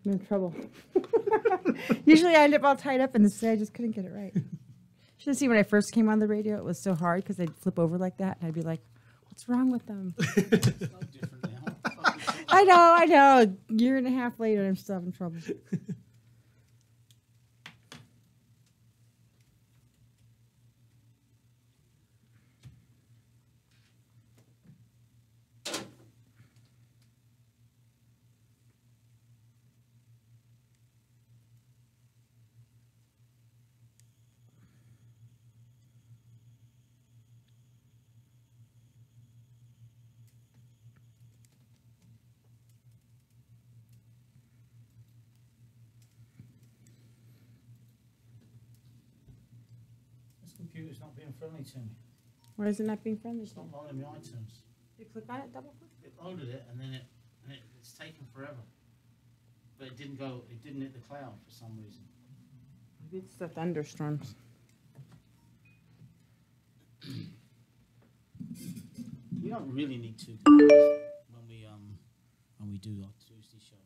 I'm in trouble. Usually I end up all tied up, and this day I just couldn't get it right. Should have seen when I first came on the radio, it was so hard because they'd flip over like that, and I'd be like, what's wrong with them? It's no different now. I know. A year and a half later, I'm still having trouble. Computer's not being friendly to me. Why is it not being friendly? It's not loading my items. You click on it, double click? It loaded it and then it's taken forever. But it didn't hit the cloud for some reason. Maybe it's the thunderstorms. We don't really need two computers when we do our Tuesday show.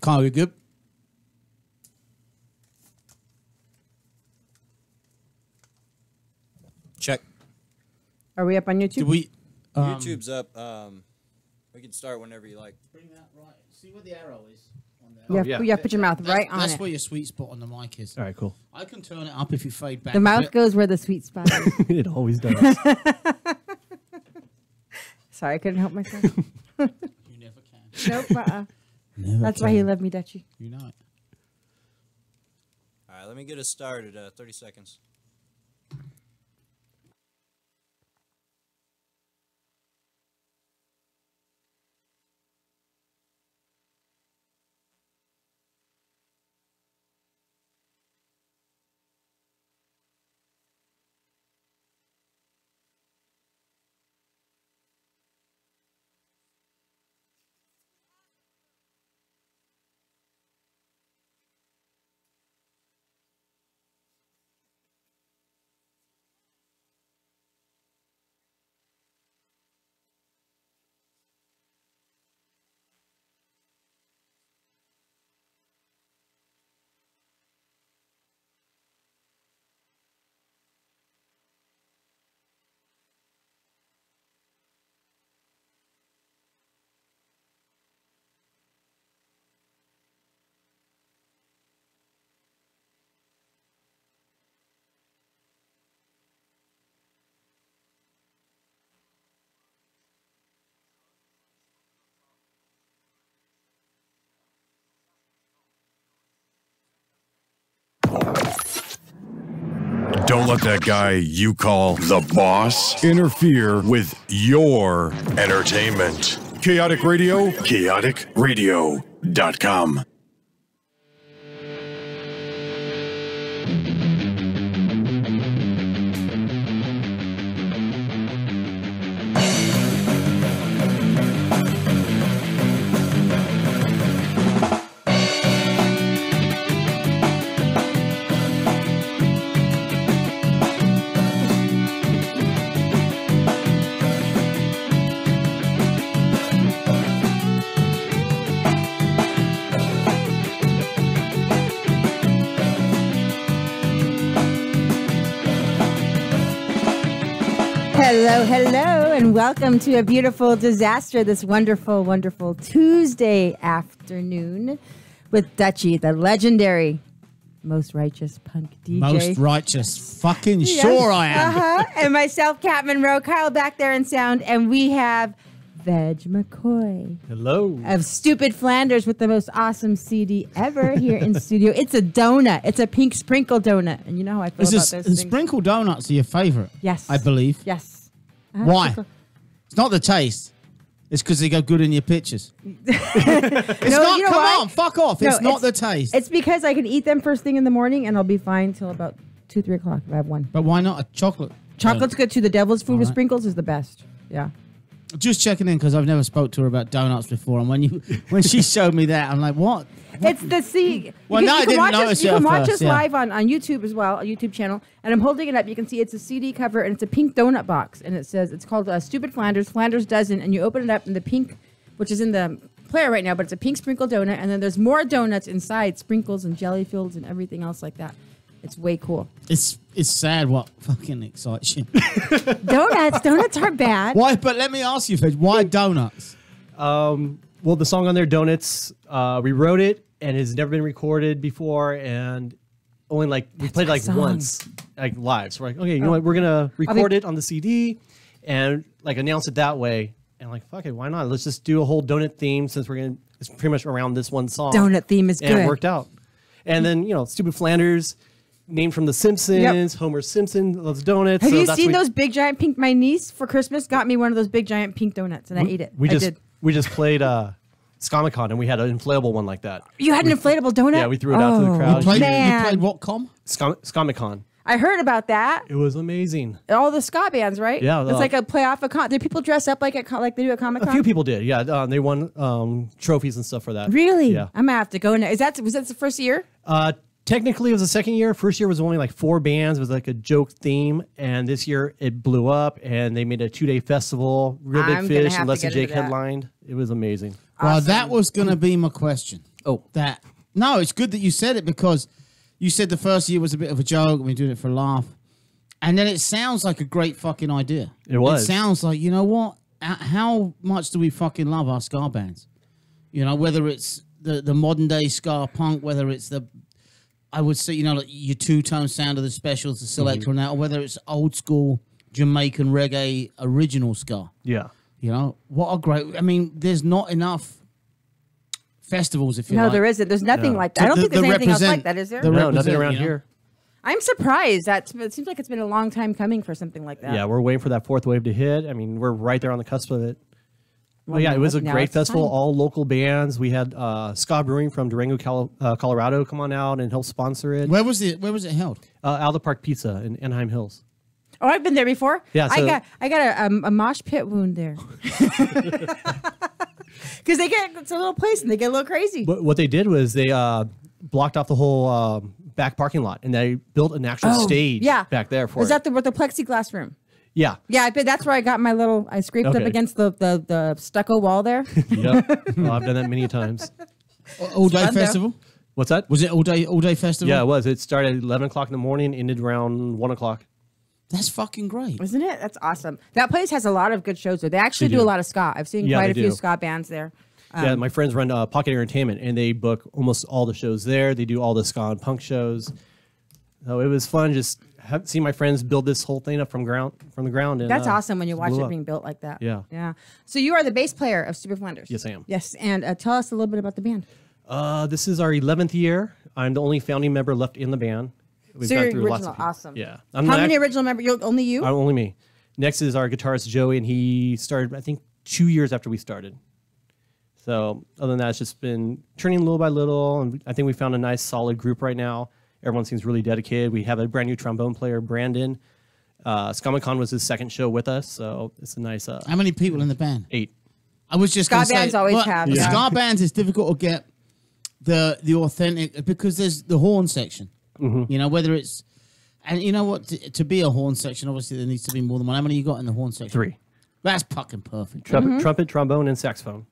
Carl, you good? Check. Are we up on YouTube? Did we? YouTube's up. We can start whenever you like. Bring that right. See where the arrow is on there. Yeah, put your mouth right on it. That's where your sweet spot on the mic is. All right, cool. I can turn it up if you fade back. The mouth goes where the sweet spot is. It always does. Sorry, I couldn't help myself. You never can. Nope. That's why he loved me, Dutchie. You know it. All right, let me get us started. 30 seconds. Don't let that guy you call the boss interfere with your entertainment. Kaotic Radio, chaoticradio.com. Hello, hello, and welcome to a beautiful disaster this wonderful, wonderful Tuesday afternoon with Dutchie, the legendary most righteous punk DJ. Most righteous. Fucking sure I am. And myself, Kat Monroe, Kyle back there in sound, and we have Veg McCoy. Hello. Of Stupid Flanders with the most awesome CD ever here in studio. It's a donut. It's a pink sprinkle donut. And you know how I feel about those things. Sprinkle donuts are your favorite. Yes. I believe. Yes. Why? It's not the taste. It's because they go good in your pictures. It's not. you know Come why? on, fuck off. No, it's not the taste. It's because I can eat them first thing in the morning and I'll be fine till about 2, 3 o'clock if I have one. But why not a chocolate? Chocolate's good too. The devil's food with right. sprinkles is the best. Yeah. Just checking in because I've never spoke to her about donuts before, and when she showed me that, I'm like, what? It's the C. Well, no, I didn't notice You it can at watch first, us yeah. live on YouTube as well, a YouTube channel. And I'm holding it up. You can see it's a CD cover and it's a pink donut box, and it says it's called Stupid Flanders. Flanders doesn't, and you open it up and the pink, which is in the player right now, but it's a pink sprinkle donut, and then there's more donuts inside, sprinkles and jelly filled and everything else like that. It's way cool. It's sad what fucking excites you. Donuts aren't bad. Why? But let me ask you, Fed, why donuts? Well, the song on there, Donuts, we wrote it and it's never been recorded before, and only we played my song. once, live. So we're like, okay, you know what? We're gonna record it on the CD and announce it that way. And fuck it, why not? Let's just do a whole donut theme since it's pretty much around this one song. Donut theme is and good. it worked out. And then Stupid Flanders. Named from The Simpsons, Homer Simpson loves donuts. Have so you that's seen what- those big giant pink? My niece for Christmas got me one of those big giant pink donuts, and I ate it. We I did. just played Scomicon, and we had an inflatable one like that. You had an inflatable donut? Yeah, we threw it out to the crowd. You Man. played what com? Scomicon. I heard about that. It was amazing. All the ska bands, right? Yeah, It's like a playoff of con. Did people dress up like they do at Comic Con? A few people did. Yeah, they won trophies and stuff for that. Really? Yeah. I'm gonna have to go now. Was that the first year? Technically, it was the second year. First year was only 4 bands. It was a joke theme. And this year, it blew up, and they made a 2-day festival. Real I'm Big gonna Fish have and to Leslie get Jake into that. headlined. It was amazing. Well, that was going to be my question. Oh. No, it's good that you said it because you said the first year was a bit of a joke and we did it for a laugh. And then it sounds like a great fucking idea. It was. It sounds like, you know what? How much do we fucking love our ska bands? Whether it's the modern day ska punk, whether it's I would say, your two-tone sound of the Specials, the Selector now, or whether it's old school Jamaican reggae original ska. Yeah. What a great... I mean, there's not enough festivals, if you like. No, there isn't. There's nothing like that. I don't think there's anything else like that, is there? the No, nothing represent, around you know? here. I'm surprised. It seems like it's been a long time coming for something like that. Yeah, we're waiting for that fourth wave to hit. I mean, we're right there on the cusp of it. Well, yeah, it was a now great it's festival. time. All local bands. We had Ska Brewing from Durango, Colorado, come on out and help sponsor it. Where was it held? Aldo Park Pizza in Anaheim Hills. Oh, I've been there before. Yeah, so- I got a mosh pit wound there. Because it's a little place and they get a little crazy. What they did was they blocked off the whole back parking lot, and they built an actual stage back there for Was it. that the plexiglass room? Yeah. Yeah, I bet that's where I got my little. I scraped up Okay. against the stucco wall there. Yep. Well, I've done that many times. All day fun, though. festival? What's that? Was it all day festival? Yeah, it was. It started at 11 o'clock in the morning, ended around 1 o'clock. That's fucking great. Isn't it? That's awesome. That place has a lot of good shows. There. They actually They do a do. lot of ska. I've seen Yeah, quite a they few do. ska bands there. Yeah, my friends run Pocket Entertainment, and they book almost all the shows there. They do all the ska and punk shows. So it was fun just seeing my friends build this whole thing up from the ground. And, That's awesome when you watch blew it up. being built like that. Yeah. Yeah. So you are the bass player of Stupid Flanders. Yes, I am. Yes, and tell us a little bit about the band. This is our 11th year. I'm the only founding member left in the band. We've So gone you're through lots original. of people. Awesome. Yeah. How many original members? Only you? Only me. Next is our guitarist Joey, and he started, I think, 2 years after we started. So other than that, it's just been turning little by little, and I think we found a nice, solid group right now. Everyone seems really dedicated. We have a brand new trombone player, Brandon. Scomicon was his second show with us, so it's a nice How many people in the band? 8. I was just Ska gonna say, bands always well, have, the yeah. ska bands. It's difficult to get the authentic because there's the horn section. Whether it's and you know what to be a horn section, obviously there needs to be more than one. How many you got in the horn section? 3. That's fucking perfect. Trumpet, trombone, and saxophone.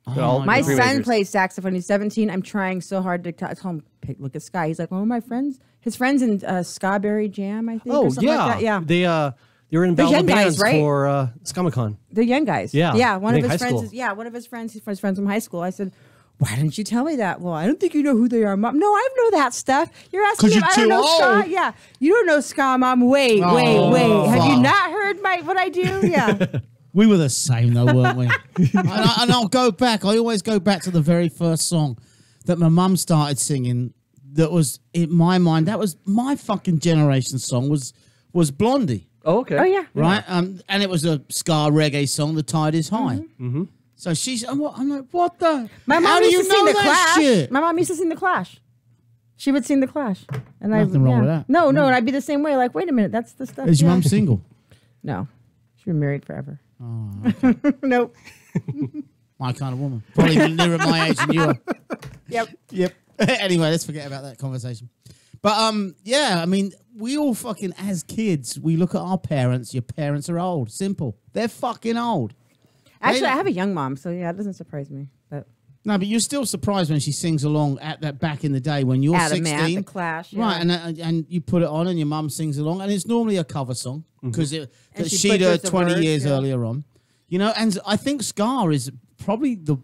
All My the three son majors. plays saxophone. He's 17. I'm trying so hard to tell him, look at Sky. He's like, oh, my friends. His friends in Skyberry Jam, I think. Oh, or something yeah. like that. Yeah. They were in They're battle young guys, bands right? for Skamacon. They're young guys. Yeah, Yeah. I One of think his high friends. school. One of his friends. His friends from high school. I said, "Why didn't you tell me that?" Well, I don't think you know who they are, Mom. No, I know that stuff. You're asking 'Cause me. you're If I don't too know old. ska. Yeah, you don't know ska, Mom. Wait. Have you fuck. not heard what I do? Yeah. We were the same though, weren't we? and I'll go back. I always go back to the very first song that my mum started singing. That was in my mind. That was my fucking generation song. Was Blondie. Oh, okay. Oh yeah. Right, and it was a ska reggae song. The Tide Is High. Mm-hmm. So I'm like, what the? My mom How do used you to sing know the that Clash. shit? My mom used to sing the Clash. She would sing the Clash, and Nothing wrong with that. No, and I'd be the same way. Like, wait a minute, that's the stuff. Is your yeah. mum single? No, she's been married forever. Oh, Nope. my kind of woman. Probably nearer my age than you are. Yep. Yep. Anyway, let's forget about that conversation. But yeah, I mean, we all fucking as kids, we look at our parents. Your parents are old. Simple. They're fucking old. Actually, I have a young mom, so yeah, it doesn't surprise me. But No, but you're still surprised when she sings along at that back in the day when you're Adam 16. the Clash, yeah. Right, and you put it on and your mum sings along, and it's normally a cover song because And she she'd heard butchers the 20 words, years yeah. earlier on. You know, and I think ska is probably the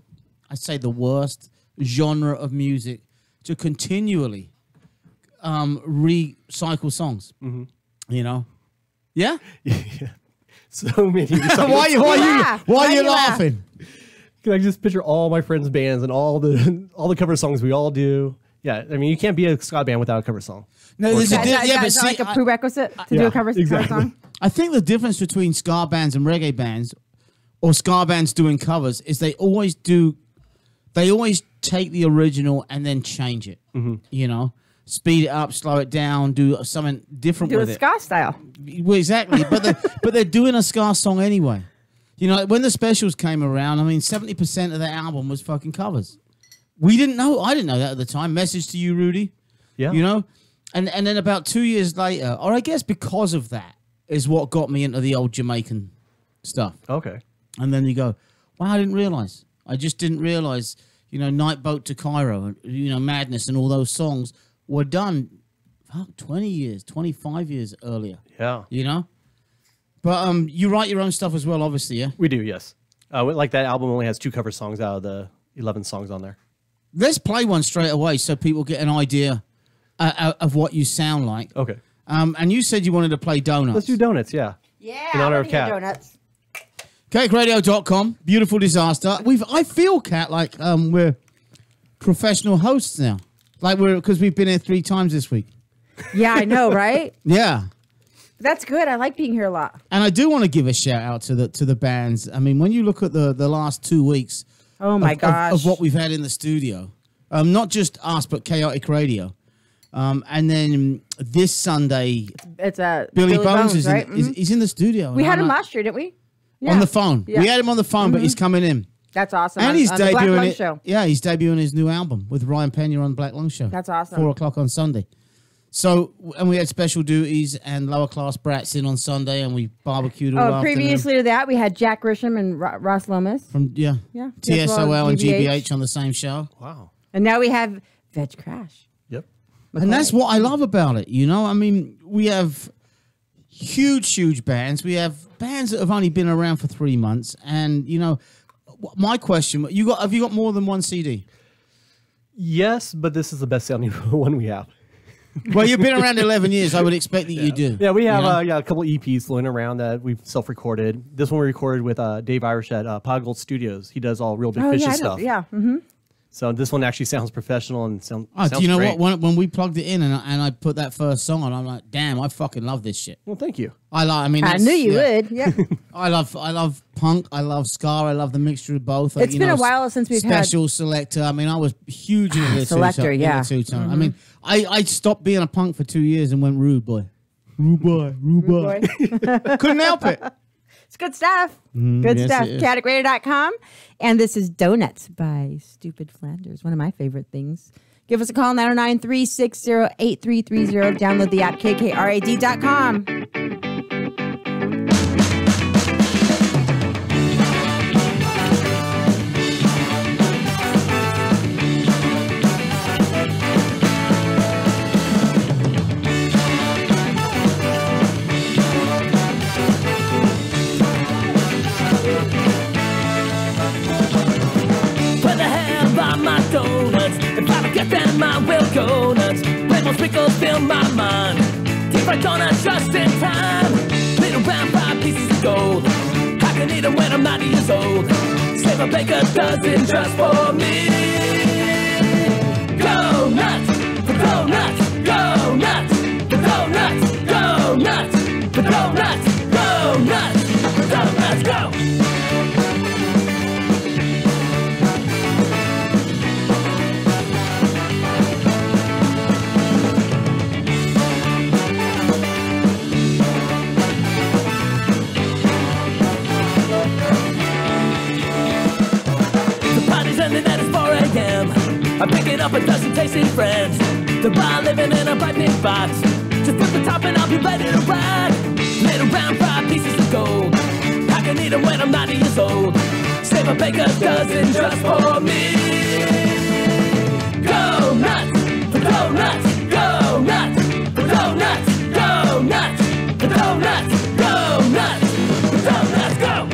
worst genre of music to continually recycle songs. You know? Yeah? So many. Why are you laughing? Can I just picture all my friends' bands and all the cover songs we all do? Yeah, I mean, you can't be a ska band without a cover song. No, there's a yeah, but it's not see, like a prerequisite to do a cover exactly. song. I think the difference between ska bands and reggae bands or ska bands doing covers is they always take the original and then change it. You know, speed it up, slow it down, do something different Do with a it. ska style. Well, exactly, but they're doing a ska song anyway. You know, when the specials came around, I mean, 70% of the album was fucking covers. We didn't know. I didn't know that at the time. Message to you, Rudy. Yeah. You know, and then about 2 years later, or I guess because of that, is what got me into the old Jamaican stuff. Okay. And then you go, wow, I didn't realize. I just didn't realize, you know, Night Boat to Cairo, you know, Madness and all those songs were done 20 years, 25 years earlier. Yeah. You know? But you write your own stuff as well, obviously, yeah? We do, yes. Like that album only has 2 cover songs out of the 11 songs on there. Let's play one straight away so people get an idea of what you sound like. Okay. And you said you wanted to play Donuts. Let's do Donuts, yeah. Yeah. In honor of I wanna hear Kat. Donuts. CakeRadio.com. Beautiful disaster. I feel, Kat, like we're professional hosts now. Like because we've been here 3 times this week. Yeah, I know, right? Yeah. That's good. I like being here a lot. And I do want to give a shout out to the bands. I mean, when you look at the last 2 weeks Oh my gosh. of what we've had in the studio, not just us, but Kaotic Radio. And then this Sunday, It's Billy Bones is, right? he's in the studio. We And had I'm him like- last year, didn't we? on the phone. Yeah. We had him on the phone, but he's coming in. That's awesome. And he's on the Black Lung debuting it. Show. Yeah, he's debuting his new album with Ryan Pena on Black Lung Show. That's awesome. 4:00 on Sunday. So, and we had Special Duties and Lower Class Brats in on Sunday, and we barbecued all afternoon. Previously to that, we had Jack Grisham and Ross Lomas. From Yeah. TSOL and GBH. GBH on the same show. Wow. And now we have Veg Crash. Yep. And that's what I love about it, you know? I mean, we have huge bands. We have bands that have only been around for 3 months. And, you know, my question, have you got more than one CD? Yes, but this is the best sounding one we have. Well, you've been around 11 years. I would expect that you do. Yeah, we have You know? a couple EPs floating around that we've self-recorded. This one we recorded with Dave Irish at Pod Gold Studios. He does all Real Big Fish I know. stuff. Yeah. Mm-hmm. So this one actually sounds professional and sounds Do you know great. what? When we plugged it in and I put that first song on, I'm like, damn, I fucking love this shit. Well, thank you. I knew you would. Yeah. I love punk. I love ska. I love the mixture of both. It's been a while since we've had Special Selector. I mean, I was huge into the Selector, two-tone. yeah. Two-tone. I mean, I stopped being a punk for 2 years and went rude boy. Rude boy. Couldn't help it. It's good stuff. Good yes, stuff. it is. CaoticRadio.com. And this is Donuts by Stupid Flanders, one of my favorite things. Give us a call, 909-360-8330. Download the app, KKRAD.com. break on us just in time. Little round 5 pieces of gold. I can eat them when I'm 90 years old. Save a baker dozen just for me. Go nuts for donuts. Go nuts for donuts. Go nuts for donuts. Go nuts for donuts. Go. And then it's 4 a.m. I'm picking up a dozen tasty friends. The bar living in a bright pink box. Just put the top and I'll be ready to ride. Little round 5 pieces of gold. I can eat them when I'm 90 years old. Save a baker's dozen just for me. Go nuts for donuts. Go nuts for donuts. Go nuts for donuts. Go nuts for donuts. Go.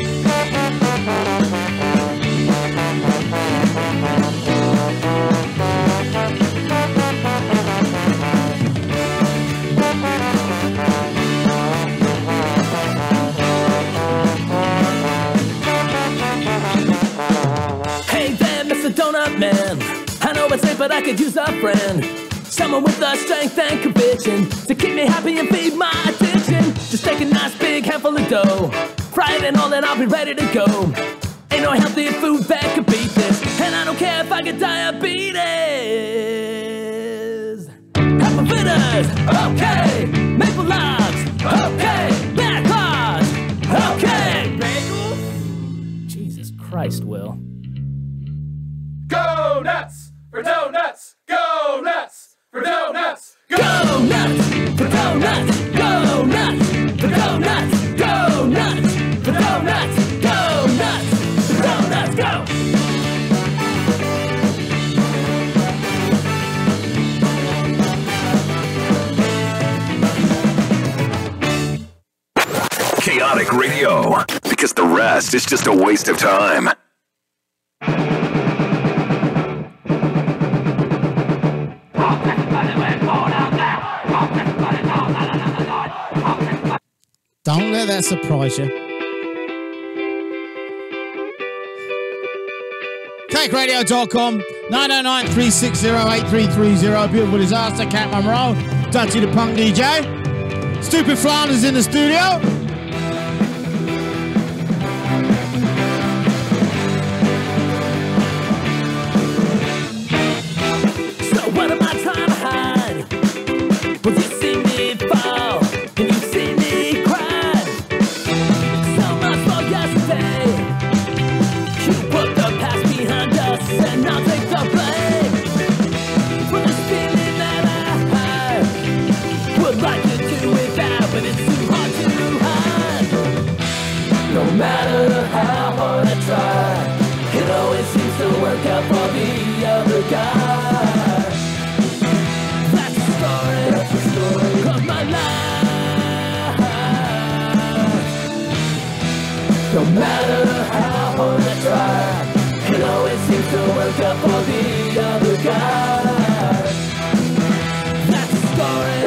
Donut man, I know it's late, but I could use a friend. Someone with the strength and conviction to keep me happy and feed my addiction. Just take a nice big handful of dough, fry it and all, and I'll be ready to go. Ain't no healthy food that could beat this, and I don't care if I get diabetes. Apple fritters, okay. Maple logs, okay. Back claws, okay. Bagels? Jesus Christ, Will. Go nuts for donuts! Go nuts for donuts! Go nuts for donuts! Go nuts for donuts! Go nuts for donuts! Go nuts for donuts! Go! Kaotic Radio, because the rest is just a waste of time. Don't let that surprise you. CakeRadio.com, 909-360-8330. Beautiful Disaster, Cat Monroe, Dutchy the Punk DJ. Stupid Flanders in the studio. So what am I trying to hide? Will you see me fall? Can you see me cry? So much for yesterday. You put the past behind us and I'll take the blame for this feeling that I would like to do without, but it's too hard to hide. No matter how hard I try, it always seems to work out for the other guy. That's the story of my life. No matter how hard I try, it always seems to work out for the other guy. That's the story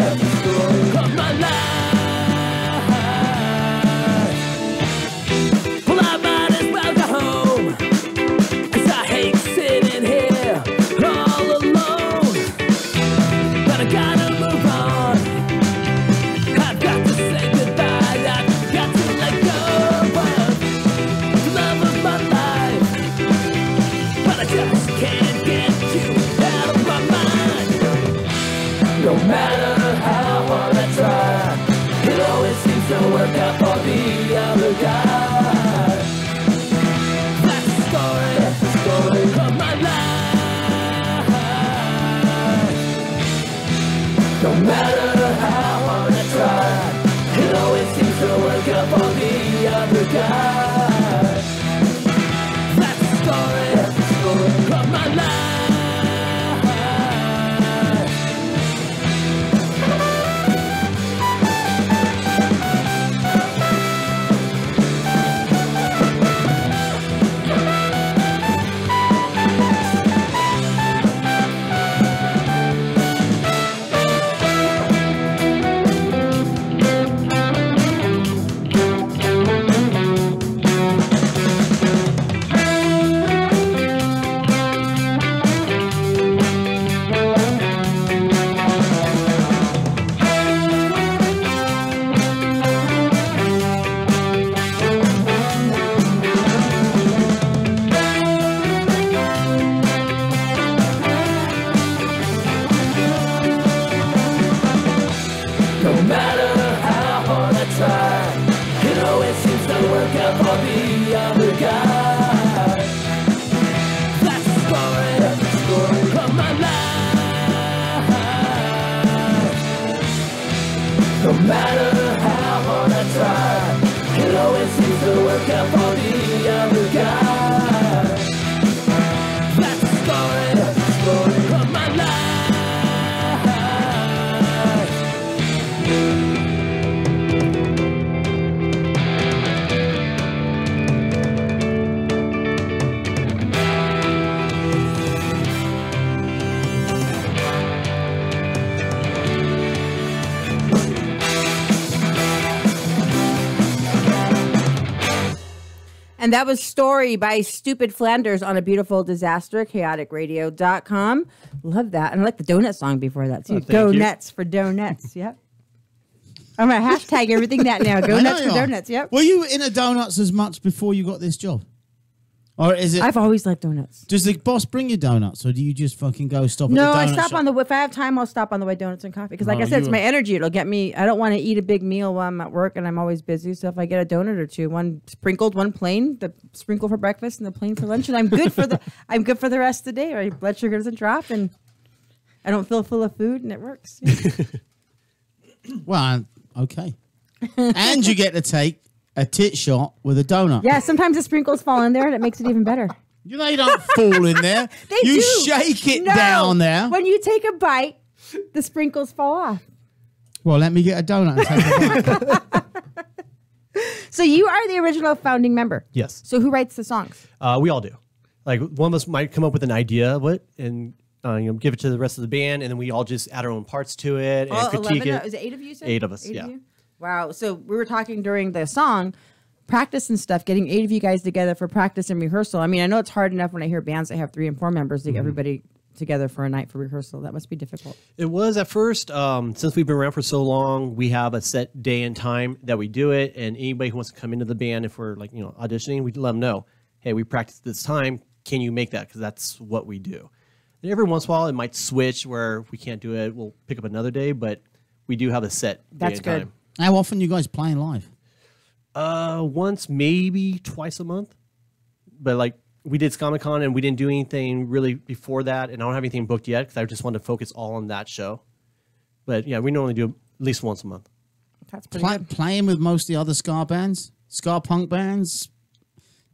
of my life. Well, I might as well go home, 'cause I hate sitting here all alone. But I gotta move on. I've got to say goodbye. I've got to let go of the love of my life. But I just can't get you out of my mind. No matter how hard I try, it always seems to work out for the other guy. That's the story of my life. No matter how hard I try, it always seems to work out for the other guy. That's the story of my life. to work out for the other guy. That's the story of my life. No matter how hard I try, it always seems to work out for the other guy. That's the story of my life. And that was Story by Stupid Flanders on a beautiful disaster, chaoticradio.com. Love that. And I like the donut song before that, too. Oh, thank Go you. nuts for donuts. Yep. I'm going to hashtag everything that now. Go I know nuts for you are. donuts. Yep. Were you in a donuts as much before you got this job? Or is it? I've always liked donuts. Does the boss bring you donuts, or do you just fucking go stop No, at I the donut stop shop? on the. If I have time, I'll stop on the way donuts and coffee. Because, like Oh, I said, it's you my are- energy. It'll get me. I don't want to eat a big meal while I'm at work, and I'm always busy. So if I get a donut or two, one sprinkled, one plain, the sprinkle for breakfast and the plain for lunch, and I'm good for the. I'm good for the rest of the day. My blood sugar doesn't drop, and I don't feel full of food, and it works. Well, okay. And you get to take a tit shot with a donut. Yeah, sometimes the sprinkles fall in there, and it makes it even better. You know you don't fall in there. They you do. shake it No. down there. When you take a bite, the sprinkles fall off. Well, let me get a donut and take a bite. So you are the original founding member. Yes. So who writes the songs? We all do. Like one of us might come up with an idea of it and give it to the rest of the band, and then we all just add our own parts to it and All critique 11? it. Is it 8 of you? You said? 8 of us, Eight yeah. of you? Wow. So we were talking during the song, practice and stuff, getting 8 of you guys together for practice and rehearsal. I mean, I know it's hard enough when I hear bands that have 3 and 4 members to get everybody together for a night for rehearsal. That must be difficult. It was at first. Since we've been around for so long, we have a set day and time that we do it. And anybody who wants to come into the band, if we're auditioning, we let them know, hey, we practiced this time. Can you make that? Because that's what we do. And every once in a while, it might switch where if we can't do it, we'll pick up another day. But we do have a set day That's and good. time. How often you guys playing live? Once, maybe twice a month. But like we did ScomiCon and we didn't do anything really before that. And I don't have anything booked yet because I just wanted to focus all on that show. But yeah, we normally do at least once a month. That's pretty good. Playing with most of the other ska bands, ska punk bands.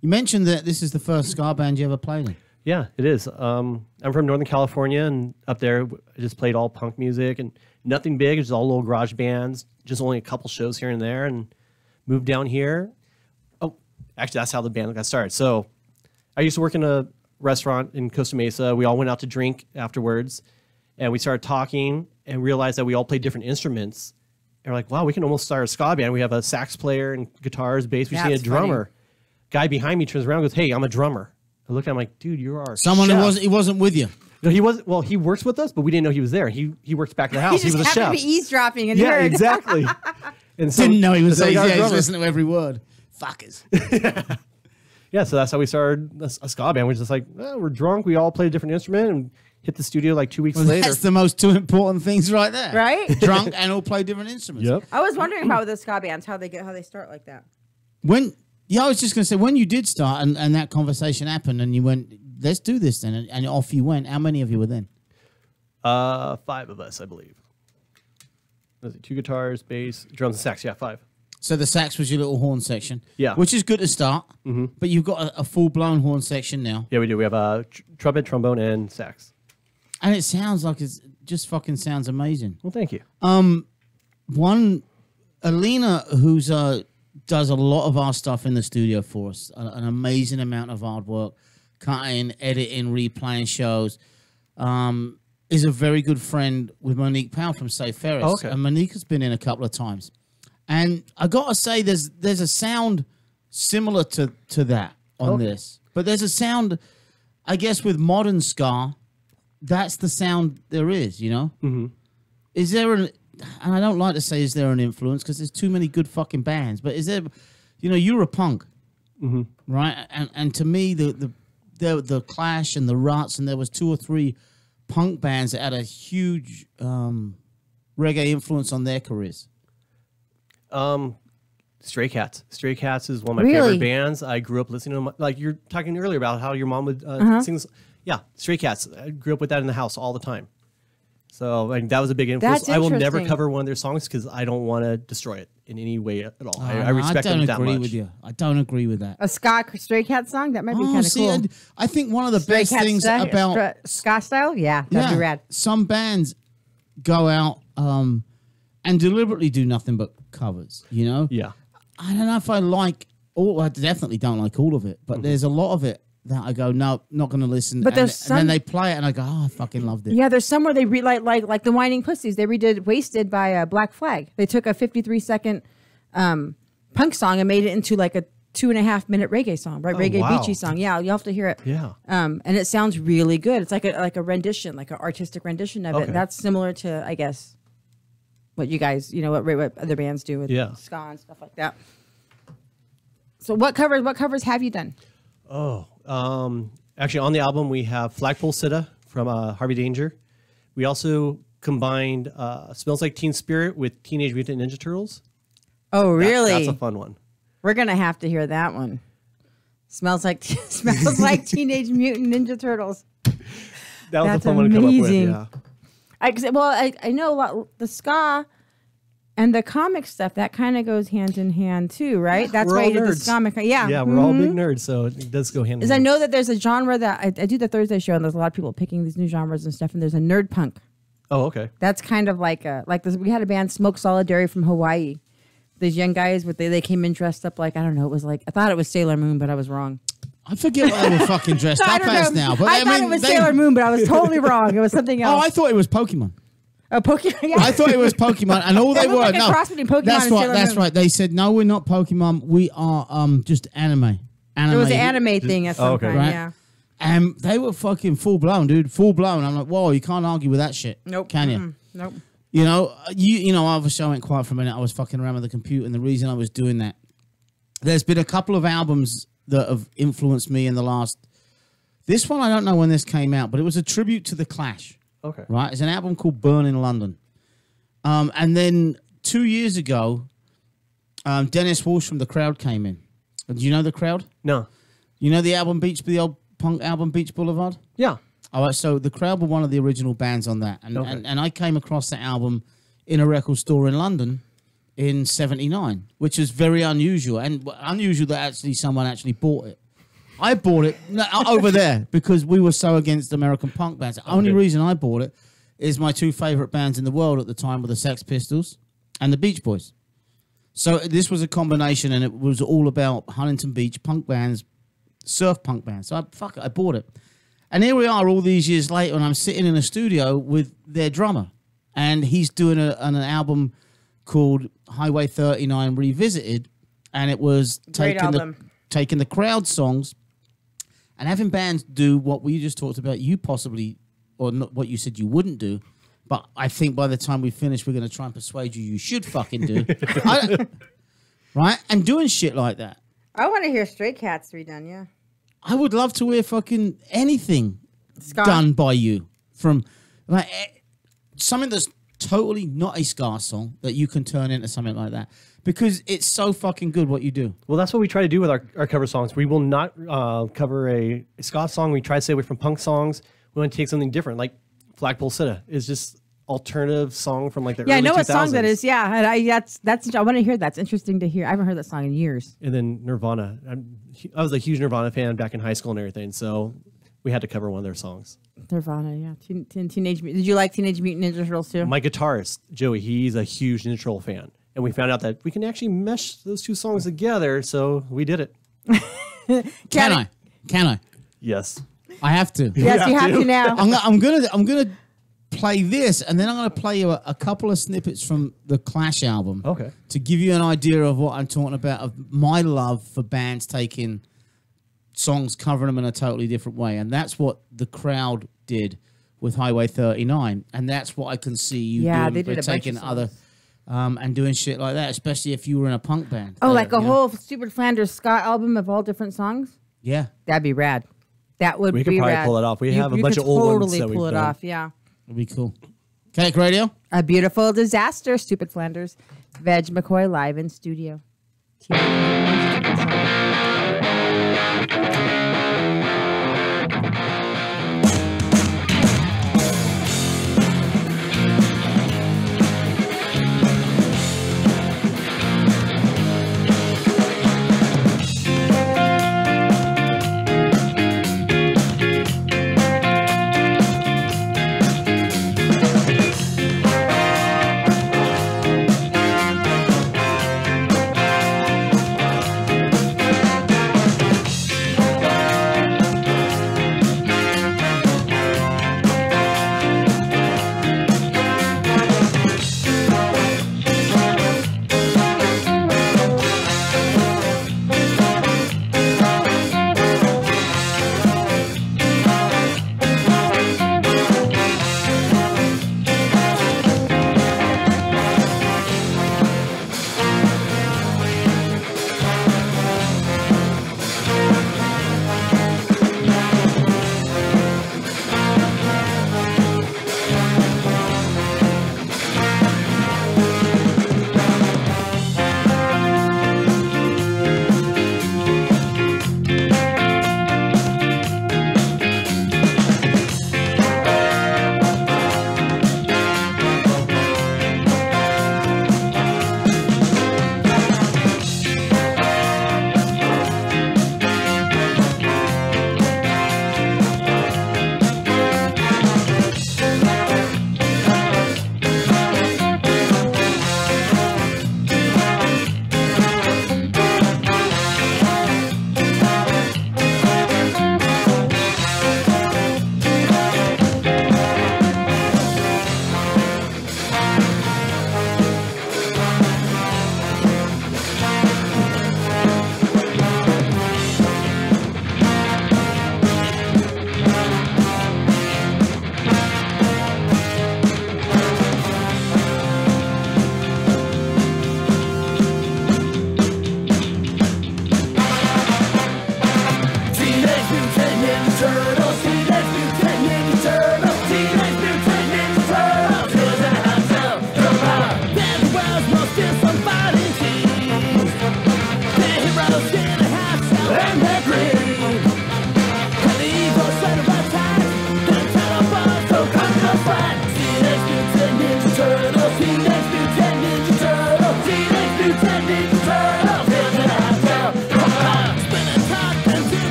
You mentioned that this is the first ska band you ever played in. Yeah, it is. I'm from Northern California, and up there, I just played all punk music and nothing big. It's all little garage bands, just only a couple shows here and there, and moved down here. Oh, actually, that's how the band got started. So I used to work in a restaurant in Costa Mesa. We all went out to drink afterwards, and we started talking and realized that we all played different instruments. And we're like, wow, we can almost start a ska band. We have a sax player and guitars, bass. We just need a That's drummer. Guy behind me turns around and goes, hey, I'm a drummer. I look at him like, dude, you are Someone chef. who wasn't with you. No, he wasn't. Well, he works with us, but we didn't know he was there. He works back at the house. He He, just was a happened chef. to be eavesdropping and Yeah, heard. exactly. And so, Didn't know he was so there. we got a Yeah, he's drummer. listening to every word. Fuckers. Yeah, so that's how we started a ska band. We're just like, oh, we're drunk. We all played a different instrument and hit the studio like 2 weeks Well, later. that's the most 2 important things right there. Right? Drunk and all play different instruments. Yep. I was wondering about with the ska bands, how they start like that. I was just going to say, when you did start and that conversation happened and you went, let's do this then, and off you went, how many of you were then? 5 of us, I believe. Was it 2 guitars, bass, drums, and sax? Yeah, 5. So the sax was your little horn section. Yeah. Which is good to start. Mm-hmm. But you've got a full-blown horn section now. Yeah, we do. We have a trumpet, trombone, and sax. And it sounds like it just fucking sounds amazing. Well, thank you. One, Alina, who's does a lot of our stuff in the studio for us, an amazing amount of hard work, cutting, editing, replaying shows, is a very good friend with Monique Powell from Safe Ferris. Oh, okay. And Monique has been in a couple of times. And I got to say, there's a sound similar to that on this. But there's a sound, I guess, with modern ska, that's the sound there is, you know? Mm-hmm. Is there an... And I don't like to say is there an influence because there's too many good fucking bands. But is there, you're a punk, right? And to me, the Clash and the Ruts, and there was 2 or 3 punk bands that had a huge reggae influence on their careers. Stray Cats. Stray Cats is one of my Really? favorite bands. I grew up listening to them. Like you're talking earlier about how your mom would sing. Yeah, Stray Cats. I grew up with that in the house all the time. So like, that was a big influence. That's I will never interesting. cover one of their songs because I don't want to destroy it in any way at all. I No, respect them that I don't agree much. with you. I don't agree with that. A ska Stray Cat song? That might be kind of see, cool. I think one of the best things about ska style? Yeah, that'd be rad. some bands go out and deliberately do nothing but covers, you know? Yeah. I don't know if I like all. I definitely don't like all of it, but there's a lot of it that I go, no, not going to listen. But there's and then some- they play it, and I go, oh, I fucking loved it. Yeah, there's somewhere they like the Whining Pussies. They redid "Wasted" by Black Flag. They took a 53-second punk song and made it into like a 2.5-minute reggae song, right? Reggae wow. beachy song. Yeah, you'll have to hear it. Yeah. And it sounds really good. It's like a rendition, like an artistic rendition of it. Okay. That's similar to, I guess, what you guys, what other bands do with ska and stuff like that. So what covers have you done? Actually, on the album, we have Flagpole Sitta from Harvey Danger. We also combined Smells Like Teen Spirit with Teenage Mutant Ninja Turtles. Oh, really? That's a fun one. We're gonna have to hear that one. Smells like Teenage Mutant Ninja Turtles. That was That's a fun one to come up with. amazing. Yeah. I know a lot. The ska and the comic stuff that kind of goes hand in hand too, right? That's We're why all you did the nerds. comic. Yeah, Yeah, we're all big nerds, so it does go hand in Because I hand. know that there's a genre that I do the Thursday show, and there's a lot of people picking these new genres and stuff. And there's a nerd punk. Oh, okay. That's kind of like this. We had a band, Smoke Solidary from Hawaii. These young guys, they came in dressed up like, I don't know, it was like, I thought it was Sailor Moon, but I was wrong. I forget what they were fucking dressed I up don't as know. now. But I thought it was Sailor Moon, but I was totally wrong. It was something Oh, else. I thought it was Pokemon. Pokemon. Yeah. I thought it was Pokemon, and all they looked were. like a no, cross between Pokemon that's and right. Sailor That's Moon. right. They said, no, we're not Pokemon. We are just anime. It was an anime thing at some okay. point, Right. yeah. And they were fucking full blown, dude. Full blown. I'm like, whoa, you can't argue with that shit. Nope. Can you? Mm-mm. Nope. You know, obviously I went quiet for a minute. I was fucking around with the computer, and the reason I was doing that, there's been a couple of albums that have influenced me in the last. This one, I don't know when this came out, but it was a tribute to The Clash. Okay. Right? It's an album called Burn in London. And then 2 years ago, Dennis Walsh from The Crowd came in. Do you know The Crowd? No. You know the old punk album Beach Boulevard? Yeah. All right, so The Crowd were one of the original bands on that. And, Okay. and I came across that album in a record store in London in 79, which is very unusual. And unusual that actually someone actually bought it. I bought it over there because we were so against American punk bands. The only reason I bought it is my two favorite bands in the world at the time were the Sex Pistols and the Beach Boys. So this was a combination, and it was all about Huntington Beach punk bands, surf punk bands. So I bought it. And here we are all these years later, and I'm sitting in a studio with their drummer, and he's doing an album called Highway 39 Revisited, and it was Great taking the crowd songs and having bands do what we just talked about, you possibly, or not what you said you wouldn't do, but I think by the time we finish, we're going to try and persuade you should fucking do. Right? And doing shit like that. I want to hear Stray Cats redone, yeah. I would love to hear fucking anything Ska. done by you from like something that's totally not a ska song that you can turn into something like that because it's so fucking good what you do. Well, that's what we try to do with our cover songs. We will not cover a ska song. We try to stay away from punk songs. We want to take something different, like Flagpole Sitta is just alternative song from like the early 2000s. I know what song that is. Yeah, and that's I want to hear that. It's interesting to hear. I haven't heard that song in years. And then Nirvana. I was a huge Nirvana fan back in high school and everything, so we had to cover one of their songs. Nirvana, yeah. Teenage Mutant. Did you like Teenage Mutant Ninja Turtles too? My guitarist, Joey, he's a huge Ninja Turtle fan. And we found out that we can actually mesh those two songs together, so we did it. Can I? Yes. I have to. Yes, you have to now. I'm gonna play this, and then I'm gonna play you a couple of snippets from the Clash album. Okay. To give you an idea of what I'm talking about, of my love for bands taking songs, covering them in a totally different way, and that's what The Crowd did with Highway 39, and that's what I can see you doing they did for a bunch taking of other and doing shit like that, especially if you were in a punk band. Oh, like a you know? whole Stupid Flanders ska album of all different songs? Yeah. That'd be rad. That would We be could probably rad. pull it off. We have a you bunch could of old ones totally that we've pull it done. off, yeah. It'd be cool. Kaotic Radio. A beautiful disaster, Stupid Flanders. Veg McCoy live in studio.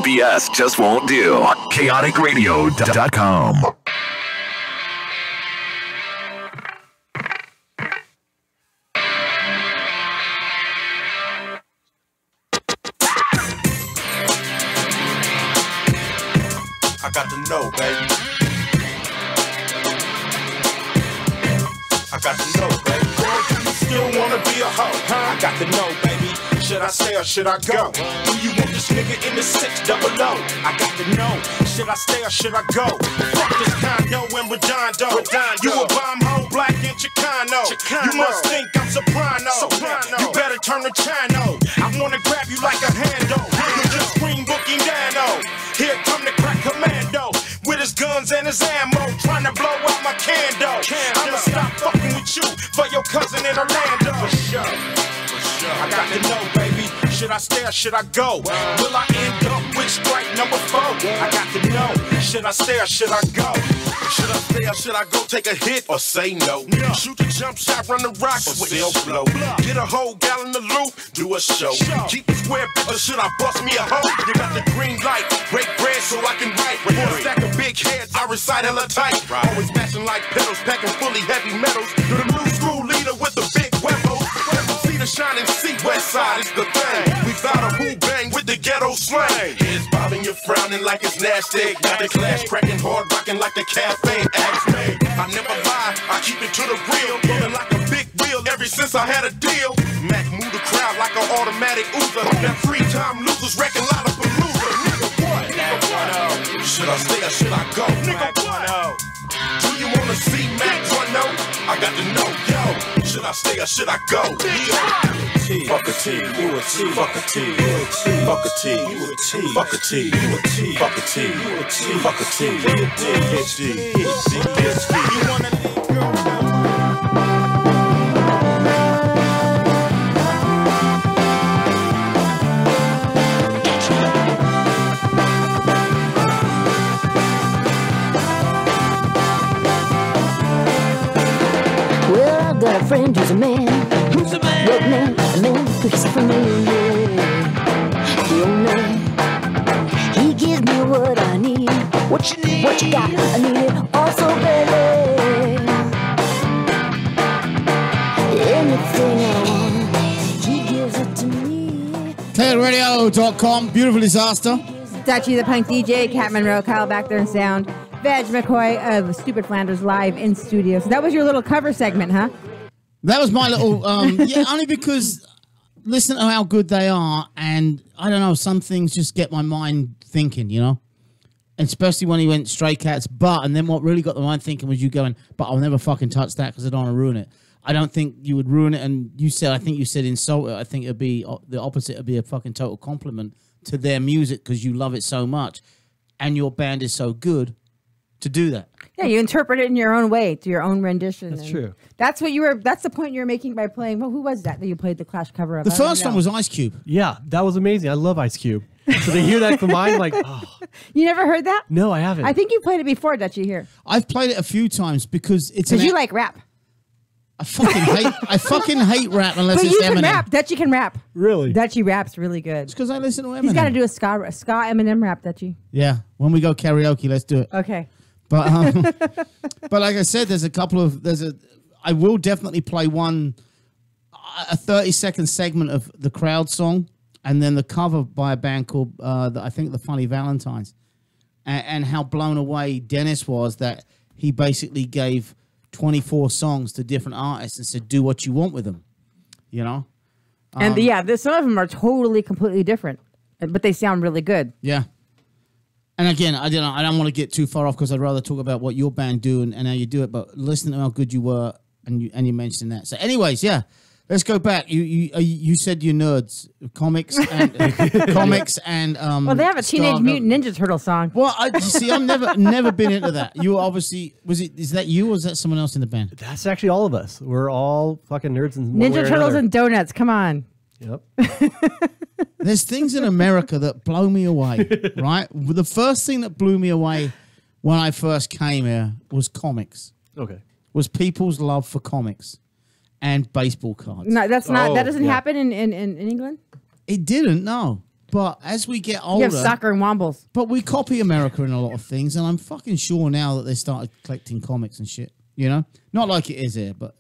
BS just won't do. Kaoticradio.com. I got to know, baby. I got to know, baby. Girl, do you still wanna be a hoe? I got to know, baby. Should I stay or should I go? Do you want this nigga in the 600? I got to know. Should I stay or should I go? Fuck this condo and Redondo. You a bomb hoe, black and Chicano. You must think I'm soprano. You better turn the channel. I wanna grab you like a handle. You just scream booking Dano. Here come the crack commando with his guns and his ammo, trying to blow out my candle. I'ma stop fucking with you for your cousin in Orlando. For sure. I got to know, baby. Should I stay or should I go? Will I end up with strike number 4. I got to know, should I stay or should I go? Should I stay or should I go take a hit or say no? Shoot the jump shot, run the rock, or still flow. Get a whole gallon of loot, do a show. Keep it square, bitch, or should I bust me a hoe? You got the green light, break bread so I can write. For a stack of big heads, I recite hella tight. Always smashing like pedals, packing fully heavy metals. You're the new school leader with the big huevos. See the shining sea, west side is the thing. We found a who bang with the ghetto slang. Heads bobbing, you're frowning like it's nasty. Got the clash cracking hard, rocking like the cafe. Ask me, I never lie, I keep it to the real. Rolling like a big wheel ever since I had a deal. Mac move the crowd like an automatic Uber. That 3-time losers wrecking Lollapalooza. Nigga, what? Should I stay or should I go? Nigga, what? Do you wanna see Mac 1-0? I got to know, yo. Should I stay or should I go? Fuck a T, you a T. Fuck a T, you a T. Fuck a T, you a T. Fuck a T, you a T. Fuck a T, you a T. Fuck a T, you a T. You wanna leave, girl? Got a friend who's a man. Who's a man? What man? A man who's familiar. The old man. He gives me what I need. What you need? What you got? I need it also, baby. Anything I want, he gives it to me. KRadio.com, beautiful disaster. Dutchie the Punk DJ, Cat Monroe, Kyle back there in sound. Veg McCoy of Stupid Flanders live in studio. So that was your little cover segment, huh? That was my little, yeah, only because listen to how good they are, and I don't know, some things just get my mind thinking, you know? Especially when he went Stray Cats, and then what really got the mind thinking was you going, but I'll never fucking touch that because I don't want to ruin it. I don't think you would ruin it, and you said, I think you said insult it. I think it'd be the opposite. It'd be a fucking total compliment to their music because you love it so much, and your band is so good to do that. Yeah, you interpret it in your own way, to your own rendition. That's true. That's what you were. That's the point you were making by playing. Well, who was that you played the Clash cover of? The first one was Ice Cube. Yeah, that was amazing. I love Ice Cube. So to hear that from mine, like, oh. You never heard that? No, I haven't. I think you played it before, Dutchie. Here, I've played it a few times because it's. Because you like rap. I fucking hate rap unless but it's you Eminem. can rap. Dutchie can rap. Really? Dutchie raps really good. It's because I listen to Eminem. He's got to do a ska Eminem rap, Dutchie. Yeah, when we go karaoke, let's do it. Okay. But but like I said, I will definitely play a 30-second segment of the crowd song, and then the cover by a band called I think the Funny Valentines, and how blown away Dennis was that he basically gave 24 songs to different artists and said, "Do what you want with them," you know. And some of them are totally, completely different, but they sound really good. Yeah. And again, I don't want to get too far off because I'd rather talk about what your band do and how you do it. But listen to how good you were, and you mentioned that. So, anyways, yeah, let's go back. You said you're nerds, comics and Well, they have a Teenage Mutant Ninja Turtle song. Well, you see, I've never been into that. You obviously is that you or is that someone else in the band? That's actually all of us. We're all fucking nerds in Ninja Turtles and donuts. Come on. Yep. There's things in America that blow me away, right? The first thing that blew me away when I first came here was comics. Okay. Was people's love for comics and baseball cards. No, that's not. That doesn't happen in England. It didn't, no. But as we get older, you have soccer and wombles. But we copy America in a lot of things, and I'm fucking sure now that they started collecting comics and shit. You know, not like it is here, but.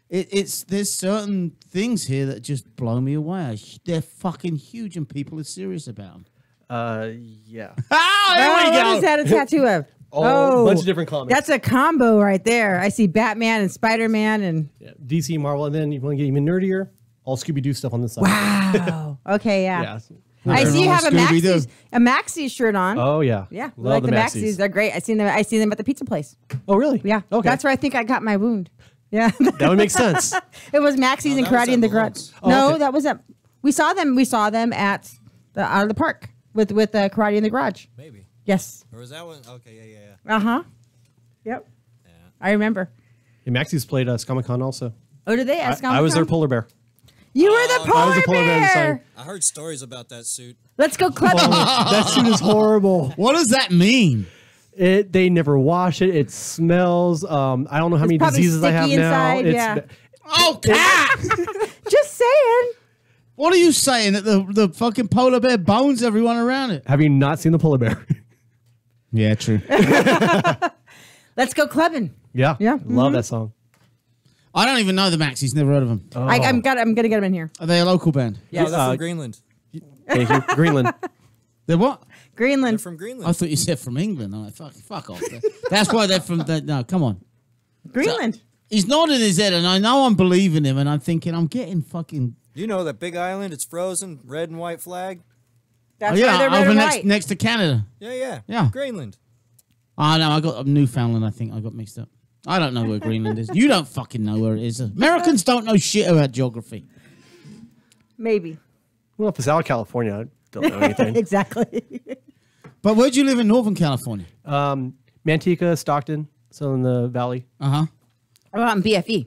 There's certain things here that just blow me away. They're fucking huge and people are serious about them. Yeah. Oh, there we go. What is that a tattoo of? A bunch of different comics. That's a combo right there. I see Batman and Spider-Man and DC, Marvel, and then you want to get even nerdier, all Scooby-Doo stuff on the side. Wow. Okay, yeah. Yeah. I see you have a Maxis shirt on. Oh yeah. Yeah. Love like the the Maxis. They're great. I seen them at the pizza place. Oh really? Yeah. Okay. That's where I think I got my wound. Yeah. That would make sense. It was Maxie's and Karate in the Garage. That was at. We saw them at out of the park with Karate in the Garage. Maybe. Yes. Or was that one? Okay, yeah. Uh-huh. Yep. Yeah. I remember. Yeah, Maxie's played Comic-Con also. Oh, did they? I was their polar bear. You were the I was polar a polar bear this bear. time. I heard stories about that suit. Let's go clubbing. That suit is horrible. What does that mean? They never wash it. It smells. I don't know how many probably diseases I have sticky inside, now. yeah. Oh, cat! Just saying. What are you saying? That the fucking polar bear bones everyone around it? Have you not seen the polar bear? Yeah, true. Let's go clubbing. Yeah. Yeah. Love that song. I don't even know the Maxies. Never heard of them. I'm gonna get them in here. Are they a local band? Yes. Oh, they're from Greenland. Thank you. Greenland. They're what? They're Greenland. from I Greenland. thought you said from England. I'm like, fuck off. That's why they're from. No, come on. Greenland. He's nodding his head, and I know I'm believing him, and I'm thinking I'm getting fucking. You know that big island? It's frozen, red and white flag. That's why they're red over and next white. next to Canada. Yeah. Yeah. Greenland. Oh no, I got Newfoundland. I think I got mixed up. I don't know where Greenland is. You don't fucking know where it is. Americans don't know shit about geography. Maybe. Well, if it's out of California, I don't know anything. Exactly. But where'd you live in Northern California? Manteca, Stockton, so in the valley. I'm BFE.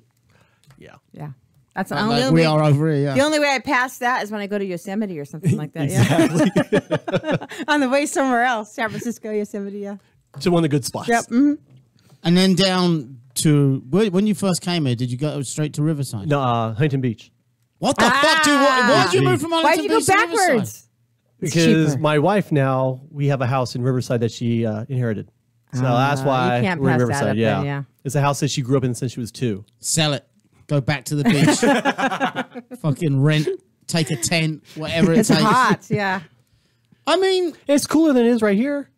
Yeah. Yeah. That's the Like only we way. are over here. The Yeah. only way I pass that is when I go to Yosemite or something like that. Yeah. On the way somewhere else, San Francisco, Yosemite. Yeah. It's one of the good spots. Yep. Mm-hmm. And then down to when you first came here, did you go straight to Riverside? No, Huntington Beach. What the fuck? Dude, why did you move from Why'd Huntington you go Beach to Riverside? backwards? It's Because cheaper. my wife now, we have a house in Riverside that she inherited. So that's why you can't we're in pass that Riverside. up Yeah. then, yeah. It's a house that she grew up in since she was 2. Sell it. Go back to the beach. Fucking rent. Take a tent. Whatever it It's takes. hot. Yeah. I mean, It's cooler than it is right here.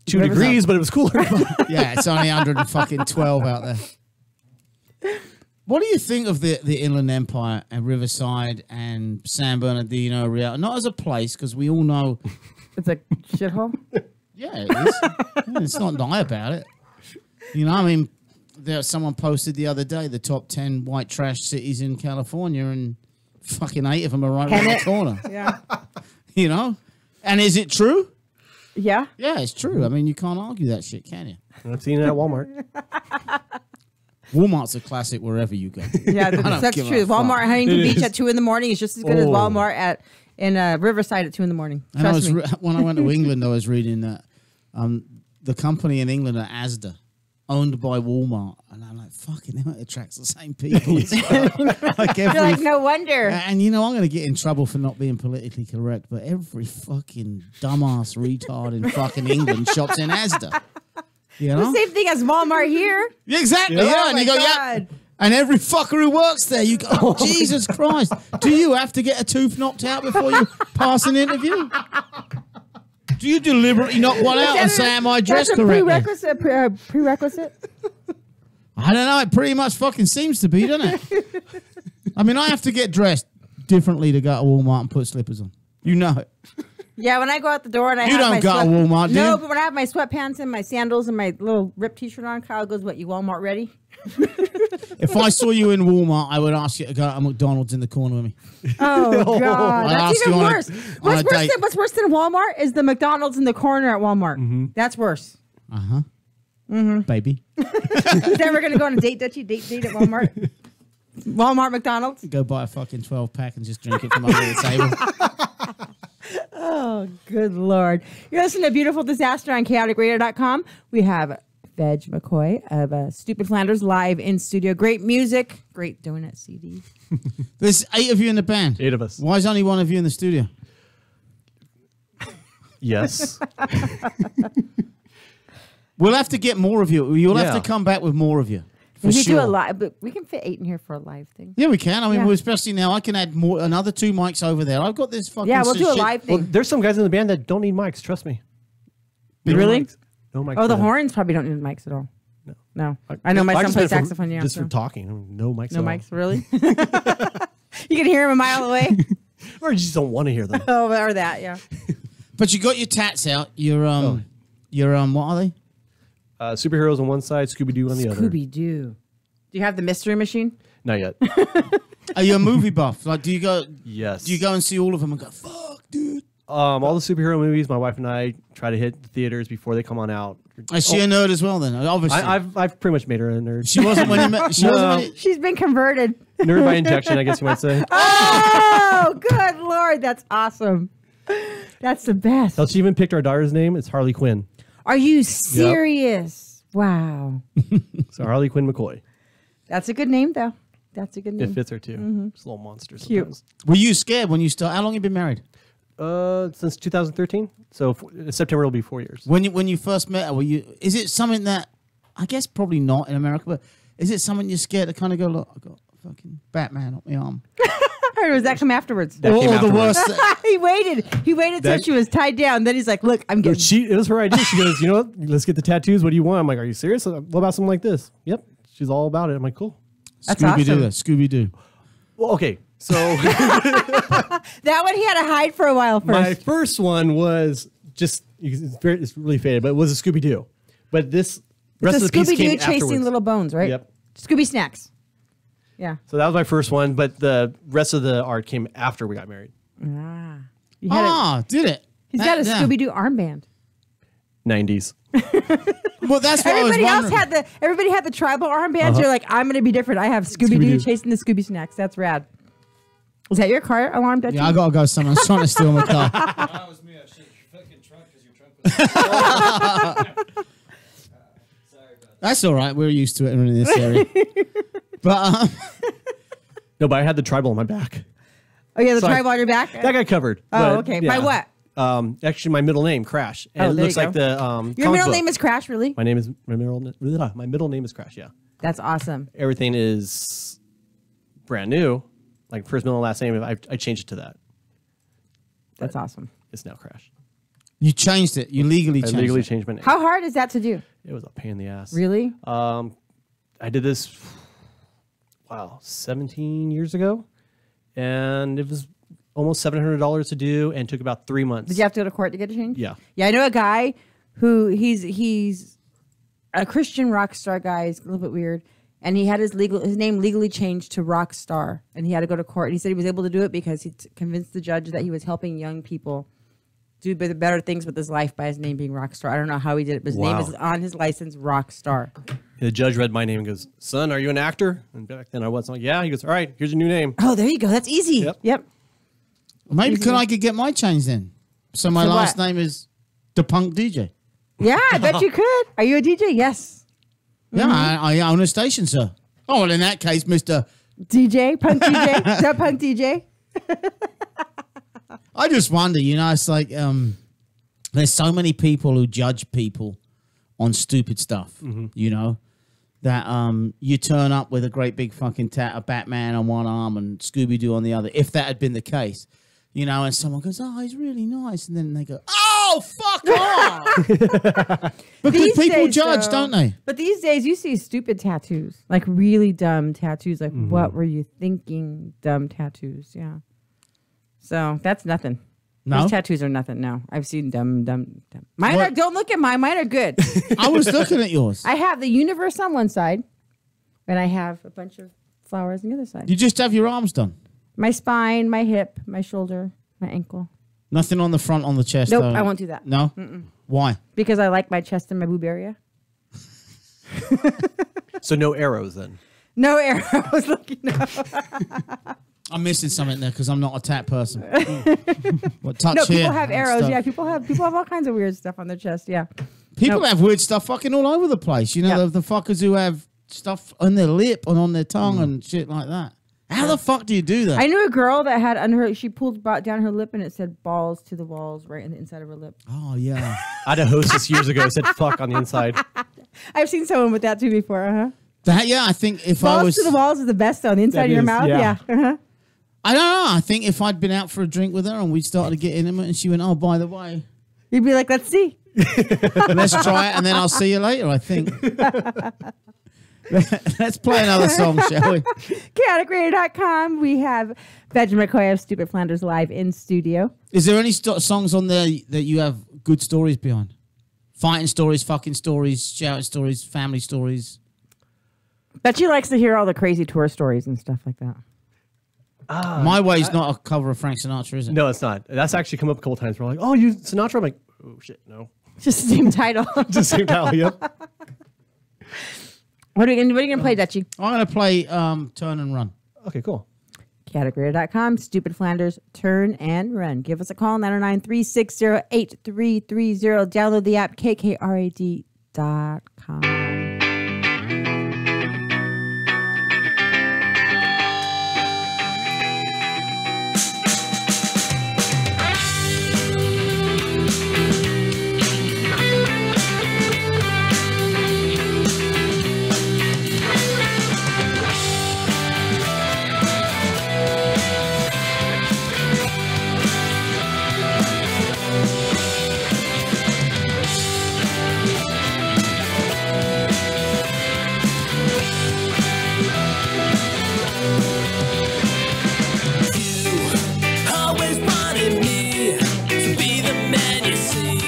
2 degrees, but it was cooler. yeah, it's only 112 out there. What do you think of the Inland Empire and Riverside and San Bernardino, Real? Not as a place, because we all know. It's a shithole. Yeah, it is. Yeah, let's not lie about it. You know, I mean, someone posted the other day the top 10 white trash cities in California, and fucking 8 of them are right around the corner. Yeah. You know? And is it true? Yeah. Yeah, it's true. I mean, you can't argue that shit, can you? I've seen it at Walmart. Walmart's a classic wherever you go. Yeah, I don't that's give a true. fuck. Walmart at Huntington It Beach is. at 2 a.m. is just as good as Oh. Walmart in Riverside at 2 a.m. And Trust me. when I went to England, I was reading that the company in England are Asda, owned by Walmart, and I'm like, fucking hell, it attracts the same people. like You're like, no wonder. And you know, I'm going to get in trouble for not being politically correct, but every fucking dumbass retard in fucking England shops in Asda. You know? The same thing as Walmart here. Exactly, Oh yeah. And my you go, God. yeah. And every fucker who works there, you go, oh, Jesus Christ. Do you have to get a tooth knocked out before you pass an interview? Do you deliberately knock one out and say, am I dressed That's a correctly? prerequisite. I don't know. It pretty much fucking seems to be, doesn't it? I mean, I have to get dressed differently to go to Walmart and put slippers on. You know it. Yeah, when I go out the door and I You have don't my go to Walmart, do No, you? but when I have my sweatpants and my sandals and my little ripped t-shirt on, Kyle goes, what, you Walmart ready? If I saw you in Walmart, I would ask you to go to McDonald's in the corner with me. Oh, God. I'd That's ask even you on a- worse. on a date. What's worse than Walmart is the McDonald's in the corner at Walmart. That's worse. Uh-huh. Baby. Is ever going to go on a date at Walmart? Walmart, McDonald's? Go buy a fucking 12-pack and just drink it from under the table. Oh, good Lord. You're listening to Beautiful Disaster on chaoticradio.com. We have Veg McCoy of Stupid Flanders live in studio. Great music, great donut CDs. There's 8 of you in the band. 8 of us. Why is only one of you in the studio? Yes. We'll have to get more of you. You'll have Yeah. to come back with more of you. For We should do sure. a live, but we can fit 8 in here for a live thing. Yeah, we can. I mean, Yeah. well, especially now, I can add another 2 mics over there. I've got this fucking. Yeah, we'll do a shit- live Well, thing. there's some guys in the band that don't need mics. Trust me. No Really? mics. No mics. Oh, for the them. horns probably don't need mics at all. No. I know my son just plays meant for- saxophone. Yeah, Just so. for talking. No mics. No at all. mics, really? You can hear him a mile away. Or you just don't want to hear them. Oh, or that, yeah. But you got your tats out. Your what are they? Superheroes on one side, Scooby-Doo on the other. Scooby-Doo. Do you have the mystery machine? Not yet. Are you a movie buff? Like, do you go? Yes. Do you go and see all of them and go, fuck, dude? All the superhero movies, my wife and I try to hit the theaters before they come on out. Is she a nerd as well? Then obviously, I've pretty much made her a nerd. she wasn't when you met. She wasn't when you, She's been converted. Nerd by injection, I guess you might say. Oh, good Lord. That's awesome. That's the best. Hell, she even picked our daughter's name. It's Harley Quinn. Are you serious? Wow. So Harley Quinn McCoy. That's a good name, though. That's a good name. It fits her too. Mm-hmm. It's a little monster Cute. sometimes. Were you scared when you started? How long have you been married? Since 2013. So September will be 4 years. When you first met her, were you? Is it something that I guess probably not in America, but is it something you're scared to kind of go, look, I got fucking Batman up my arm? Or does that come afterwards? That came the afterwards. worst. He waited till she was tied down. Then he's like, "Look, I'm getting." It was her idea. She goes, you know what? Let's get the tattoos. What do you want? I'm like, are you serious? What about something like this? Yep. She's all about it. I'm like, cool. That's Scooby-Doo. awesome. Scooby-Doo. Well, okay. So That one he had to hide for a while first. my first one was just it's really faded, but it was a Scooby Doo. But this rest it's a of the piece Scooby-Doo came chasing afterwards. little bones, right? Yep. Scooby snacks. Yeah. So that was my first one, but the rest of the art came after we got married. Ah. You had Did it? he's got a Yeah. Scooby-Doo armband. 90s. Well, that's what Everybody I else was had everybody had the tribal armbands. You're like, I'm gonna be different. I have Scooby-Doo Scooby-Doo. chasing the Scooby snacks. That's rad. Is that your car alarm, Dutchie? Yeah, I gotta go. Someone's trying to steal my car. That was me. I should fucking trunk because your trunk was. Sorry about that. That's all right. We're used to it in this area. But No, but I had the tribal on my back. Oh, yeah, the So I- tribal on your back. That got covered. Oh, but, okay. yeah. By what? Actually, my middle name, Crash. And Oh, it there looks you like go. the Your comic middle book. name is Crash, really? My middle name is Crash. Yeah. That's awesome. Everything is brand new. Like first, middle, and last name. I changed it to that. That's awesome. It's now Crash. you changed it. You legally I changed legally it. changed my name. How hard is that to do? It was a pain in the ass. Really? I did this, 17 years ago, and it was almost $700 to do, and took about 3 months. Did you have to go to court to get it changed? Yeah. Yeah, I know a guy who he's a Christian rock star guy. He's a little bit weird. And he had his name legally changed to Rock Star. And he had to go to court. And he said he was able to do it because he convinced the judge that he was helping young people do better things with his life by his name being Rock Star. I don't know how he did it, but his name is on his license, Rock Star. The judge read my name and goes, "Son, are you an actor?" And back then I was. I'm like, "Yeah." He goes, "All right, here's your new name." Oh, there you go. That's easy. Yep. Maybe I could get my change then? So my So last what? name is the Punk DJ. Yeah, I bet you could. Are you a DJ? Yes. Yeah, I own a station, sir. Oh, well, in that case, Mr. DJ, Punk DJ, the Punk DJ. I just wonder, it's like there's so many people who judge people on stupid stuff, that you turn up with a great big fucking a Batman on one arm and Scooby-Doo on the other, if that had been the case, and someone goes, "Oh, he's really nice," and then they go, "Oh, fuck off!" Because These people days, judge, though- don't they? But these days, you see stupid tattoos, like really dumb tattoos. Like, what were you thinking? Dumb tattoos, yeah. So that's nothing. No? Those tattoos are nothing. No, I've seen dumb. Mine are. Don't look at mine. Mine are good. I was looking at yours. I have the universe on one side, and I have a bunch of flowers on the other side. You just have your arms done. My spine, my hip, my shoulder, my ankle. Nothing on the front, on the chest. Nope, though. I won't do that. No? Why? Because I like my chest and my boob area. So no arrows then. No arrows looking up. I'm missing something there because I'm not a tat person. What touch No, here? people have and arrows. stuff. Yeah, people have all kinds of weird stuff on their chest. Yeah. People Nope. have weird stuff fucking all over the place. Yeah. The fuckers who have stuff on their lip and on their tongue and shit like that. How the fuck do you do that? I knew a girl that had she pulled down her lip and it said balls to the walls right in the inside of her lip. Oh, yeah. I had a hostess years ago who said "fuck" on the inside. I've seen someone with that too before. I think if I Balls was... to the walls is the best on the inside of your is, mouth. yeah. Yeah. I don't know. I think if I'd been out for a drink with her and we started to get intimate and she went, "Oh, by the way, You'd be like, let's see. let's try it and then I'll see you later," I think. Let's play another song, shall we? Chaoticradio.com. We have Veg McCoy of Stupid Flanders live in studio. Is there any songs on there that you have good stories behind? Fighting stories, fucking stories, shouting stories, family stories. Bet she likes to hear all the crazy tour stories and stuff like that. My Way's not a cover of Frank Sinatra, is it? No, it's not. That's actually come up a couple times. We're like, "Oh, you Sinatra?" I'm like, "Oh shit, no." Just the same title. Just same title. Yep. What are you going to play, Dutchie? I'm going to play Turn and Run. Okay, cool. Chaoticradio.com, Stupid Flanders, turn and run. Give us a call, 909-360-8330. Download the app, KKRAD.com. Always wanted me to be the man you see,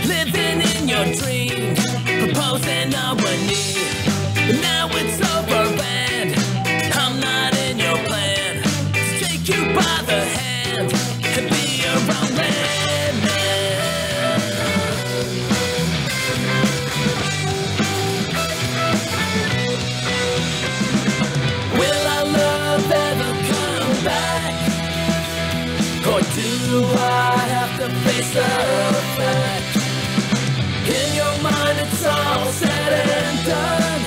living in your dream, proposing on one knee. But now it's over and I'm not in your plan to take you by the hand and be your own man. Will our love ever come back? Or do I have to face the fact? In your mind it's all said and done.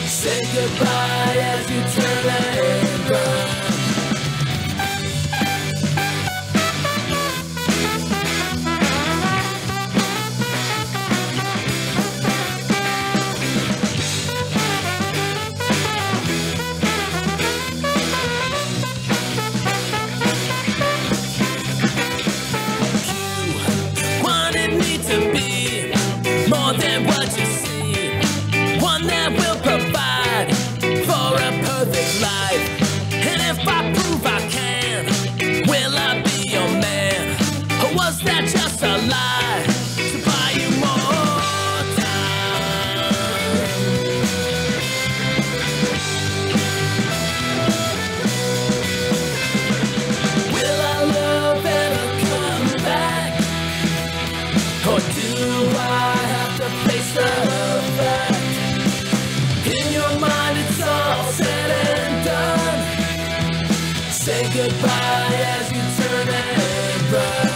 Say goodbye as you turn and run. Wanted me to be more than what you see, one that will provide for a perfect life. And if I prove I can, will I be your man? Or was that just a lie to buy you more time? Will our love ever come back? Or do I have to face the fact? In your mind it's all said and done. Say goodbye as you turn and run.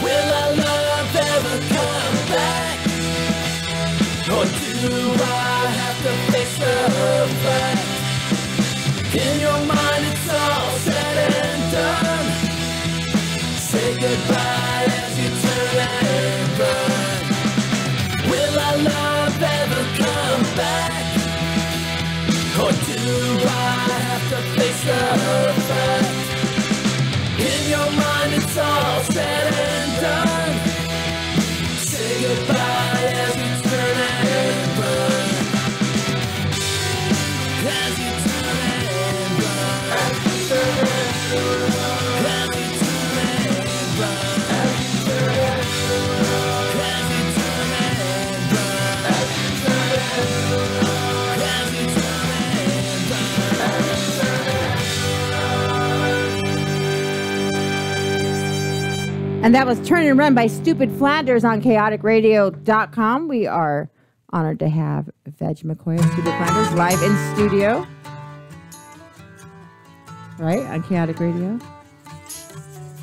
Will our love ever come back? Or do I have to face the fact? In your mind it's all said and done. Say goodbye as you turn and run. Will our love ever come back? Or do I have to face the fact? In your mind it's all said and done. Say goodbye as you turn and run. As you turn and run. As you turn and run. As you turn and run. As you turn and run. As you turn and run. As you turn and run. As you turn and run. As you turn And that was Turn and Run by Stupid Flanders on chaoticradio.com. We are honored to have Veg McCoy of Stupid Flanders live in studio. Right? On Chaotic Radio.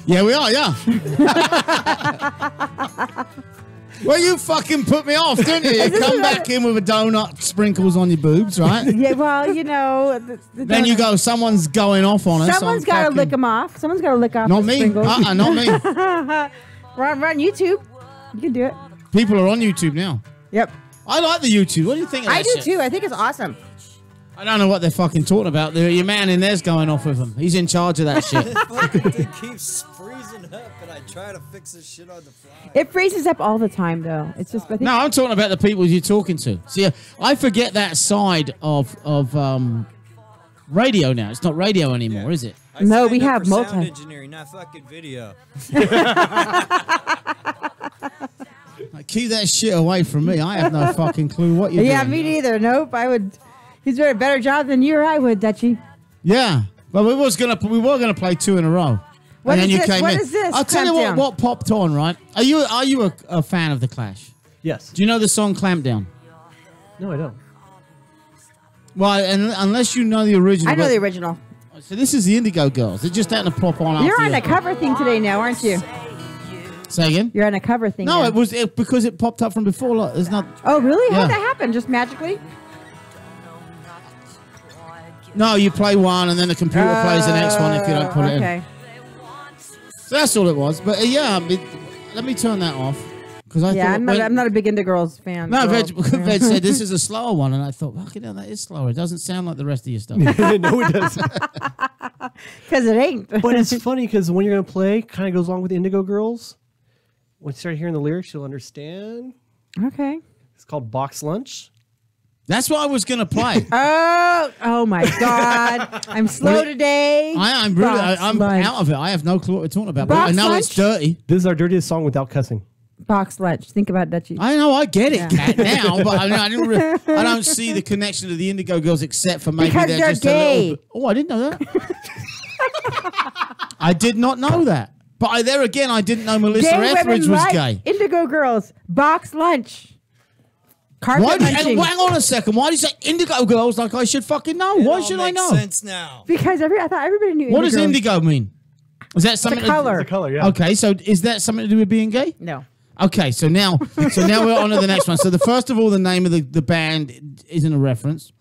Yeah, we are, yeah. Well, you fucking put me off, didn't you? You come back in with a donut sprinkles on your boobs, right? Yeah, well, you know. Then you go, someone's going off on us. Someone's got to lick them off. Someone's got to lick off Not the me. sprinkles. Not me. We're on YouTube. You can do it. People are on YouTube now. Yep. I like the YouTube. What do you think of that I do shit? too. I think it's awesome. I don't know what they're fucking talking about. Your man in there's going off with them. He's in charge of that shit. Fucking thing keeps freezing up and I try to fix this shit on the fly. It freezes up all the time, though. It's just. I think No, I'm talking about the people you're talking to. See, I forget that side of radio now. It's not radio anymore, is it? I No, signed we up have for sound multi- engineering, not fucking video. Keep that shit away from me. I have no fucking clue what you're Yeah, doing. me neither. Nope. I would. He's doing a better job than you or I would, Dutchie. Yeah. Well, we were gonna play 2 in a row. What and then is you this? came What in. is this? I'll tell you Clampdown. what popped on, right? Are you a fan of the Clash? Yes. Do you know the song Clampdown? No, I don't. Well, and unless you know the original. I know but- the original. So this is the Indigo Girls. They're just out to pop on. You're after on the- a cover thing today now, aren't you? Say again? You're on a cover thing. No, now. it was because it popped up from before. Like, there's not. Oh, really? Yeah. How'd that happen? Just magically? No, you play one and then the computer plays the next one if you don't put it in. Okay. So that's all it was. But yeah, let me turn that off because I Yeah, thought I'm not a big Indie Girls fan. No, so- Veg said this is a slower one, and I thought, fucking hell, that is slower. It doesn't sound like the rest of your stuff. No, it doesn't. Because it ain't. But it's funny because when you're going to play, kind of goes along with the Indigo Girls. When you start hearing the lyrics, you'll understand. Okay. It's called Box Lunch. That's what I was going to play. Oh my God. I'm slow today. I'm really, Box I'm lunch. out of it. I have no clue what we're talking about. But Box I know lunch? it's dirty. This is our dirtiest song without cussing. Box lunch. Think about Dutchie. I know, I get it, Yeah. Kat, now, but I don't see the connection to the Indigo Girls except for maybe Because they're they're just gay. a little bit. Oh, I didn't know that. I did not know that. But I didn't know Melissa Gay women Etheridge was like gay. Indigo Girls. Box lunch. Carpet Why munching. hang on a second. Why do you say Indigo Girls like I should fucking know? It Why all should I makes know? sense now. Because I thought everybody knew What does Girls. indigo mean? Is that something? The color. The color, yeah. Okay, so is that something to do with being gay? No. Okay, so now we're on to the next one. So the first of all, the name of the band isn't a reference.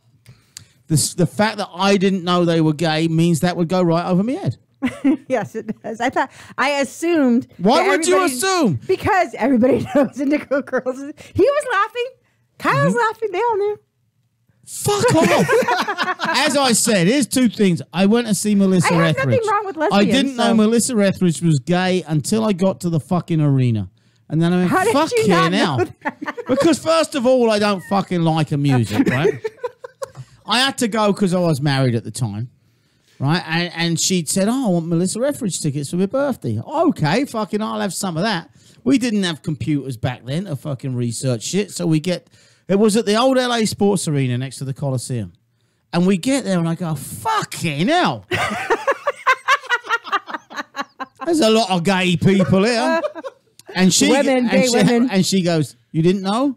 The fact that I didn't know they were gay means that would go right over my head. Yes, it does. I assumed. Why that would you everybody- assume? Because everybody knows Indigo Girls. He was laughing. Kyle's Mm-hmm. laughing. They all knew. Fuck off. As I said, here's 2 things. I went to see Melissa I have Etheridge. nothing wrong with I lesbians, didn't know so- Melissa Etheridge was gay until I got to the fucking arena. And then I went, How did fuck you here not now. know Because first of all, I don't fucking like her music, right? I had to go because I was married at the time, right? And she'd said, oh, I want Melissa Etheridge tickets for my birthday. Okay, fucking I'll have some of that. We didn't have computers back then to fucking research shit. So it was at the old LA Sports Arena next to the Coliseum. And we get there and I go, fucking hell. There's a lot of gay people here. And she, women. And she goes, you didn't know?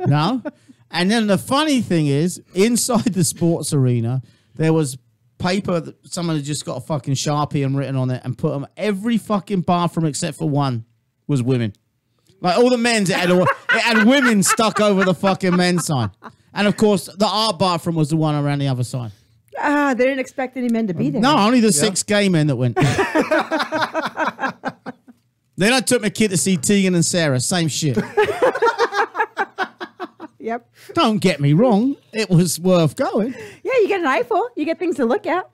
No. And then the funny thing is, inside the sports arena, there was paper that someone had just got a fucking Sharpie and written on it and put them, every fucking bathroom except for one was women. Like all the men's, it had women stuck over the fucking men's sign. And of course, the art bathroom was the one around the other side. They didn't expect any men to be there. No, only the 6 gay men that went. Then I took my kid to see Tegan and Sarah. Same shit. Yep. Don't get me wrong. It was worth going. Yeah, you get an eyeful. You get things to look at.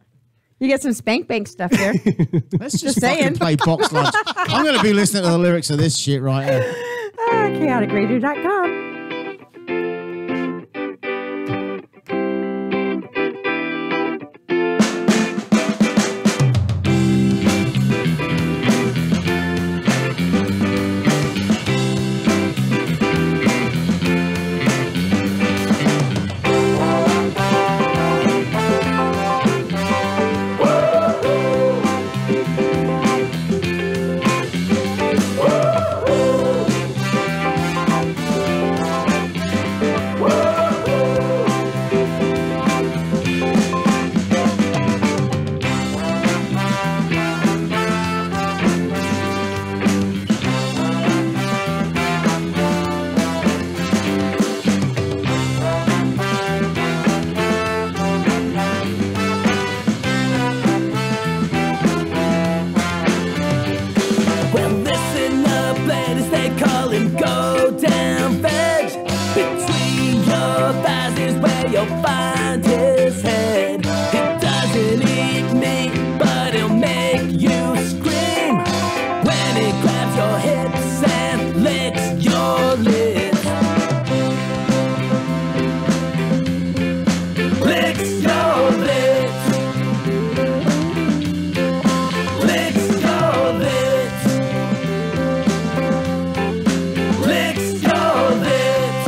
You get some spank bank stuff there. Let's just saying. fucking play box lunch. I'm going to be listening to the lyrics of this shit right now. Chaoticradio.com. your hips and licks your lips. Licks your lips. Licks your lips. Licks your lips.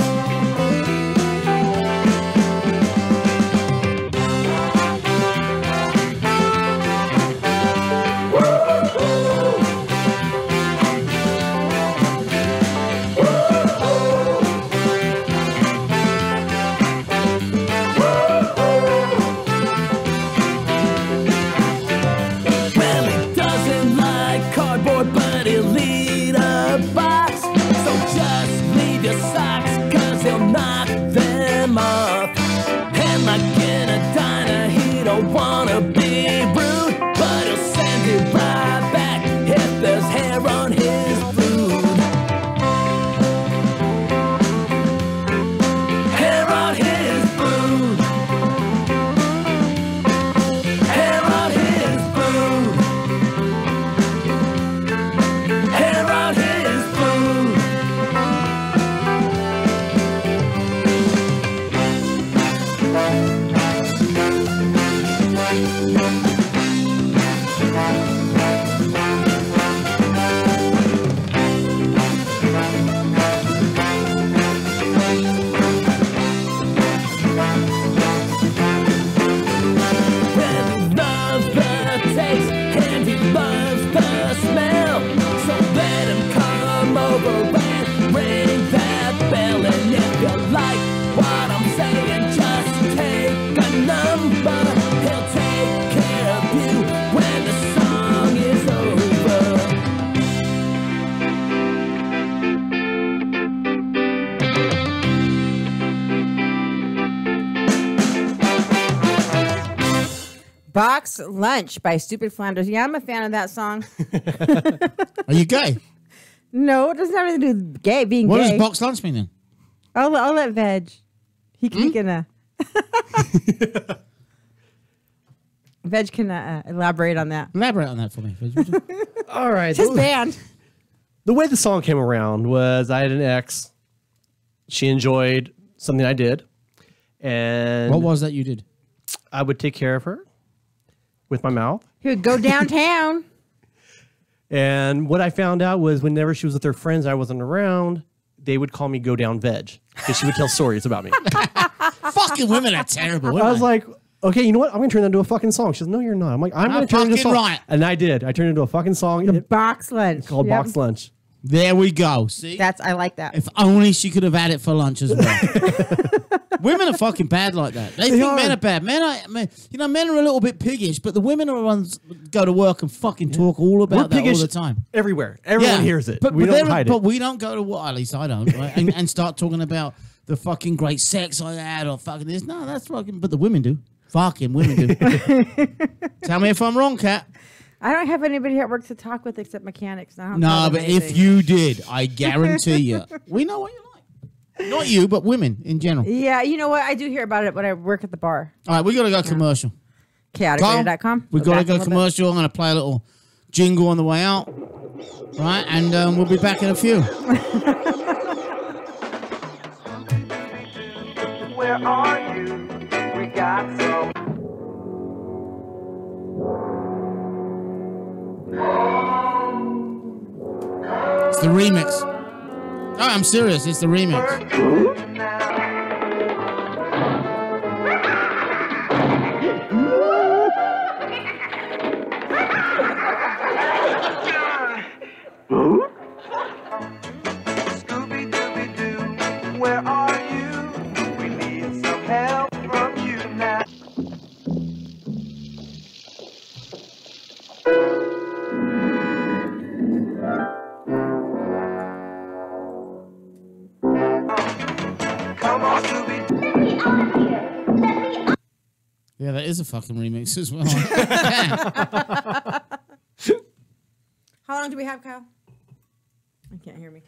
Well, he doesn't like cardboard, but he'll eat a box. So just leave your socks, cause he'll knock them off. And like in a diner, he don't wanna be rude, but he'll send it right back if there's hair on his food. Hair on his food. Hair on his food. Hair on his food. Well, he loves the taste and he loves the smell. So let him come over and ring that bell. And if you like what I'm saying, just take a number. He'll take care of you when the song is over. Box Lunch by Stupid Flanders. Yeah, I'm a fan of that song. Are you gay? No, it doesn't have anything to do with gay, being What gay. does box lunch mean then? I'll let Veg. He can Veg can elaborate on that. Elaborate on that for me, please, would you? All right. It's his band. The way the song came around was I had an ex. She enjoyed something I did. And What was that you did? I would take care of her with my mouth. He would go downtown. And what I found out was whenever she was with her friends, I wasn't around, they would call me Go Down Veg because she would tell stories about me. Fucking women are terrible. I was like, okay, you know what? I'm going to turn that into a fucking song. She says, no, you're not. I'm like, I'm going to turn it into a song. right. And I did. I turned it into a fucking song. The Box Lunch. Called Yep. Box Lunch. There we go. See? I like that. If only she could have had it for lunch as well. Women are fucking bad like that. They think men are bad. Men are a little bit piggish, but the women are the ones that go to work and fucking talk all about that all the time. Everywhere. Everyone hears it. But we don't hide it. But we don't go to work, at least I don't, right? and start talking about the fucking great sex I had or fucking this. No, that's fucking, but the women do. Fucking women do. Tell me if I'm wrong, Kat. I don't have anybody at work to talk with except mechanics. I don't No, tell them but anything. if you did, I guarantee you, we know what you like. Not you, but women in general. Yeah, you know what? I do hear about it when I work at the bar. All right, we got to go commercial. Chaoticradio.com. We've got to go commercial. I'm going to play a little jingle on the way out. Right, and we'll be back in a few. Where are you? We got some. It's the remix. Oh, I'm serious. It's the remix. Scooby-Dooby-Doo, where are you? We need some help from you now. Come on, Scooby. Let me out here. Let me out. Yeah, that is a fucking remix as well. How long do we have, Kyle? I can't hear me.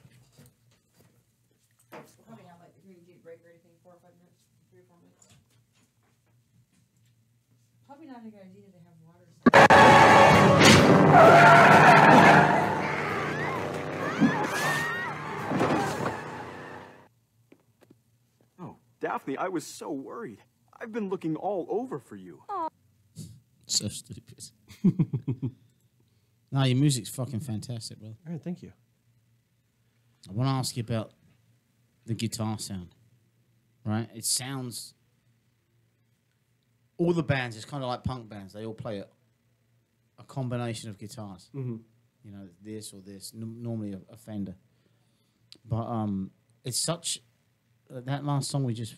Probably not like we need a break or anything. 4 or 5 minutes, 3 or 4 minutes. Probably not a good idea to have water. Oh, Daphne, I was so worried. I've been looking all over for you. So stupid. No, your music's fucking fantastic, bro. All right, thank you. I want to ask you about the guitar sound. Right? It sounds... All the bands, it's kind of like punk bands. They all play a combination of guitars. Mm-hmm. You know, this or this. Normally a Fender. But it's such... that last song we just...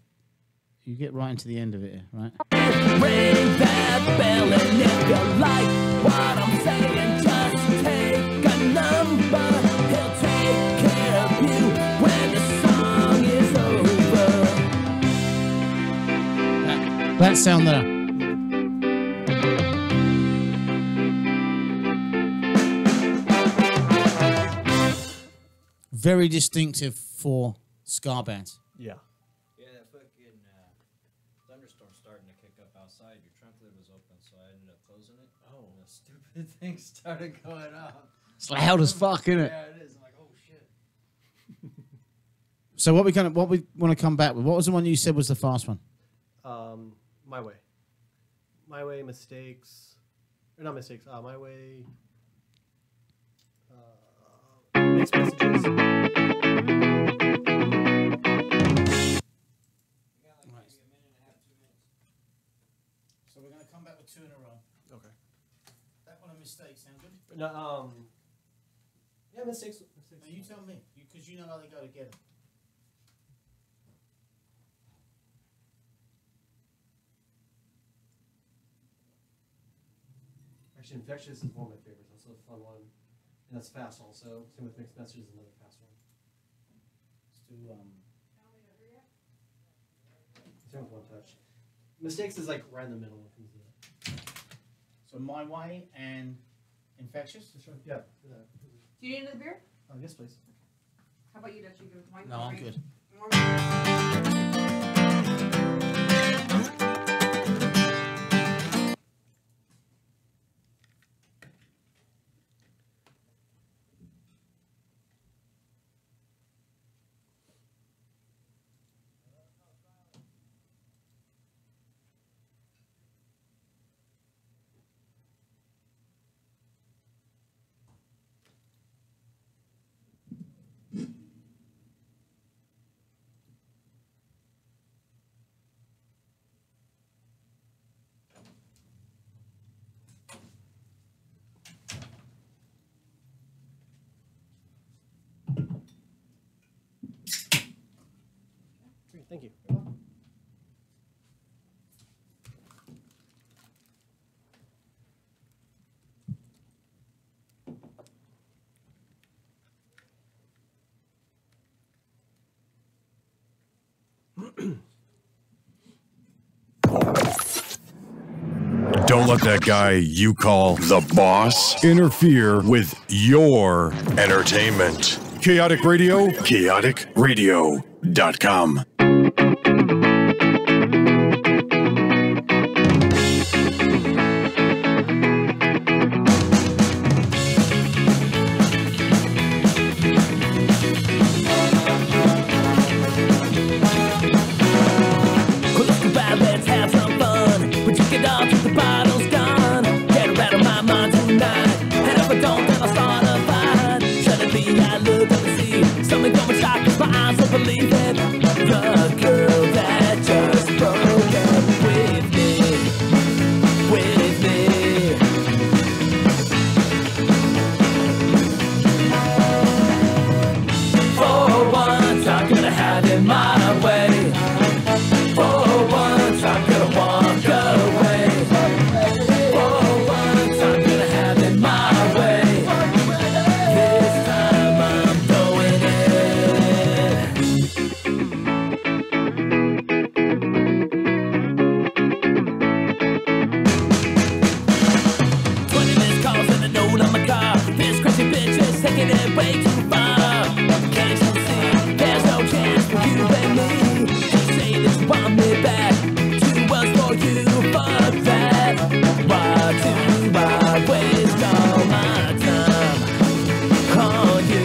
You get right into the end of it, right? Ring that bell, and if you like what I'm saying, just take a number. He'll take care of you when the song is over. That sound there. Very distinctive for ska bands. Yeah. Yeah, that fucking thunderstorm starting to kick up outside. Your trunk lid was open, so I ended up closing it. Oh. And the stupid thing started going off. It's loud as fuck, isn't it? Yeah, it is. I'm like, oh shit. So what we want to come back with? What was the one you said was the fast one? My Way. My Way, Mistakes. Or not Mistakes. My Way. Mixed Messages. So we're going to come back with 2 in a row. Okay. That one a mistake sound good? No, yeah, Mistakes. No, you tell me, because you know how they go together. Actually, Infectious is one of my favorites. That's a fun one. And that's fast also. Same with Mixed Messages, another fast one. Let's do Same with One Touch. Mistakes is like right in the middle when it comes to that. So My Way and Infectious? That's right. Yeah. Do you need another beer? Yes, please. How about you, Dutch? You go white? No, I'm good. Thank you. Don't let that guy you call the boss interfere with your entertainment. Chaotic Radio, chaoticradio.com. Let's have some fun. We drink it all till the bottle's gone. Get out of my mind tonight. And if I don't, then I'll start a fight. Suddenly I look up and see something going shock, 'cause my eyes don't believe it. The girl that just broke up with me. With me. For once, I'm gonna have it my way. For once, I'm gonna walk away. For once, I'm gonna have it my way. This time I'm doing it. 20 missed calls and a note on my car. This crazy bitch is taking it way too far. Can't you see? There's no chance for you and me. Say that you want me back. 2 words for you, fuck that. Why do I waste all my time on you?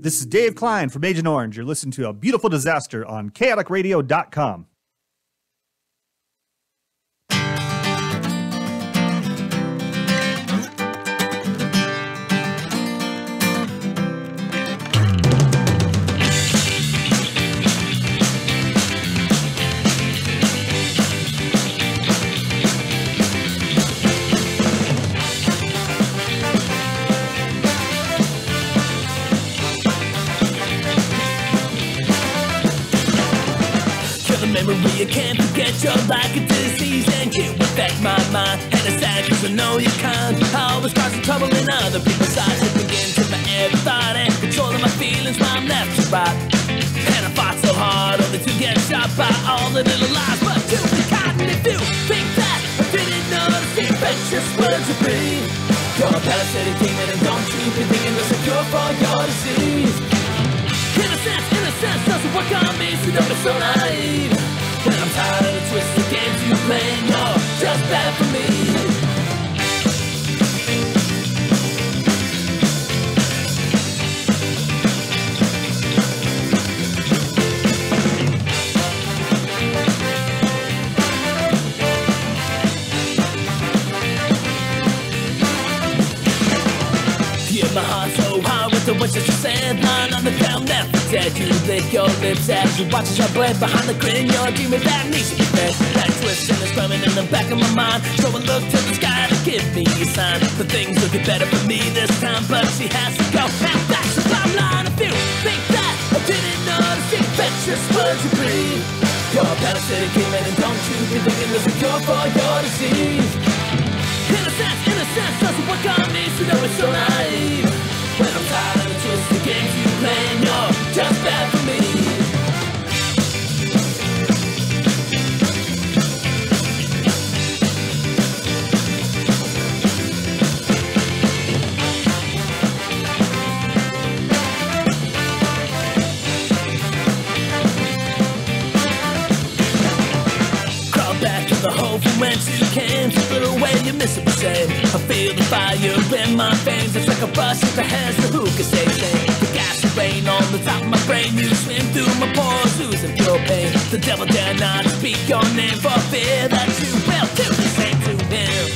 This is Dave Klein from Agent Orange. You're listening to A Beautiful Disaster on chaoticradio.com. Memory, you can't forget you're like a disease, and you affect my mind. And it's sad cause I know you can't. I always causing trouble in other people's eyes. It begins with my every thought and controlling my feelings while I'm left to right. And I fought so hard only to get shot by all the little lies. But to be cotton if you think that I didn't notice the infectious words you breathe. You're a parasitic demon and don't you be thinking there's a cure for your disease. Innocence doesn't work on me, so don't be so naive. And I'm tired of the twisted games you play, and you're just bad for me. My heart so hard with the words that you said. Lying on the ground, never dead. You lick your lips as you watch as I bled. Behind the grin, you're dreaming that needs to be fed. That twist and it's drumming in the back of my mind. So I look to the sky to give me a sign. The things looking better for me this time, but she has to go. And that's the bottom line. If you think that I didn't notice the infectious words you breathe, you're a parasitic demon, and don't you be thinking there's a cure for your disease. Innocence doesn't work on me, so don't be so naive. When I'm tired of the twisted games you play, and you're just bad for me. Crawl back to the hole from whence you came. Slip it away, you miss it the same. I feel the fire in my veins. It's like a bus with the hands to who can say things. The gas and rain on the top of my brain. You swim through my pores, losing pure pain. The devil dare not speak your name for fear that you will do the same to him.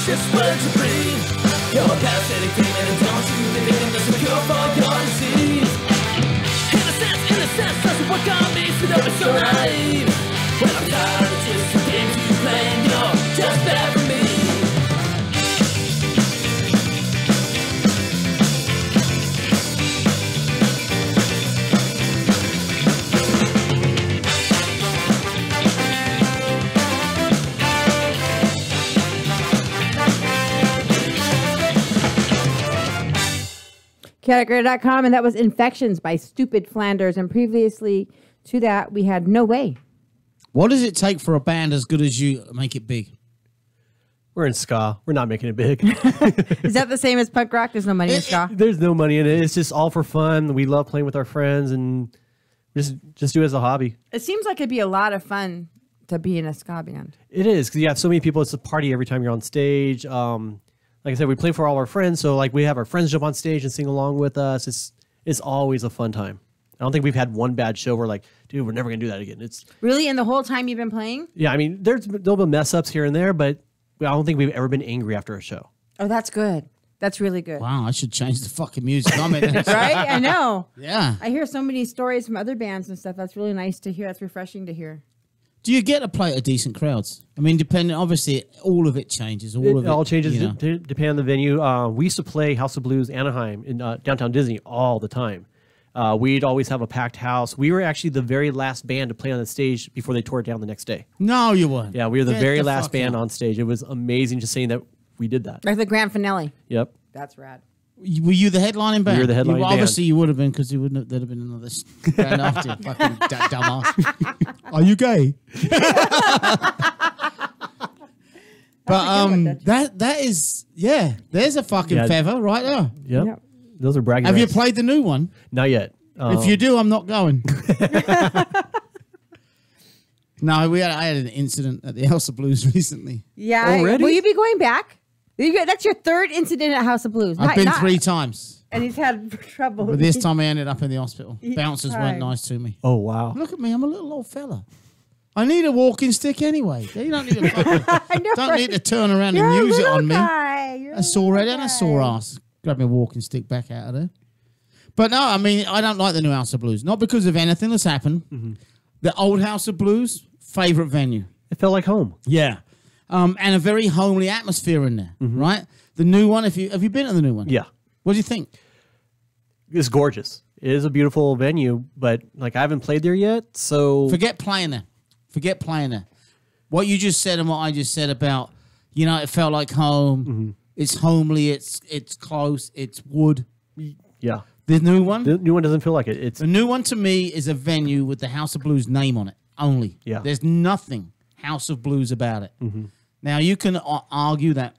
Just words you breathe. You're a parasitic demon, and don't you be thinking there's a cure for your disease. Innocence doesn't work on me, so don't be so naive. When I'm tired of the twisted games you play, and you're just bad for me. Chaoticradio.com, and that was Infections by Stupid Flanders. And previously to that, we had No Way. What does it take for a band as good as you to make it big? We're in ska. We're not making it big. Is that the same as punk rock? There's no money in ska? There's no money in it. It's just all for fun. We love playing with our friends and just do it as a hobby. It seems like it'd be a lot of fun to be in a ska band. It is, because you have so many people. It's a party every time you're on stage. Like I said, we play for all our friends, so like we have our friends jump on stage and sing along with us. It's always a fun time. I don't think we've had one bad show where like, dude, we're never gonna do that again. It's really in the whole time you've been playing. Yeah, I mean, there'll be mess ups here and there, but I don't think we've ever been angry after a show. Oh, that's good. That's really good. Wow, I should change the fucking music on it. Right? I know. Yeah. I hear so many stories from other bands and stuff. That's really nice to hear. That's refreshing to hear. Do you get to play at decent crowds? I mean, depending, obviously, all of it changes. It all changes you know. depending on the venue. We used to play House of Blues Anaheim in downtown Disney all the time. We'd always have a packed house. We were actually the very last band to play on the stage before they tore it down the next day. No, you weren't. Yeah, we were the Get very the last fuck band out. on stage. It was amazing just saying that we did that. Like the grand finale. Yep. That's rad. Were you the headlining band? We were the headlining band. Obviously, you would have been because there'd have been another band after you. Fucking dumbass. Are you gay? But that is There's a fucking feather right there. Yep. Those are bragging Have you rights. played the new one? Not yet. If you do, I'm not going. No, I had an incident at the House of Blues recently. Yeah. Already? Will you be going back? That's your third incident at House of Blues. I've been 3 times. And he's had trouble. But this time I ended up in the hospital. Each Bouncers time. weren't nice to me. Oh, wow. Look at me, I'm a little old fella. I need a walking stick anyway. You don't need to need to turn around You're and a use it little on me. guy. You're A sore head and a sore ass. Grab my walking stick back out of there. But no, I mean, I don't like the new House of Blues. Not because of anything that's happened. Mm-hmm. The old House of Blues, favourite venue. It felt like home. Yeah. And a very homely atmosphere in there, right? The new one, have you been to the new one? Yeah. What do you think? It's gorgeous. It is a beautiful venue, but like I haven't played there yet, so Forget playing there. Forget playing there. What you just said and what I just said about, it felt like home. It's homely. It's close. It's wood. Yeah. The new one? The new one doesn't feel like it. The new one to me is a venue with the House of Blues name on it only. Yeah. There's nothing House of Blues about it. Now, you can argue that,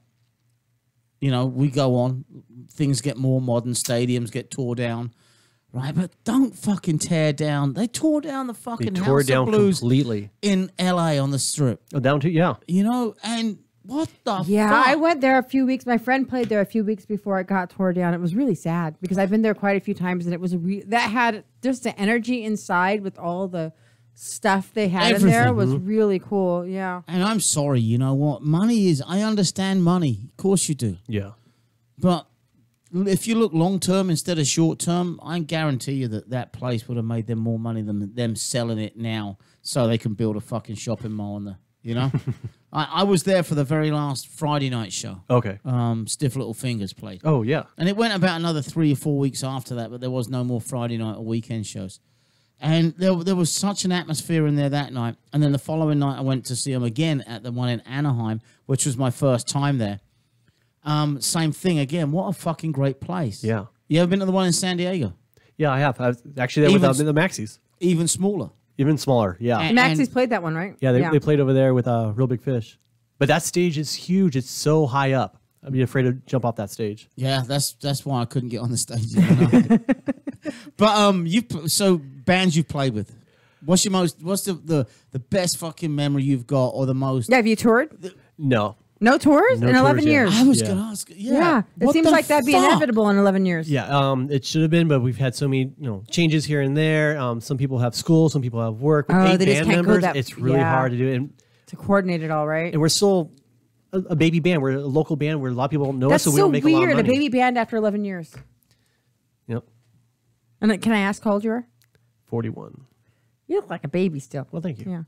we go on. Things get more modern. Stadiums get tore down. Right? But don't fucking tear down. They tore down the fucking They tore House down of Blues completely in L.A. on the Strip. Oh, down to And what the Yeah, fuck? I went there a few weeks. My friend played there a few weeks before it got tore down. It was really sad because I've been there quite a few times, and it was that had just the energy inside with all the stuff they had in there was really cool. Yeah. And I'm sorry, you know what? Money is, I understand money. Of course you do. Yeah. But if you look long term instead of short term, I guarantee you that place would have made them more money than them selling it now so they can build a fucking shopping mall on the, I was there for the very last Friday night show. Okay. Stiff Little Fingers played. Oh, yeah. And it went about another 3 or 4 weeks after that, but there was no more Friday night or weekend shows. And there was such an atmosphere in there that night. And then the following night, I went to see them again at the one in Anaheim, which was my first time there. Same thing again. What a fucking great place. Yeah. You ever been to the one in San Diego? Yeah, I have. I was actually there with the Maxis. Even smaller. Even smaller, yeah. Maxie's played that one, right? Yeah, they played over there with Real Big Fish. But that stage is huge. It's so high up. I'd be afraid to jump off that stage. Yeah, that's why I couldn't get on the stage. But so bands you've played with. What's the best fucking memory you've got, or the most? Yeah, have you toured? No. No tours in 11 years. I was gonna ask. Yeah, it seems like that'd be inevitable in 11 years. Yeah, it should have been, but we've had so many changes here and there. Some people have school, some people have work. With 8 they just band can't go members, that- it's really hard to do. And to coordinate it all, right? And we're still a baby band. We're a local band where a lot of people don't know That's us, so we don't make a lot of weird. A money. baby band after 11 years. Yep. And then, can I ask how old you are? 41. You look like a baby still. Well, thank you. Yeah,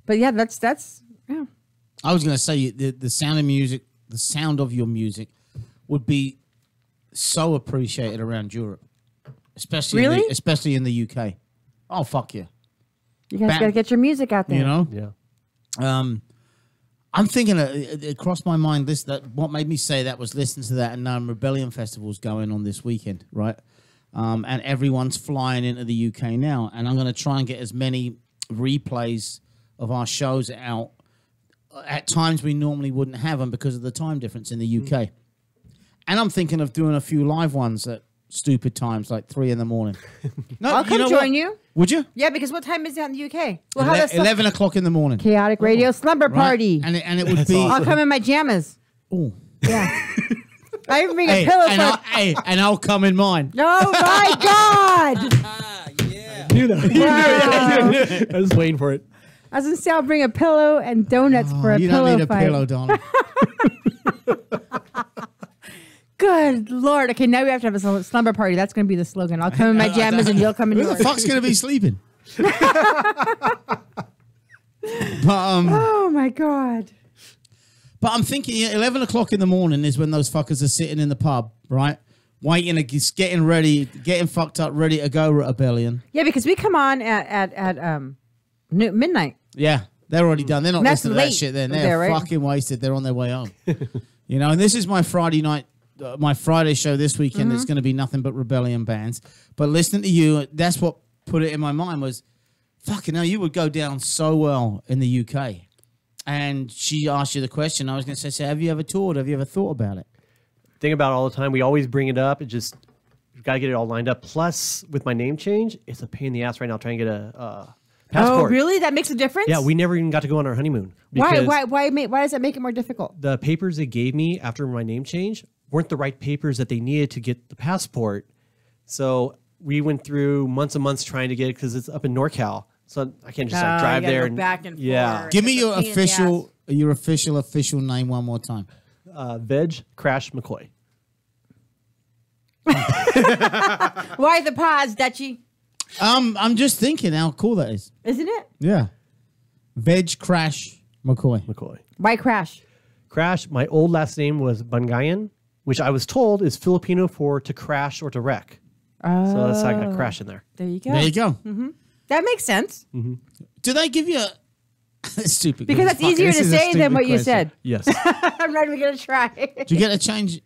but yeah, that's yeah. I was going to say the sound of music, the sound of your music, would be so appreciated around Europe, especially especially in the UK. Oh fuck yeah! You guys got to get your music out there. You know. Yeah. I'm thinking it crossed my mind what made me say that was listening to that, and Rebellion Festival's going on this weekend, right? And everyone's flying into the UK now, and I'm going to try and get as many replays of our shows out at times we normally wouldn't have them because of the time difference in the UK. And I'm thinking of doing a few live ones at stupid times, like 3 in the morning. No, I'll come join you. Would you? Yeah, because what time is it in the UK? 11 o'clock in the morning. Chaotic Radio Slumber Right? Party. And it would be... I'll come in my jammas. Oh. Yeah. I even bring a pillow for... and I'll come in mine. Oh, my God. I knew that. Wow. I was waiting for it. I was going to say I'll bring a pillow and donuts for a you pillow don't need a fight. pillow, darling. Good Lord. Okay, now we have to have a slumber party. That's going to be the slogan. I'll come in my jammas and you'll come in Who the yours. fuck's going to be sleeping? But Oh my God. But I'm thinking 11 o'clock in the morning is when those fuckers are sitting in the pub, right? Waiting, getting ready, getting fucked up, ready to go rebellion. Yeah, because we come on at midnight. Yeah, they're already done. They're not That's listening to that late shit then. there, They're right? fucking wasted. They're on their way home. You know, and this is my Friday night, my Friday show this weekend. It's going to be nothing but rebellion bands. But listening to you, that's what put it in my mind was, fucking hell, you would go down so well in the UK. And she asked you the question. I was going to say, have you ever toured? Have you ever thought about it? Think about it all the time. We always bring it up. It just, you've got to get it all lined up. Plus, with my name change, it's a pain in the ass right now trying to get a passport. Oh, really? That makes a difference? Yeah, we never even got to go on our honeymoon. Why because does that make it more difficult? the papers they gave me after my name change weren't the right papers that they needed to get the passport. So we went through months and months trying to get it because it's up in NorCal. So I can't just like, drive there and back and yeah. forth. Give me It's your a pain in the official name one more time. Veg Crash McCoy. Why the pause, Dutchie? I'm just thinking how cool that is. Isn't it? Yeah. Veg Crash McCoy. Why Crash? Crash, my old last name was Bangayan, which I was told is Filipino for to crash or to wreck. So that's how I got Crash in there. There you go. There you go. Mm-hmm. That makes sense. Mm-hmm. Do they give you a... stupid. Because that's easier to say than what you said. Yes. I'm not even going to try. Do you get a change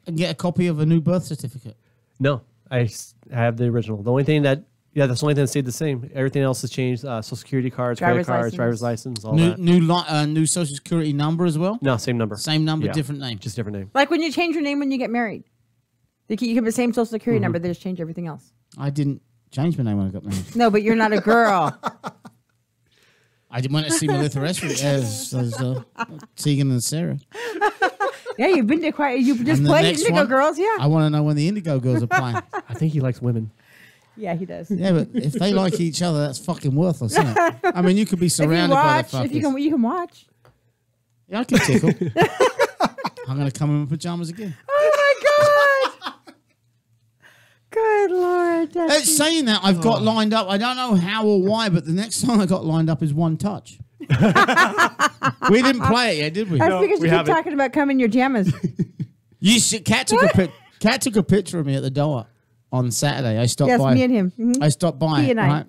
and get a copy of a new birth certificate? No, I have the original. The only thing that, that's the only thing that stayed the same. Everything else has changed. Social security cards, credit cards, driver's license, all that. New social security number as well? No, same number. Same number, Yeah. different name. Just different name. Like when you change your name when you get married. You keep the same social security number, they just change everything else. I didn't change my name when I got married. No, but you're not a girl. I didn't want to see Melissa Etheridge as Tegan and Sarah. Yeah, you've been to quite. You just And the played next Indigo one, Girls, yeah. I want to know when the Indigo Girls are playing. I think he likes women. Yeah, he does. Yeah, but if they like each other, that's fucking worthless, isn't it? I mean, you could be surrounded by the fuckers. If you can watch. Yeah, I can tickle. I'm going to come in my pajamas again. Oh my God! Good Lord! It's saying that I've got lined up. I don't know how or why, but the next song I got lined up is One Touch. We didn't play it yet, did we? That's because you keep talking about coming in your jammies. Kat took a picture of me at the door on Saturday. I stopped Yes, by. me and him. Mhm. I stopped by. He and I. Right?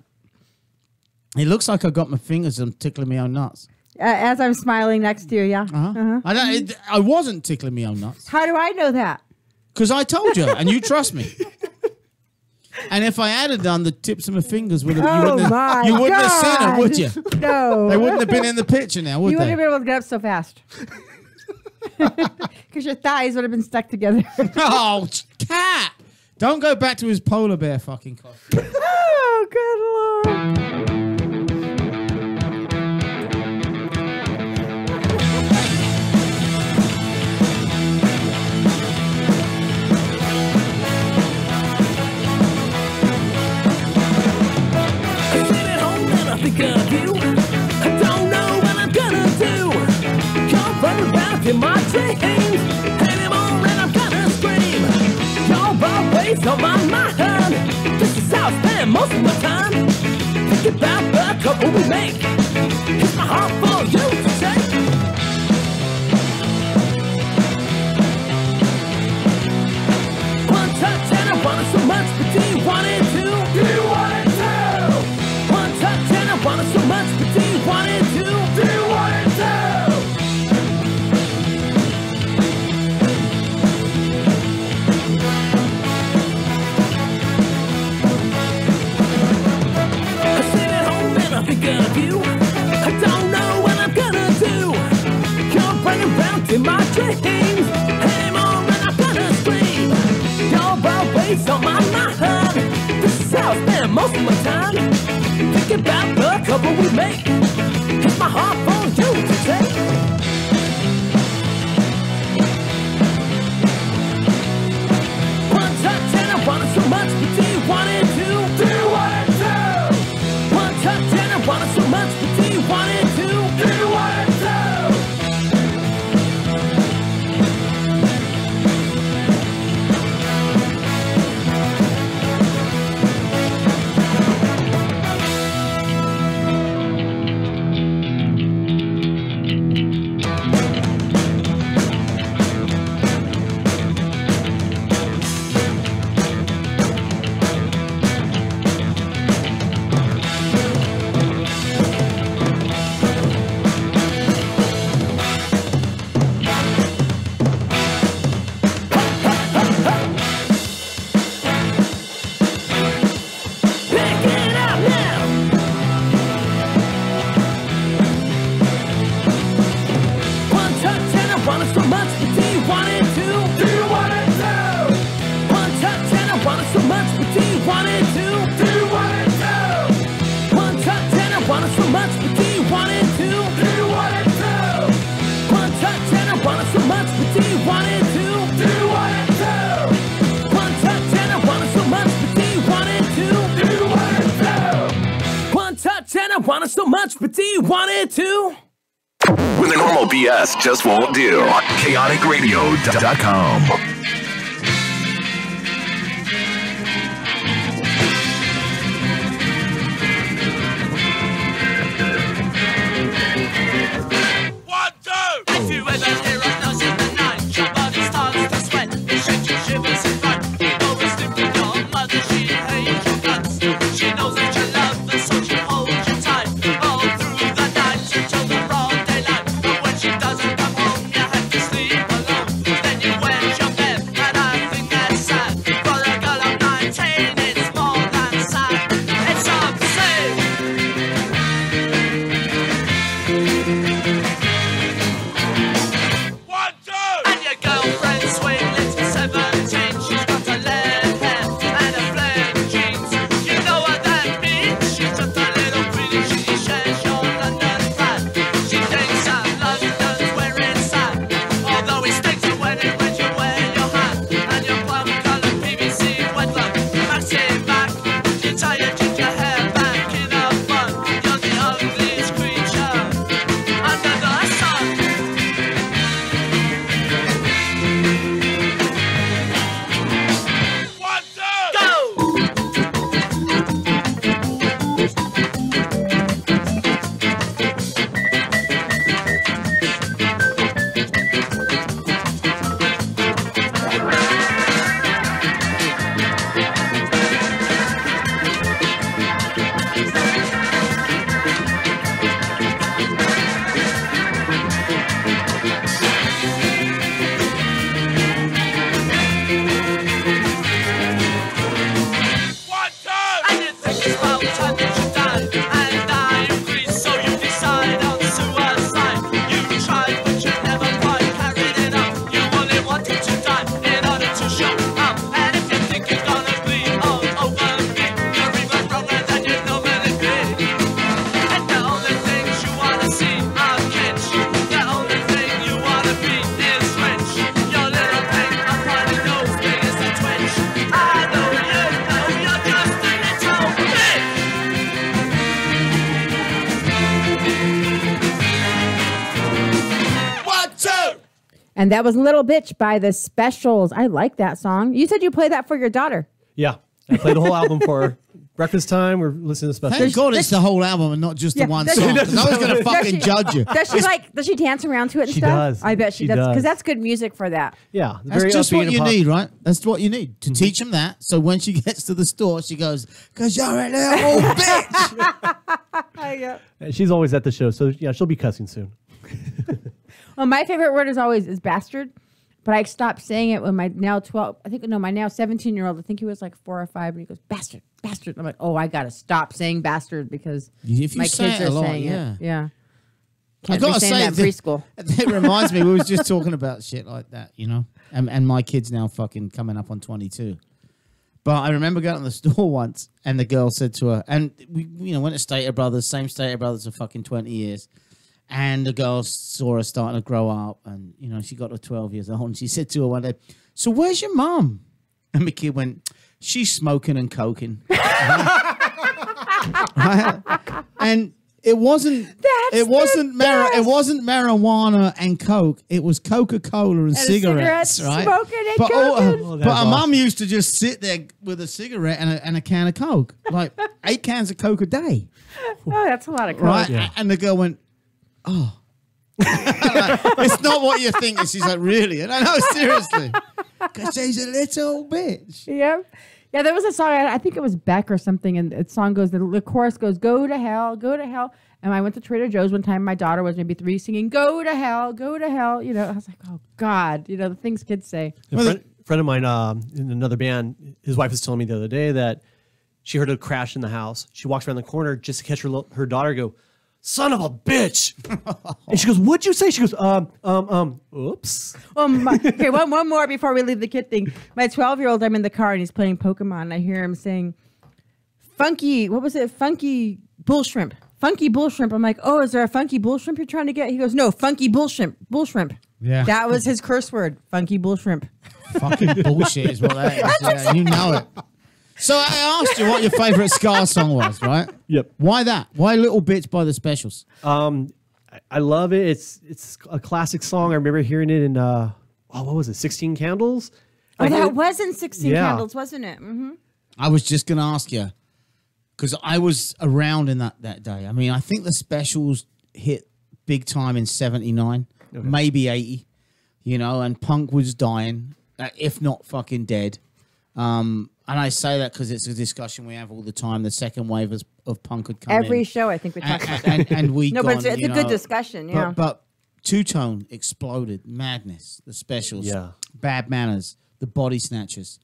It looks like I got my fingers and tickling my own nuts. As I'm smiling next to you, yeah. Uh-huh. I don't. I wasn't tickling my own nuts How do I know that? because I told you, and you trust me. And if I had done, the tips of my fingers would have. Oh my you wouldn't have seen them, God. would you? No. They wouldn't have been in the picture now, would You wouldn't they? have been able to get up so fast. Because your thighs would have been stuck together. Oh, Cat! Don't go back to his polar bear fucking costume. Oh, good Lord. Think of you. I don't know what I'm gonna do. Come running around in my dreams anymore, and I'm gonna scream. You're always on my mind. This is how I spend most of my time. Think about the couple we make. It's my heart for you to take. One touch and I want it so much, but do you want it too? Do you want it too? One touch and I want it so much, but do you want it too? Do you want it too? I sit at home and I think of you. I don't know what I'm gonna do. You're running around in my dreams anymore, and I'm gonna scream. You're always on my mind. This is how I spend most of my time. Think about the couple we make. It's my heart for you to take. One touch and I want it so much, but do you want it too? Do you want it too? One touch and I want it so much, but do you want it too? Do you want it too? want it so much, but do you want it too? When the normal BS just won't do. ChaoticRadio.com. If you ever hear a noise in the night, your body starts to sweat, it shakes your shivers in fright. You go and sleep with your mother, she hates your guts. She knows that you love her, so she holds you tight all through the night until the broad daylight. But when she doesn't come home, you have to sleep alone. Then you wet your bed, and I think that's sad. For a girl of 19, it's more than sad. It's absurd. And your girlfriend's sweet little 17. She's got a lead hair and a flared jeans. You know what that means? She's just a little pretty. She shares your London flat. She thinks that London's where it's at. Although it stinks of when you wear your hat and your plum-coloured PVC wetlock. Maxi back, you tie your ginger hair back in a bun. You're the ugliest creature under the sun. And you think it's about time that you die, and I agree, so you decide on suicide. You tried, but you never quite carried it out. You only wanted to die in order to show up. And if you think it's gonna be all over me, you're even stronger than you normally be. And the only things you wanna see are kids. The only thing you wanna be is rich. Your little thing, a funny nose, big as a twitch. I know you know you're just a little bitch. And that was Little Bitch by The Specials. I like that song. You said you play that for your daughter. Yeah, I played the whole album for her. Breakfast time. We're listening to special. Thank God it's the whole album and not just the one song. 'Cause I was going to fucking judge you. Does she dance around to it and She stuff? does. I bet she She does. does. Because that's good music for that. Yeah, That's very just upbeat what and you pop. need, right? That's what you need to teach them that. So when she gets to the store, she goes, "Cause you're a little bitch." And she's always at the show, so yeah, she'll be cussing soon. Well, my favorite word is always bastard. But I stopped saying it when my now 12, my now 17-year-old, I think he was like 4 or 5, and he goes, bastard, bastard. I'm like, oh, I got to stop saying bastard because If you my say kids it are a lot, saying yeah. it. Yeah. I Can't be gotta saying say, that in preschool. It reminds me, we was just talking about shit like that, you know, and my kid's now fucking coming up on 22. But I remember going to the store once, and the girl said to her, and we went to Stater Brothers, same Stater Brothers for fucking 20 years. And the girl saw her starting to grow up, and she got to 12 years old, and she said to her one day, "So where's your mum?" And the kid went, "She's smoking and coking." Right? And it wasn't marijuana and coke. It was Coca-Cola and cigarettes, right? Smoking and But coking. but our mum used to just sit there with a cigarette and a can of coke, like 8 cans of coke a day, Oh, that's a lot of coke. right? And the girl went, "Oh." It's not what you think. She's like, "Really?" And I know, seriously, because she's a little bitch. Yeah. Yeah, there was a song, I think it was Beck or something, and the song goes, the chorus goes, go to hell, go to hell. And I went to Trader Joe's one time, my daughter was maybe 3 singing, go to hell, go to hell. I was like, oh, God, the things kids say. A friend of mine in another band, his wife was telling me the other day that she heard a crash in the house. She walks around the corner just to catch her daughter go, "Son of a bitch!" And she goes, "What'd you say?" She goes, oops. Okay, one more before we leave the kid thing. My 12-year-old, I'm in the car and he's playing Pokemon. And I hear him saying, "Funky, what was it? Funky bull shrimp. Funky bull shrimp." I'm like, "Oh, is there a funky bull shrimp you're trying to get?" He goes, "No, funky bull shrimp. Bull shrimp." Yeah, that was his curse word. Funky bull shrimp. Fucking bullshit is what that is. Yeah, you know it. So I asked you what your favorite ska song was, right? Yep. Why that? Why Little Bitch by the Specials? I love it. It's a classic song. I remember hearing it in what was it? 16 Candles. Oh, that was in 16 Yeah. Candles, wasn't it? Mm-hmm. I was just going to ask you because I was around in that day. I mean, I think the Specials hit big time in 79, maybe 80, you know, and punk was dying, if not fucking dead. And I say that because it's a discussion we have all the time. The second wave of punk had come Every in. show, I think we talk about that. And we No, but it's a good discussion, yeah. But Two-Tone exploded. Madness, the Specials, Yeah. Bad Manners, the Body Snatchers.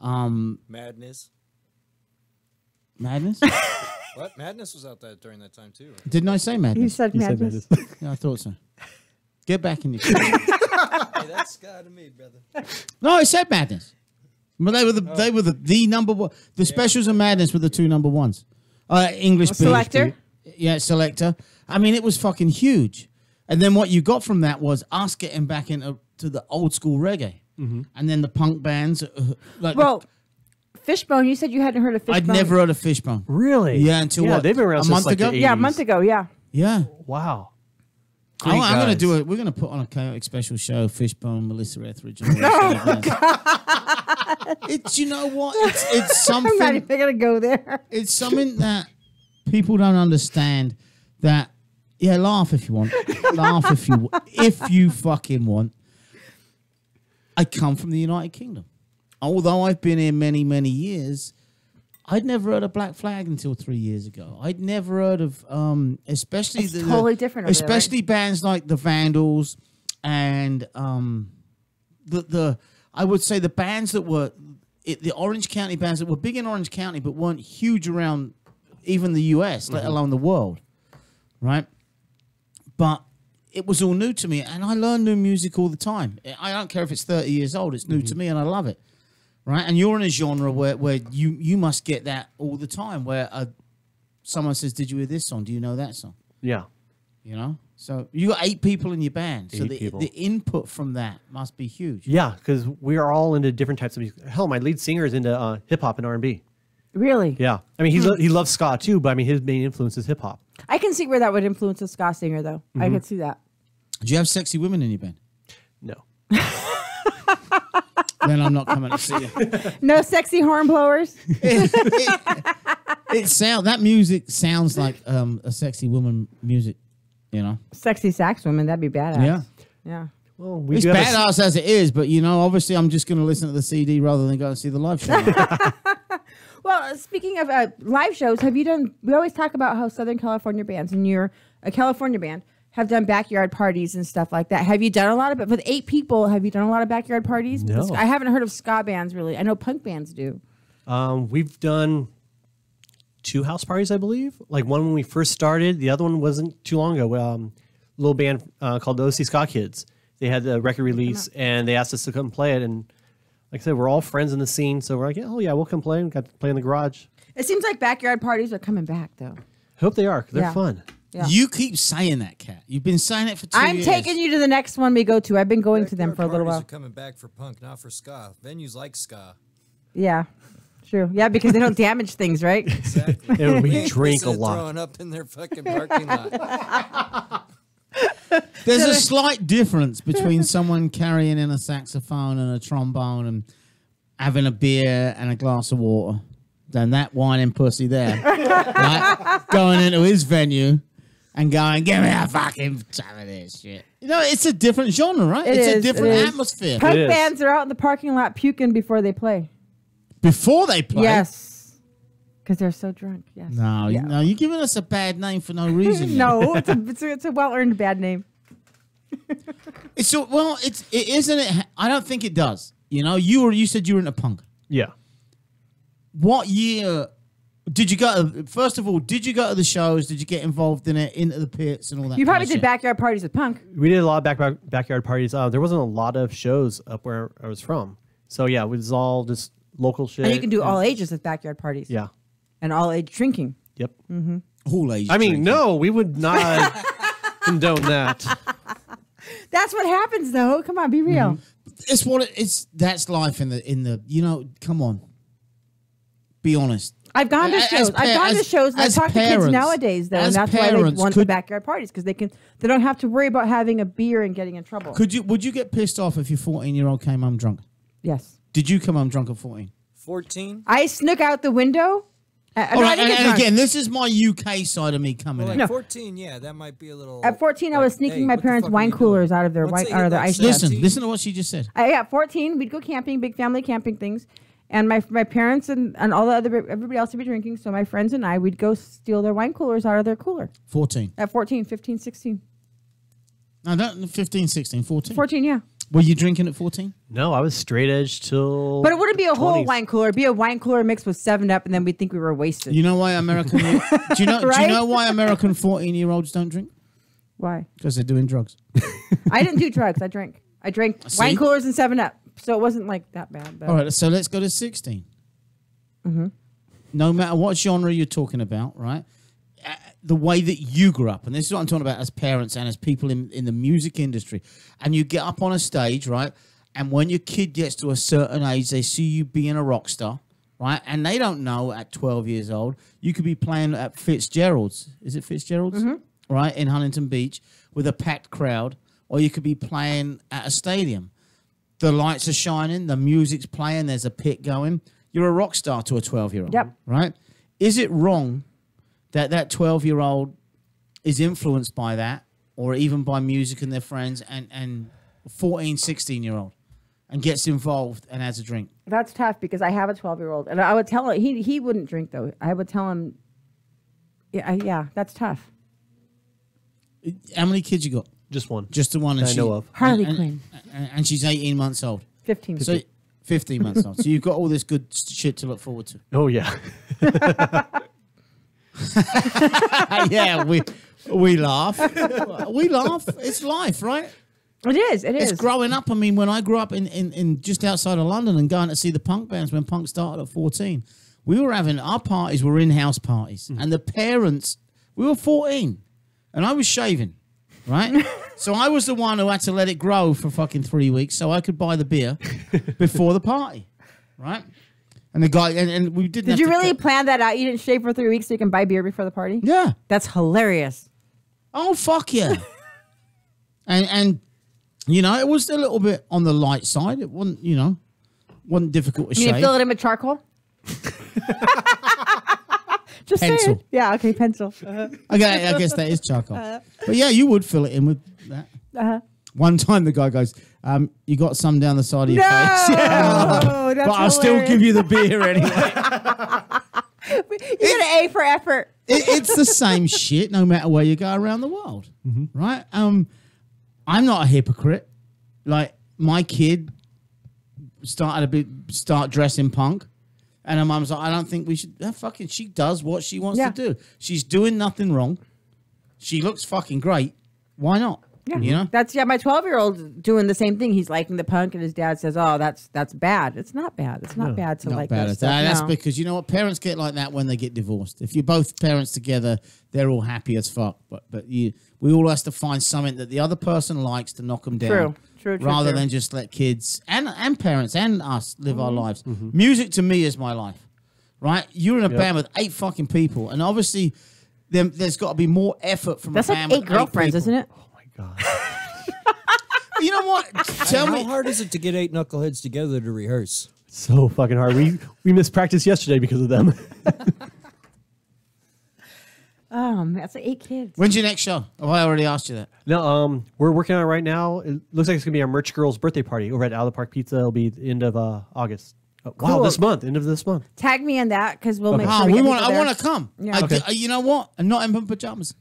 Madness. Madness? What? Madness was out that during that time too. Right? Didn't I say Madness? You said Madness. Yeah, I thought so. Get back in your chair. Hey, that's Scott to me, brother. No, I said Madness. But they were the number one. The Specials and Madness were the two number ones. English Beat. Selector? Yeah, Selector. I mean, it was fucking huge. And then what you got from that was us getting back into the old school reggae. Mm-hmm. And then the punk bands. Well, Fishbone, you said you hadn't heard of Fishbone. I'd never heard of Fishbone. Really? Yeah, until what? They've been around a since month like ago? the 80s. Yeah, a month ago, yeah. Yeah. Wow. I'm Great going to guys. do it. We're going to put on a Chaotic special show. Fishbone, Melissa Etheridge. And all those guys. It's, you know what? It's something. I'm not even going to go there. It's something that people don't understand. That laugh if you want, laugh if you fucking want. I come from the United Kingdom. Although I've been here many, many years, I'd never heard of Black Flag until 3 years ago. I'd never heard of, especially It's totally different over there, especially bands like the Vandals and the I would say the bands that were the Orange County bands that were big in Orange County but weren't huge around even the US, let alone the world, right? But it was all new to me, and I learn new music all the time. I don't care if it's 30 years old; it's new to me, and I love it. Right, and you're in a genre where you must get that all the time, where someone says, "Did you hear this song? Do you know that song?" Yeah. You know, so you got 8 people in your band, so 8 the people. input from that must be huge. Yeah, because we are all into different types of music. Hell, my lead singer is into hip hop and R&B. Really? Yeah, I mean he loves ska too, but I mean his main influence is hip hop. I can see where that would influence a ska singer, though. I could see that. Do you have sexy women in your band? No. Then I'm not coming to see you. No sexy horn blowers? That music sounds like a sexy woman music, you know. Sexy sax women, that'd be badass. Yeah. Yeah. Well, we It's do have badass as it is, but you know, obviously, I'm just going to listen to the CD rather than go and see the live show. Well, speaking of live shows, have you done? We always talk about how Southern California bands, and you're a California band, have done backyard parties and stuff like that. Have you done a lot of it? With 8 people, have you done a lot of backyard parties? No. Because I haven't heard of ska bands really. I know punk bands do. We've done 2 house parties, I believe. Like one when we first started. The other one wasn't too long ago. A little band called the OC Ska Kids. They had the record release, and they asked us to come play it. And like I said, we're all friends in the scene, so we're like, oh yeah, we'll come play. We got to play in the garage. It seems like backyard parties are coming back, though. I hope they are, because they're Yeah. fun. Yeah. You keep saying that, Kat. You've been saying it for 2 I'm years. taking you to the next one we go to. I've been going to them for a little Parties while. are coming back for punk, not for ska. Venues like ska. Yeah, true. Yeah, because they don't damage things, right? Exactly. And we Ain't drink a pissing and lot. Throwing up in their fucking parking lot. There's a slight difference between someone carrying in a saxophone and a trombone and having a beer and a glass of water than that whining pussy there, right? Going into his venue and going, give me a fucking some of this shit. You know, it's a different genre, right? It It's a is, different it is. atmosphere. Punk It is. bands are out in the parking lot puking before they play. Before they play? Yes. Because they're so drunk. Yes. No, Yeah. no, you're giving us a bad name for no reason. No, it's a well-earned bad name. It isn't it. I don't think it does. You know, you said you were into punk. Yeah. What year did you go to, first of all, did you go to the shows? Did you get involved in it, into the pits and all that? You kind probably of did shit? backyard parties with punk. We did a lot of backyard parties. There wasn't a lot of shows up where I was from. So yeah, it was all just local shit. And you can do all ages with backyard parties. Yeah. And all age drinking. Yep. Mm-hmm. All age I mean, drinking. no, we would not condone that. That's what happens, though. Come on, be real. It's what it's. That's life in the. You know, come on. Be honest. I've gone to shows. I've gone to shows. And I talk to kids nowadays, though, and that's why they want the backyard parties because they don't have to worry about having a beer and getting in trouble. Would you get pissed off if your 14-year-old came home drunk? Yes. Did you come home drunk at 14? 14? I snuck out the window. All right, and again, this is my UK side of me coming in. 14, yeah, that might be a little. At 14, I was sneaking my parents' wine coolers out of their ice. Listen to what she just said. At 14, we'd go camping, big family camping things, and my parents and all the everybody else would be drinking. So my friends and I, we'd go steal their wine coolers out of their cooler. 14. At 14, 15, 16. No, not 15, 16, 14. 14, yeah. Were you drinking at 14? No, I was straight edge till. But it wouldn't be a 20s. whole wine cooler. It'd be a wine cooler mixed with 7-Up, and then we'd think we were wasted. You know why American? Do you know? Right? Do you know why American 14-year-olds don't drink? Why? Because they're doing drugs. I didn't do drugs. I drank. I drank wine coolers and 7-Up, so it wasn't like that bad. But. All right, so let's go to 16. Mm-hmm. No matter what genre you're talking about, right? The way that you grew up, and this is what I'm talking about as parents and as people in the music industry, and you get up on a stage, right? And when your kid gets to a certain age, they see you being a rock star, right? And they don't know at 12 years old, you could be playing at Fitzgerald's. Is it Fitzgerald's? Mm-hmm. Right, in Huntington Beach with a packed crowd, or you could be playing at a stadium. The lights are shining, the music's playing, there's a pit going. You're a rock star to a 12-year-old, yep. Right? Is it wrong that 12-year-old is influenced by that, or even by music and their friends, and 14, 16-year-old, and gets involved and has a drink? That's tough because I have a 12-year-old, and I would tell him he wouldn't drink though. I would tell him, yeah, that's tough. How many kids you got? Just one. Just the one. I know of. Harley Quinn. And she's 18 months old. 15. So 15 months old. So you've got all this good shit to look forward to. Oh yeah. Yeah, we laugh. We laugh. It's life, right? It is. It's growing up. I mean, when I grew up in just outside of London and going to see the punk bands when punk started at 14, we were having our parties were in-house parties, and the parents, we were 14, and I was shaving, right? So I was the one who had to let it grow for fucking 3 weeks so I could buy the beer before the party, right? And the guy and we didn't. Did you really plan that out? You didn't shave for 3 weeks so you can buy beer before the party? Yeah, that's hilarious. Oh fuck yeah! and you know it was a little bit on the light side. It wasn't wasn't difficult to shave. You fill it in with charcoal. Just pencil. saying. Yeah, okay, pencil. Okay, I guess that is charcoal. But yeah, you would fill it in with that. One time the guy goes, you got some down the side of your face. Yeah. But I'll still give you the beer anyway. You get an A for effort. It's the same shit no matter where you go around the world. Right? I'm not a hypocrite. Like, my kid start dressing punk. And her mum's like, I don't think we should. She does what she wants to do. She's doing nothing wrong. She looks fucking great. Why not? Yeah. You know? That's my 12-year-old doing the same thing. He's liking the punk, and his dad says, "Oh, that's bad." It's not bad. It's not bad to like that stuff. That's because you know what, parents get like that when they get divorced. If you're both parents together, they're all happy as fuck. But we all have to find something that the other person likes to knock them down. True. Rather than just let kids and parents and us live our lives. Music to me is my life, right? You're in a band with 8 fucking people, and obviously there's got to be more effort from a band with 8 girlfriends, isn't it? Oh my god! You know what? Tell me, how hard is it to get 8 knuckleheads together to rehearse? So fucking hard. We missed practice yesterday because of them. Oh man, that's like 8 kids. When's your next show? Oh, I already asked you that. No, we're working on it right now. It looks like it's gonna be our merch girls' birthday party over at Out of the Park Pizza. It'll be the end of August. Oh, wow, this month, end of this month. Tag me in that because we'll make sure I there. want to come. Yeah. Okay. You know what? I'm not in my pajamas,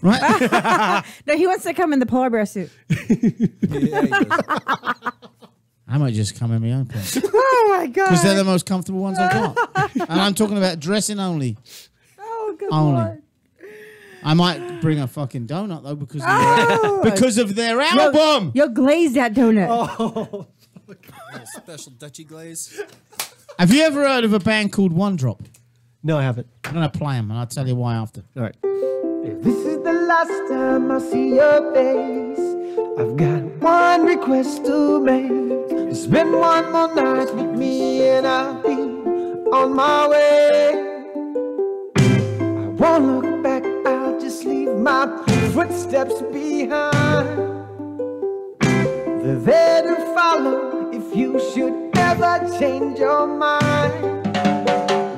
right? No, he wants to come in the polar bear suit. I might just come in my own pants. Oh my god! Because they're the most comfortable ones I got, and I'm talking about dressing only. Oh good only. Lord. I might bring a fucking donut though because of their album. You'll glaze that donut. Oh, special Dutchy glaze. Have you ever heard of a band called One Drop? No, I haven't. I'm gonna play them, and I'll tell you why after. All right. If this is the last time I see your face, I've got one request to make. Spend one more night with me and I'll be on my way. I won't look back, I'll just leave my footsteps behind. They're there to follow if you should ever change your mind.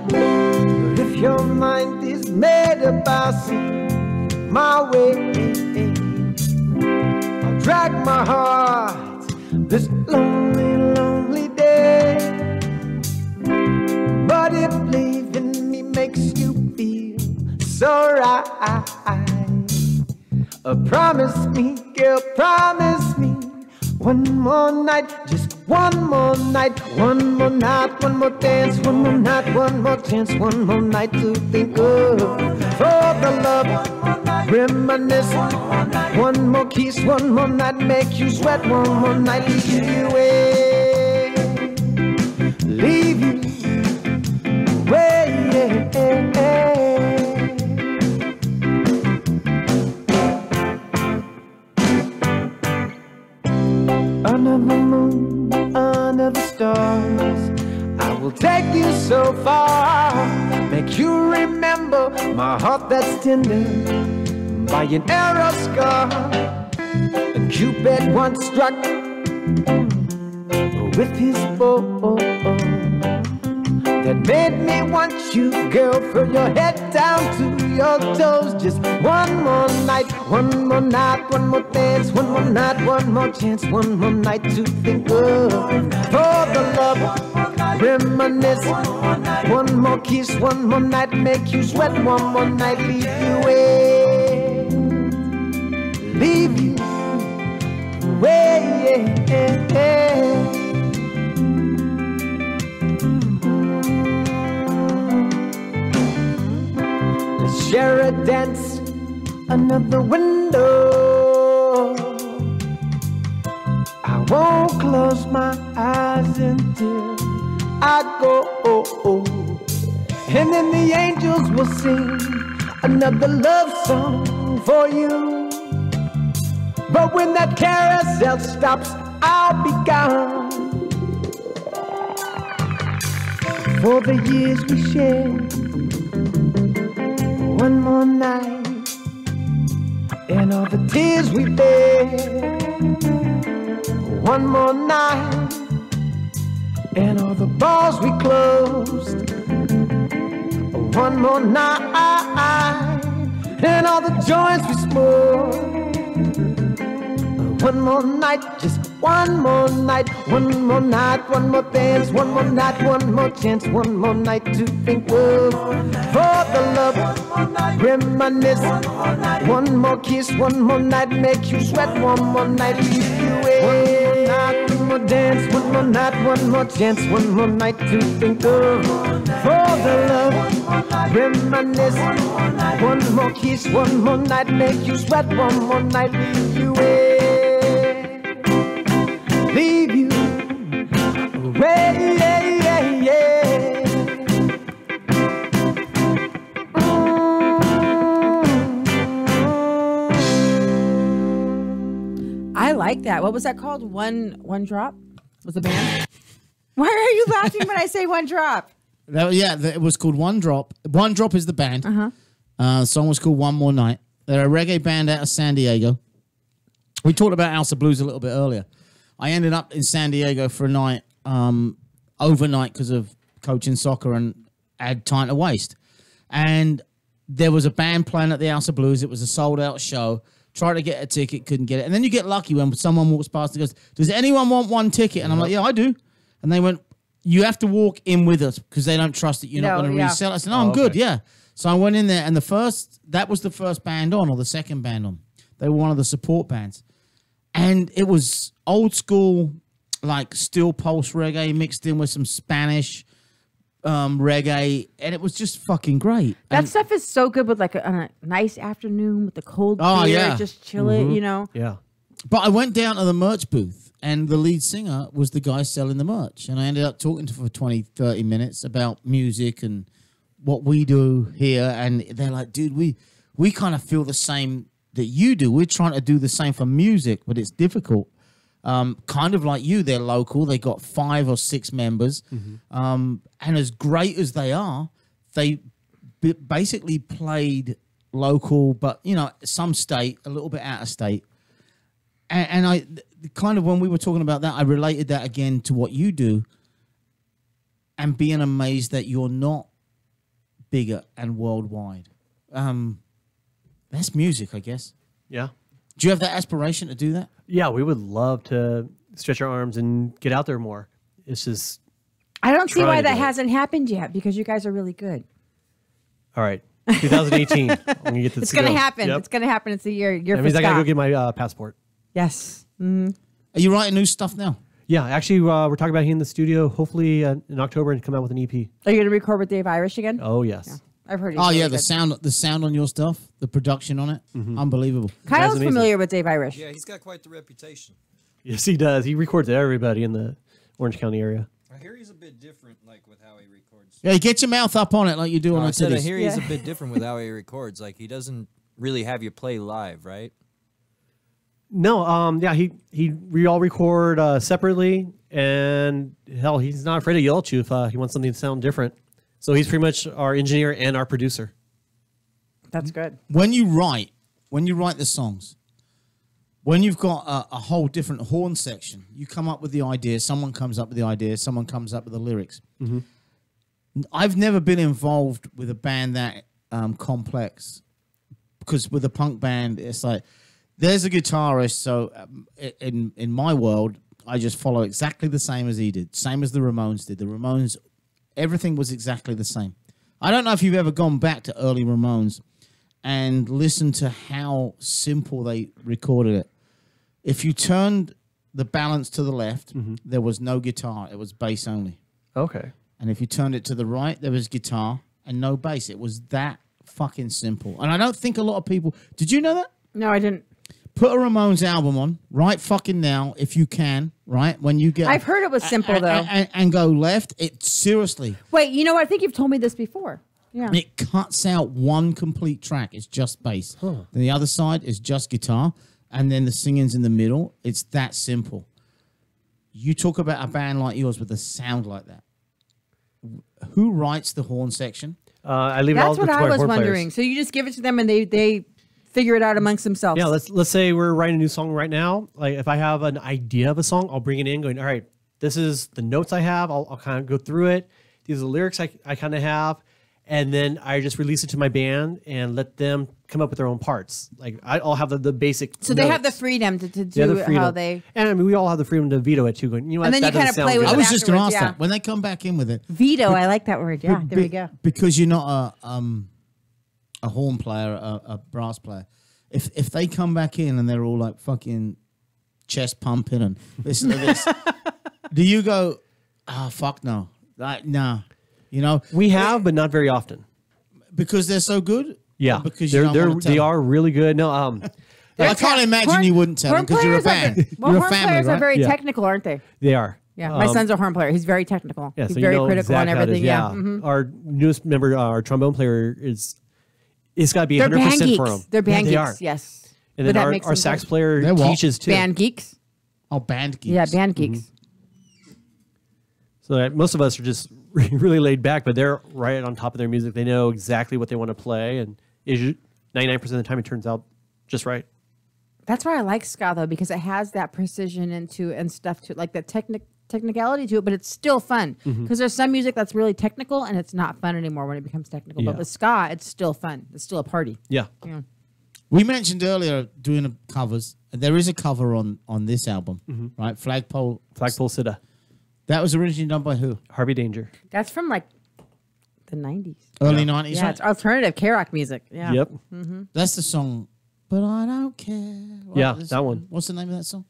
But if your mind is made up, I'll see my way. I'll drag my heart this lonely, lonely day. But if leaving me makes you feel so right, promise me, girl, promise me one more night, just one more night, one more night, one more dance, one more night, one more chance, one more night to think of. For the love, reminisce, one more kiss, one more night, make you sweat, one more night, leave you away, leave you away. Under the moon, under the stars, I will take you so far, make you remember my heart that's tender by an arrow scar. And Cupid once struck with his bow that made me want you, girl, from your head down to your toes. Just one more night, one more night, one more dance, one more night, one more chance, one more night to think of. For the love, reminisce, one more kiss, one more night, make you sweat, one more night, leave you away, leave you away. Share a dance under the window. I won't close my eyes until I go. And then the angels will sing another love song for you. But when that carousel stops, I'll be gone. For the years we shared, one more night, and all the tears we bared. One more night, and all the bars we closed. One more night, and all the joints we smoked. One more night, just one more night, one more night, one more dance, one more night, one more chance, one more night to think of. For the love, reminisce, one more kiss, one more night, make you sweat, one more night, leave you away. One more night, one more dance, one more night, one more chance, one more night to think of. For the love, reminisce, one more kiss, one more night, make you sweat, one more night, leave you away. Leave you away, I like that. What was that called? One drop? Was the band? Why are you laughing when I say one drop? It was called One Drop. One Drop is the band. The song was called One More Night. They're a reggae band out of San Diego. We talked about House of Blues a little bit earlier. I ended up in San Diego for a night, overnight, because of coaching soccer and had time to waste. And there was a band playing at the House of Blues. It was a sold-out show. Tried to get a ticket, couldn't get it. And then you get lucky when someone walks past and goes, "Does anyone want one ticket?" And I'm like, "Yeah, I do." And they went, "You have to walk in with us because they don't trust that you're not going to resell it." I said, "No, I'm good, yeah." So I went in there, and that was the first band on, or the second band on. They were one of the support bands. And it was old school, like steel pulse reggae mixed in with some Spanish reggae, and it was just fucking great. That stuff is so good with like a nice afternoon with the cold beer, just chill it, you know? Yeah. But I went down to the merch booth, and the lead singer was the guy selling the merch. And I ended up talking to him for 20, 30 minutes about music and what we do here. And they're like, "Dude, we kind of feel the same that you do. We're trying to do the same for music, but it's difficult." Kind of like you, they're local. They got 5 or 6 members. And as great as they are, they basically played local, but, you know, some state, a little bit out of state. And I kind of, when we were talking about that, I related that again to what you do and being amazed that you're not bigger and worldwide. That's music, I guess. Yeah. Do you have that aspiration to do that? Yeah, we would love to stretch our arms and get out there more. It's just... I don't see why trying to that do it. hasn't happened yet, because you guys are really good. All right. 2018. I'm going to get this It's going to go. happen. Yep. It's going to happen. It's a year That for means I got to ska. go get my passport. Yes. Mm-hmm. Are you writing new stuff now? Yeah, actually, we're talking about here in the studio, hopefully in October, and come out with an EP. Are you going to record with Dave Irish again? Oh, yes. Yeah. I've heard. Oh he's yeah, really the good. sound on your stuff, the production on it, unbelievable. Kyle's familiar with Dave Irish. Yeah, he's got quite the reputation. Yes, he does. He records everybody in the Orange County area. I hear he's a bit different, like with how he records. Yeah, get your mouth up on it like you do on I the said I titties. hear he's a bit different with how he records. Like he doesn't really have you play live, right? No, yeah, we all record separately, and hell, he's not afraid to yell at you if he wants something to sound different. So he's pretty much our engineer and our producer. That's good. When you write the songs, when you've got a whole different horn section, you come up with the idea, someone comes up with the idea, someone comes up with the lyrics. I've never been involved with a band that complex, because with a punk band, it's like, there's a guitarist, so in my world, I just follow exactly the same as he did, same as the Ramones did. The Ramones, everything was exactly the same. I don't know if you've ever gone back to early Ramones and listened to how simple they recorded it. If you turned the balance to the left, there was no guitar. It was bass only. Okay. And if you turned it to the right, there was guitar and no bass. It was that fucking simple. And I don't think a lot of people... Did you know that? No, I didn't. Put a Ramones album on right fucking now, if you can, right? When you get... I've heard it was simple, though. And go left. It seriously... Wait, you know what? I think you've told me this before. Yeah. It cuts out one complete track. It's just bass. Then the other side is just guitar. And then the singing's in the middle. It's that simple. You talk about a band like yours with a sound like that. Who writes the horn section? I leave it all That's what to I my was horn wondering. players. So you just give it to them and they figure it out amongst themselves. Yeah, let's say we're writing a new song right now. Like if I have an idea of a song, I'll bring it in going, all right, this is the notes I have. I'll kind of go through it. These are the lyrics I kind of have. And then I just release it to my band and let them come up with their own parts. Like I'll have the basic So they have the notes. freedom to They do have the freedom. how they... And I mean, we all have the freedom to veto it too. Going, you know what? And then that you kind of doesn't play sound with good. it I was just going to ask afterwards, that. When they come back in with it. Veto, I like that word. Yeah, there we go. Because you're not a horn player, a brass player. If they come back in and they're all like fucking chest pumping and listen to this, do you go, fuck no. Like, nah. You know? We have, but not very often. Because they're so good? Yeah, Or because you don't wanna tell they them? are really good. No, I can't imagine you wouldn't tell them because you're a band. Well, You're a horn family, players right? are very Yeah. technical, aren't they? they are. Yeah, my son's a horn player. He's very technical. Yeah, He's so very you know critical on exactly how it is. everything. Yeah. Mhm. Our newest member, our trombone player, it's got to be They're 100% band for geeks. him. They're band They geeks, are. yes. And But then that makes our them sax good. player They're what? teaches too. Band geeks. Oh, band geeks. Yeah, band geeks. So that most of us are just really laid back, but they're right on top of their music. They know exactly what they want to play, and 99% of the time it turns out just right. That's why I like ska though, because it has that precision and stuff to it, like that technicality to it, but it's still fun. Because there's some music that's really technical and it's not fun anymore when it becomes technical. Yeah. But with ska, it's still fun. It's still a party. Yeah. Yeah. We mentioned earlier doing covers. There is a cover on this album, right? Flagpole Sitta. That was originally done by who? Harvey Danger. That's from like the 90s. Early 90s, Yeah, right? it's alternative Kaotic music. Yeah. Yep. That's the song. But I don't care. What Yeah, is that it? one. What's the name of that song?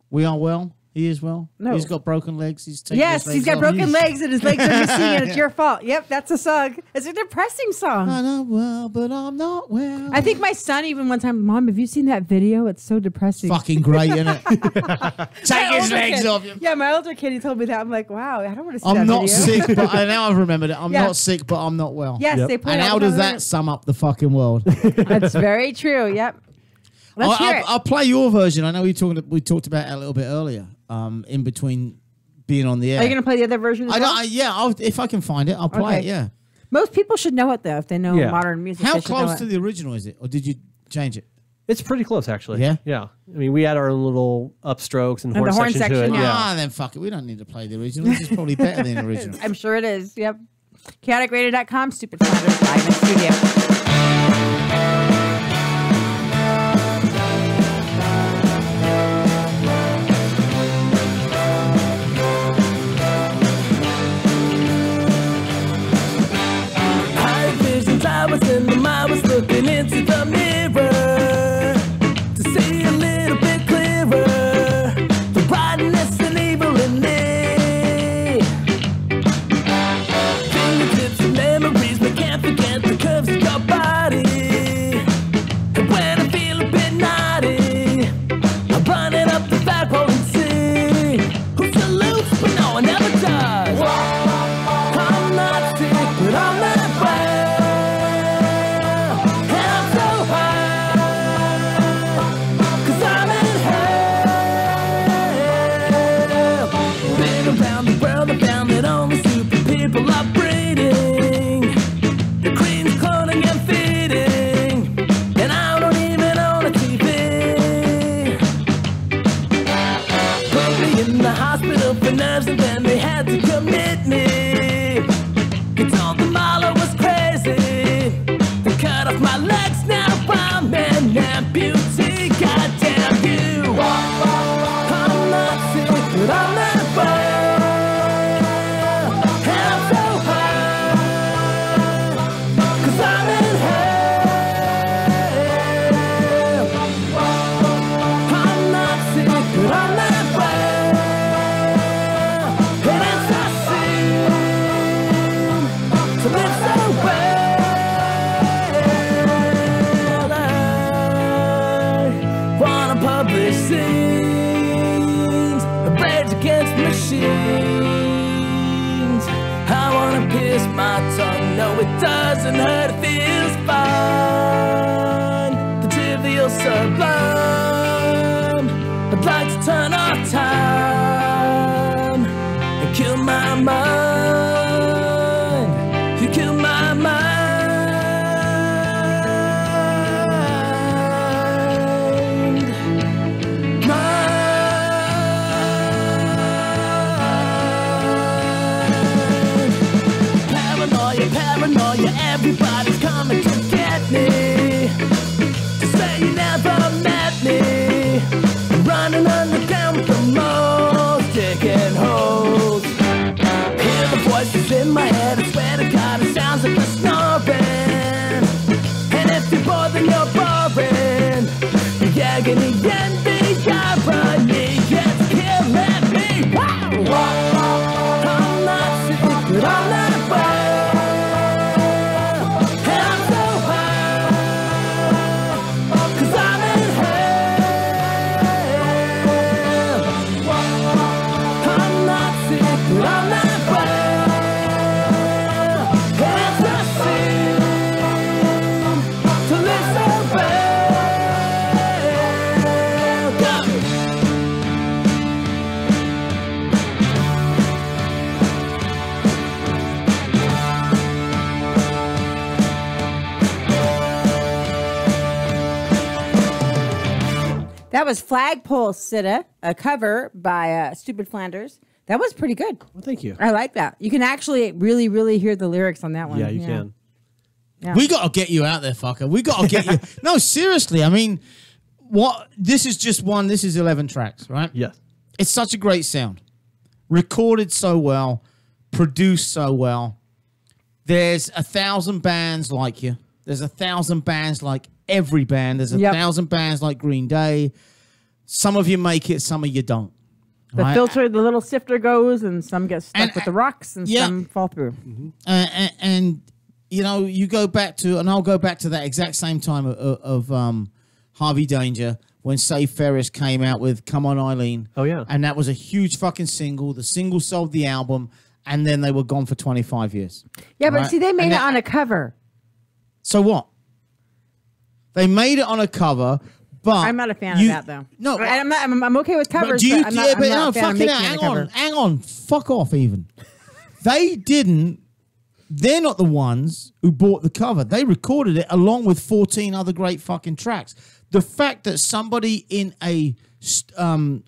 We Are Well. He is well. No. He's got broken legs. He's taking Yes, his he's legs got off. broken legs and his legs are missing and it's your fault. Yep, that's a song. It's a depressing song. I know well, but I'm not well. I think my son even one time, Mom, have you seen that video? It's so depressing. Fucking great, isn't it? Take My his older legs kid- off him. Yeah, my older kid, he told me that. I'm like, wow, I don't want to see that I'm not video. sick, but now I've remembered it. I'm Yeah. not sick, but I'm not well. Yes, they play And it all how the does time. that sum up the fucking world? That's very true. Yep. Let's hear it. I'll play your version. I know we talked about it a little bit earlier. In between being on the air. Are you going to play the other version? As well? If I can find it, I'll play it. Yeah. Most people should know it though if they know modern music. How close to the original is it, or did you change it? It's pretty close, actually. Yeah? Yeah. I mean, we add our little upstrokes and horn section to it. Yeah. Then fuck it. We don't need to play the original. This is probably better than the original. I'm sure it is. Yep. ChaoticRadio.com, Stupid Flanders, live in studio. I was in the mind, was looking into the mirror to see a little bit clearer the brightness and evil in me. Fingertips and memories, but can't forget the curves of your body. And when I feel a bit naughty, I'm running up the flagpole and see who salutes, but no one ever does. I'm not sick, but I'm not well. People are breeding, the queen's cloning and feeding, and I don't even own a TV. Put me in the hospital for nerves and then they had to commit me. You told them all I was crazy. They cut off my legs, now I'm an amputee. Goddamn you. I'm not sick, but I'm not well. My tongue, no it doesn't hurt, it feels fine. The trivial sublime, I'd like to turn off time and kill my mind. You kill my mind. Paranoia, everybody's coming to get me. To say you never met me. I'm running underground with the most digging holes. Hear the voices in my head, I swear to God, it sounds like they're snoring. And if you're bored, then you're boring. The agony and the irony, it's killing me. Wow. I'm not sick, but I'm not well. That was Flagpole Sitta, a cover by Stupid Flanders. That was pretty good. Well, thank you. I like that. You can actually really, really hear the lyrics on that one. Yeah, you can. Yeah. We got to get you out there, fucker. We got to get you. No, seriously. I mean, what? This is just one. This is 11 tracks, right? Yes. It's such a great sound. Recorded so well. Produced so well. There's 1,000 bands like you. There's 1,000 bands like every band. There's 1,000 bands like Green Day. Some of you make it, some of you don't. The filter, the little sifter goes, and some get stuck with the rocks, and some fall through. Mm-hmm. And you know, you go back to, and I'll go back to that exact same time of Harvey Danger when Save Ferris came out with "Come On Eileen." Oh yeah, and that was a huge fucking single. The single sold the album, and then they were gone for 25 years. Yeah, but see, they made it on a cover. So what? They made it on a cover, But I'm not a fan of that though. No, I'm okay with covers. do you? but I'm not, I'm not a fan of making hang a cover. hang on, fuck off. Even they didn't. They're not the ones who bought the cover. They recorded it along with 14 other great fucking tracks. The fact that somebody in a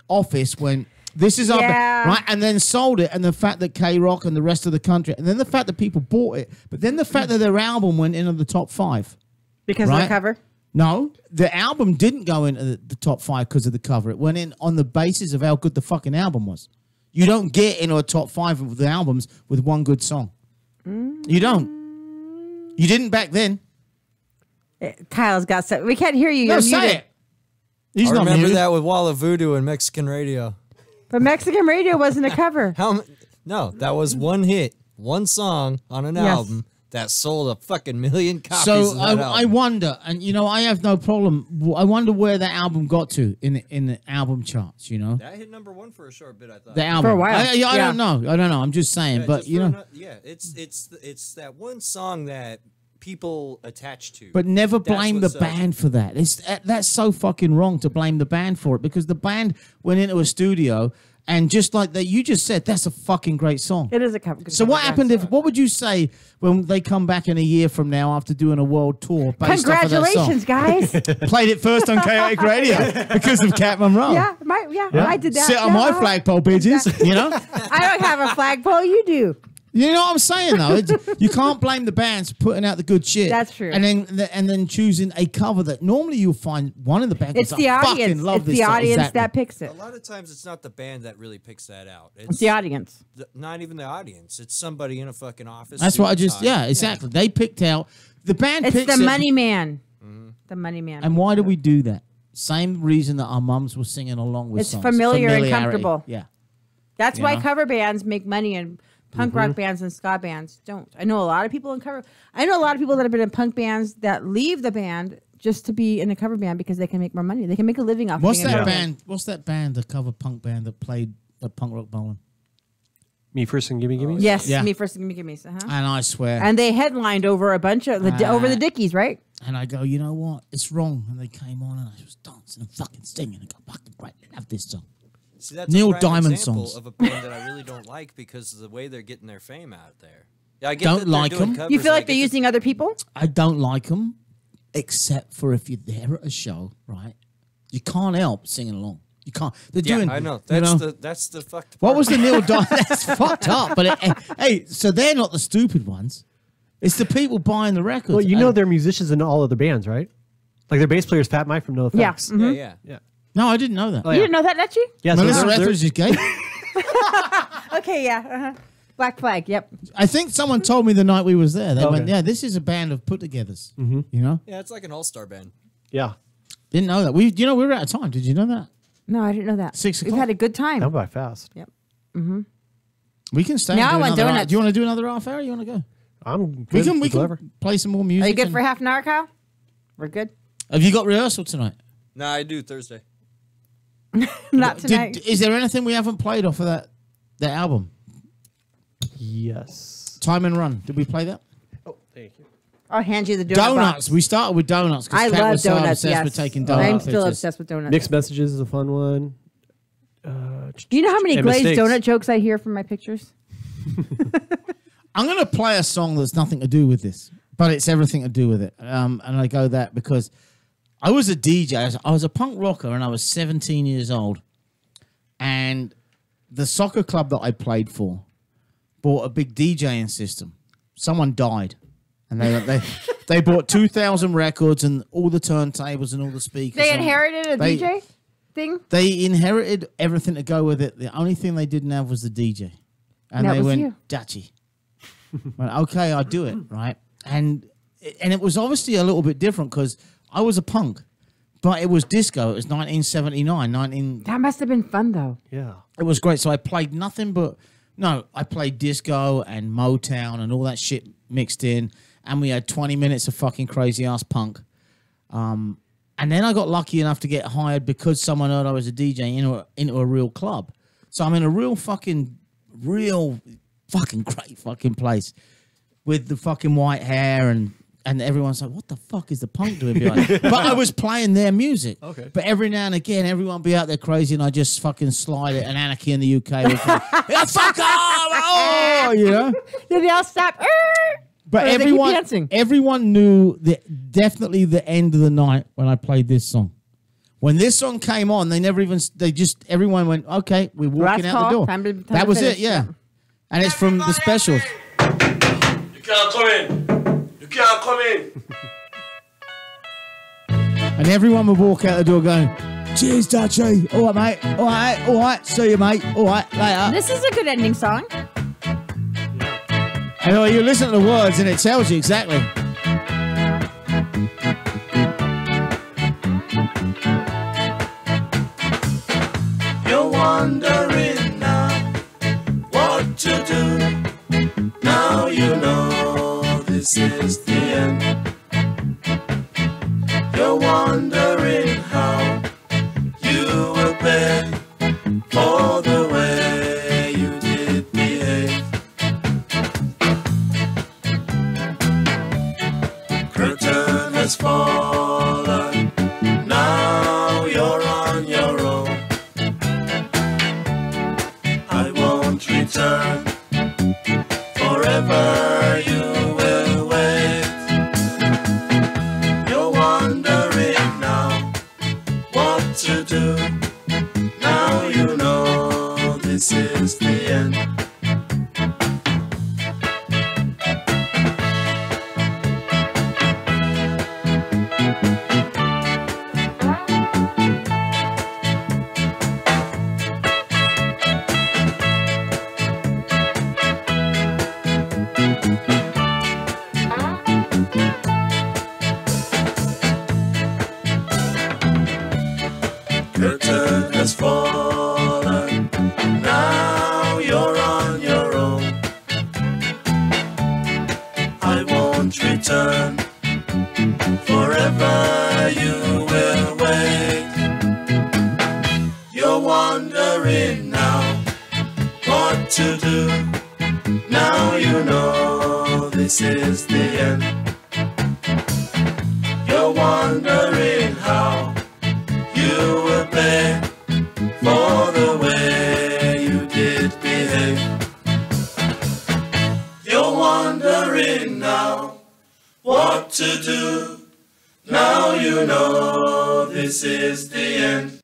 office went, this is our right, and then sold it, and the fact that K-Rock and the rest of the country, and then the fact that people bought it, but then the fact that their album went into the top 5 because of the cover. No, the album didn't go into the top 5 because of the cover. It went in on the basis of how good the fucking album was. You don't get into a top 5 of the albums with one good song. You don't. You didn't back then. Kyle's got stuff. We can't hear you. No, You're say muted. it. He's I not remember muted. that with Wall of Voodoo and Mexican Radio. But Mexican Radio wasn't a cover. No, that was one hit, one song on an album that sold a fucking million copies. So of that I album. wonder, and I have no problem. I wonder where that album got to in the album charts. That hit number 1 for a short bit. I thought The album. For a while. I don't know. I don't know. I'm just saying. Yeah, but just you for know. It's that one song that people attach to. But never That's blame what the sells it. band for that. That's so fucking wrong to blame the band for it, because the band went into a studio and just like that you just said, that's a fucking great song. It is a cover. So what happened what would you say when they come back in a year from now after doing a world tour based off of that song? Congratulations, guys. Played it first on Chaotic Radio because of Cat Monroe. Yeah, I did that. Sit on my flagpole, bitches. You know? I don't have a flagpole. You do. You know what I'm saying, though? You can't blame the bands for putting out the good shit. That's true. And then choosing a cover that normally you'll find one of the bands. It's the audience. It's the audience that picks it. A lot of times it's not the band that really picks that out. It's the audience. Not even the audience. It's somebody in a fucking office. That's what I just, exactly. They picked out, the band It's picks the it. money man. The money man. And why do we do that? Same reason that our mums were singing along with It's songs. familiar and Familiarity. comfortable. Yeah. That's You why know? cover bands make money and punk rock bands and ska bands don't. I know a lot of people in cover. I know a lot of people that have been in punk bands that leave the band just to be in a cover band because they can make more money. They can make a living off. What's being in a that cover band? What's that band, the cover punk band that played at Punk Rock Bowling? Me First and Gimme Gimme? Yes, Yeah. Me First and Gimme. And I swear. And they headlined over a bunch of over the Dickies, right? And I go, you know what? It's wrong. And they came on and I was dancing and fucking singing. I go, fucking great. Have this song. See, that's Neil a prime Diamond example songs. of a band that I really don't like because of the way they're getting their fame out there. Yeah, I get Don't that they're like doing 'em. covers, You feel I like they're get using other people? I don't like them, except for if you're there at a show, right? You can't help singing along. You can't. They're Yeah, doing. I know. you That's the fucked What part. was the Neil Diamond? That's fucked up. But hey, so they're not the stupid ones. It's the people buying the records. Well, you know And- they're musicians in all of the bands, right? Like their bass player is Fat Mike from No Yeah. Effects. Mhm. Yeah. No, I didn't know that. Oh, You yeah. didn't know that, Netchi? Yeah, so Melissa they're- Etheridge is gay. Okay, yeah. Uh-huh. Black Flag. Yep. I think someone told me the night we was there. They Okay. went, "Yeah, this is a band of put-togethers." Mhm. You know, Yeah, it's like an all-star band. Yeah. didn't know that. We were out of time. Did you know that? No, I didn't know that. 6 We've o'clock. had a good time. That went by fast. Yep. Mm-hmm. We can stay. Now and do I want another hour. donuts. Do you want to do another half hour? You want to go? I'm We good can with whatever. play some more music. Are you good and- for half an hour, Kyle? We're good. Have you got rehearsal tonight? No, I do Thursday. Not tonight. Is there anything we haven't played off of that album? Yes. Time and Run. Did we play that? Oh, thank you. I'll hand you the donut Donuts. box. We started with donuts. 'Cause I Kat love was so donuts. obsessed Yes. with taking donut I'm still pictures. obsessed with donuts. Mixed Messages is a fun one. Do you know how many And glazed Mistakes. donut jokes I hear from my pictures? I'm going to play a song that's nothing to do with this, but it's everything to do with it. And I go that because I was a DJ. I was a punk rocker, and I was 17 years old. And the soccer club that I played for bought a big DJing system. Someone died, and they bought 2,000 records and all the turntables and all the speakers. They and inherited a they- DJ thing? They inherited everything to go with it. The only thing they didn't have was the DJ. And That they was went, you. Dutchy. Went, okay, I'll do it, right? And it was obviously a little bit different because I was a punk, but it was disco. It was 1979, That must have been fun, though. Yeah. It was great. So I played nothing but, I played disco and Motown and all that shit mixed in. And we had 20 minutes of fucking crazy-ass punk. And then I got lucky enough to get hired because someone heard I was a DJ into a real club. So I'm in a real fucking great fucking place with the fucking white hair and and everyone's like, "What the fuck is the punk doing behind?" But I was playing their music. Okay. But every now and again, everyone be out there crazy, and I just fucking slide it. And Anarchy in the UK would go, "Yeah, fuck off!" Oh, you know. Then they all stop. But Or they keep everyone, dancing. everyone knew definitely the end of the night when I played this song. When this song came on, everyone went, "Okay, we're walking Last out call, the door." time to That was finish, it, yeah. And it's from the specials. You can't come in. You can't come in. And everyone would walk out the door going, "Cheers, Dutchy. All right, mate. All right, all right. See you, mate. All right, later." This is a good ending song. And you listen to the words and it tells you exactly. You're wondering now what to do. Now you know this is the end. You're wondering how you will pay for the way you did behave. Curtain has fallen. Now you're on your own. I won't return. Forever you will wait. You're wondering now what to do. Now you know this is the end. Curtain has fallen. Now you're on your own. I won't return. Forever you will wait. You're wondering now what to do. Now you know this is the end. You're wondering how you will pay for the way you did behave. You're wondering now what to do. Now you know this is the end.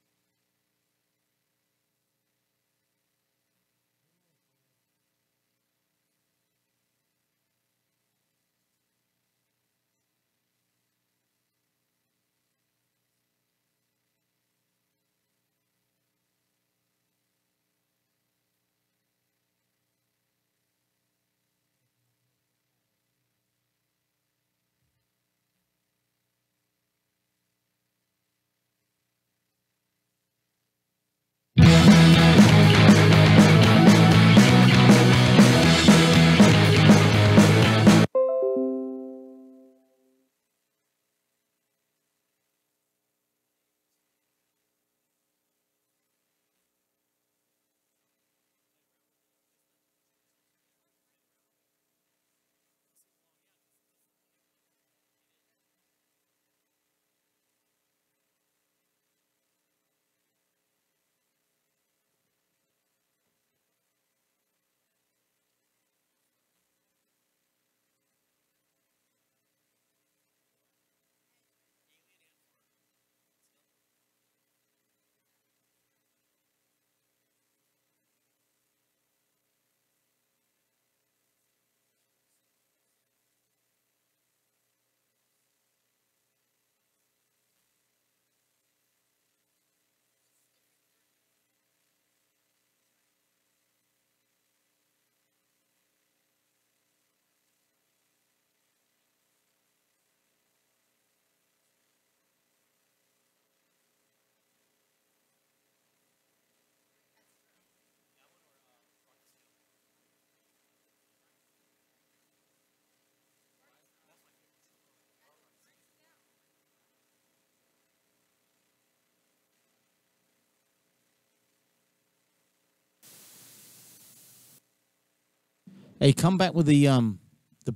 Hey, come back with the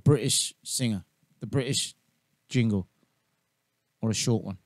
British singer, the British jingle or a short one.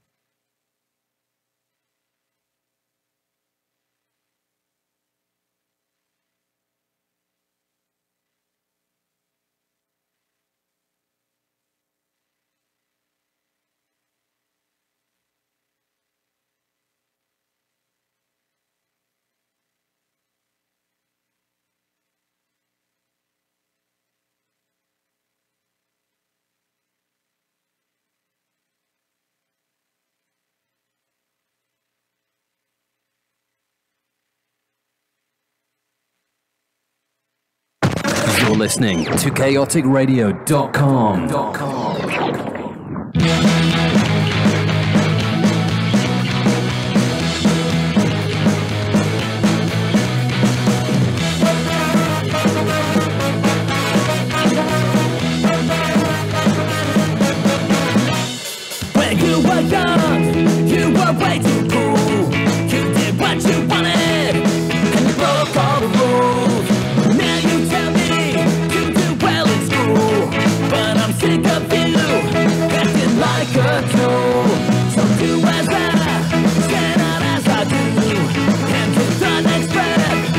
You're listening to chaoticradio.com. When you were young, you were way too cool. You did what you wanted, and you broke all the rules. Now you tell me you do well in school, but I'm sick of you acting like a tool. So do as I stand out as I do, and to the next breath,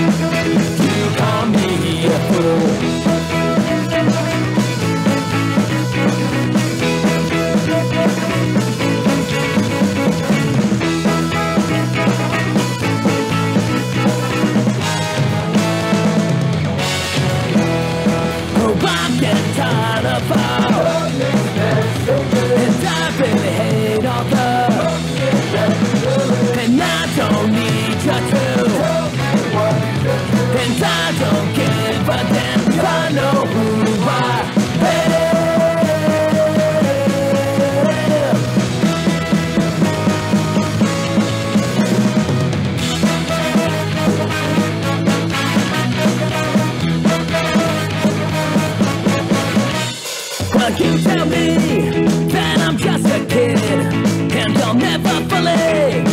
you call me a fool. I'm getting tired of all, and I really hate all the, and I don't need you to, and I don't give a damn if I know who I am. But you tell me that I'm just a kid, and I'll never fully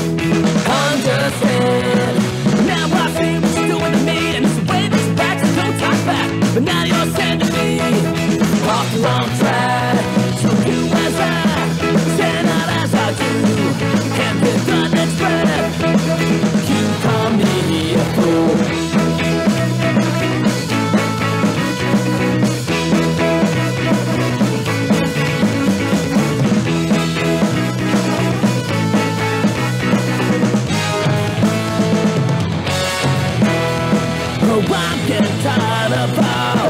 understand. Now I see what you're doing to me, and it's the way this back, so don't talk back. But now you're sending me off the wrong track. So do as I stand out as I do, and with the next breath, you call me a fool. I'm getting tired of all,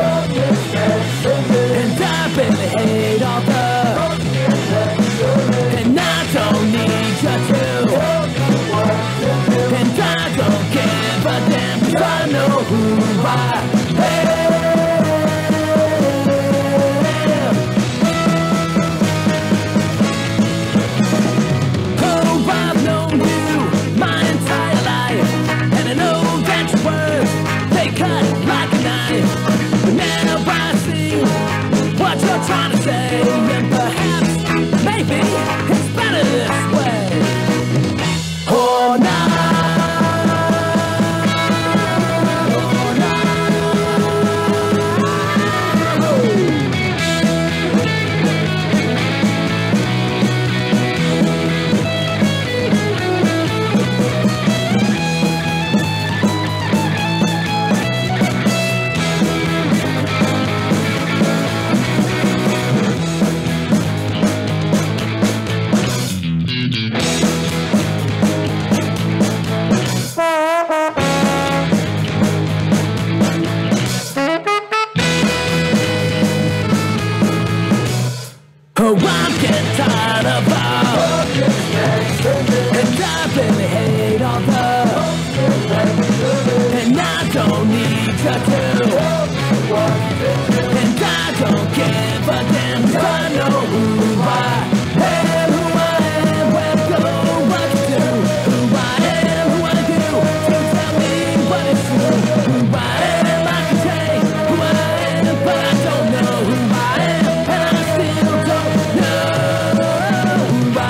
and I really hate all the, and I don't need you to, and I don't give a damn if I know who I am. Oh, I've known you my entire life, and I know that your words, they cut like a knife. But now I see what you're trying to say, and perhaps, maybe, it's better this way. Or not. Oh, I'm getting tired of all, and I really hate all the, and I don't need you to, and I don't give a damn if I know who I am, who I am, where to go, what to do, who I am, who I do, so tell me what is true, who I am, I can say who I am, but I don't know who I am, and I still don't know who I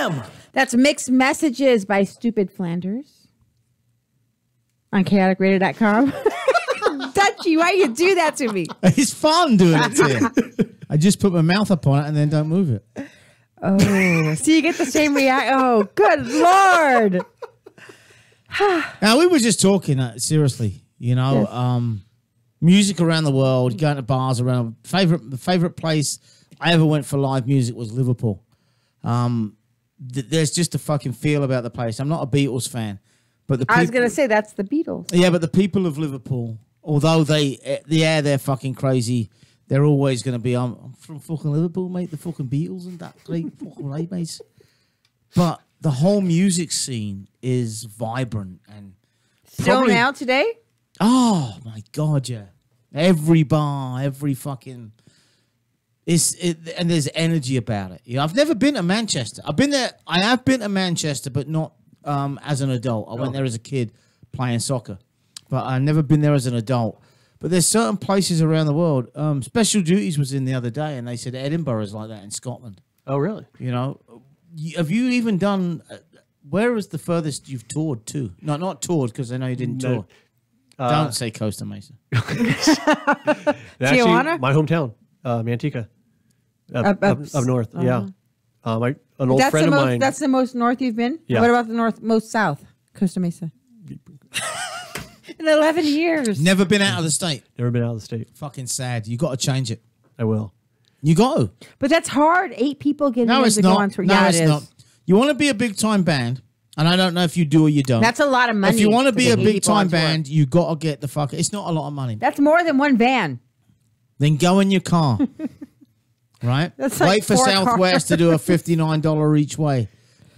am. That's Mixed Messages by Stupid Flanders on chaoticradio.com. That Archie, why you do that to me? It's fun doing it to you. I just put my mouth up on it and then don't move it. Oh, so you get the same reaction. Oh, good Lord. Now, we were just talking, seriously, you know, Yes. Music around the world, going to bars around. The favorite place I ever went for live music was Liverpool. There's just a fucking feel about the place. I'm not a Beatles fan, but I was going to say that's the Beatles. Yeah, but the people of Liverpool, although they're fucking crazy, they're always going to be, I'm from fucking Liverpool, mate, the fucking Beatles and that great fucking right, mates. But the whole music scene is vibrant and Still now today? Oh my God, yeah. Every bar, every fucking and there's energy about it. You know, I've never been to Manchester. I've been there. I have been to Manchester, but not as an adult. I went there as a kid playing soccer, but I've never been there as an adult. But there's certain places around the world. Special Duties was in the other day, and they said Edinburgh is like that in Scotland. Oh, really? You know, have you even done? Where is the furthest you've toured to? No, not toured because I know you didn't tour. Don't say Costa Mesa. Tijuana? My hometown, Manteca. Up north, yeah. An old friend of mine. That's the most north you've been? Yeah. What about the most south? Costa Mesa. In 11 years. Never been out of the state. Never been out of the state. Fucking sad. You got to change it. I will. You got to. But that's hard. 8 people getting No, in it's to go not. on tour. No, Yeah, it's it is. not. You want to be a big time band, and I don't know if you do or you don't. That's a lot of money. If you want to be get a 8 big people on time tour. band, you got to get the fuck. It's not a lot of money. That's more than one van. Then go in your car. Right? That's like Wait for 4 Southwest cars. to do a $59 each way.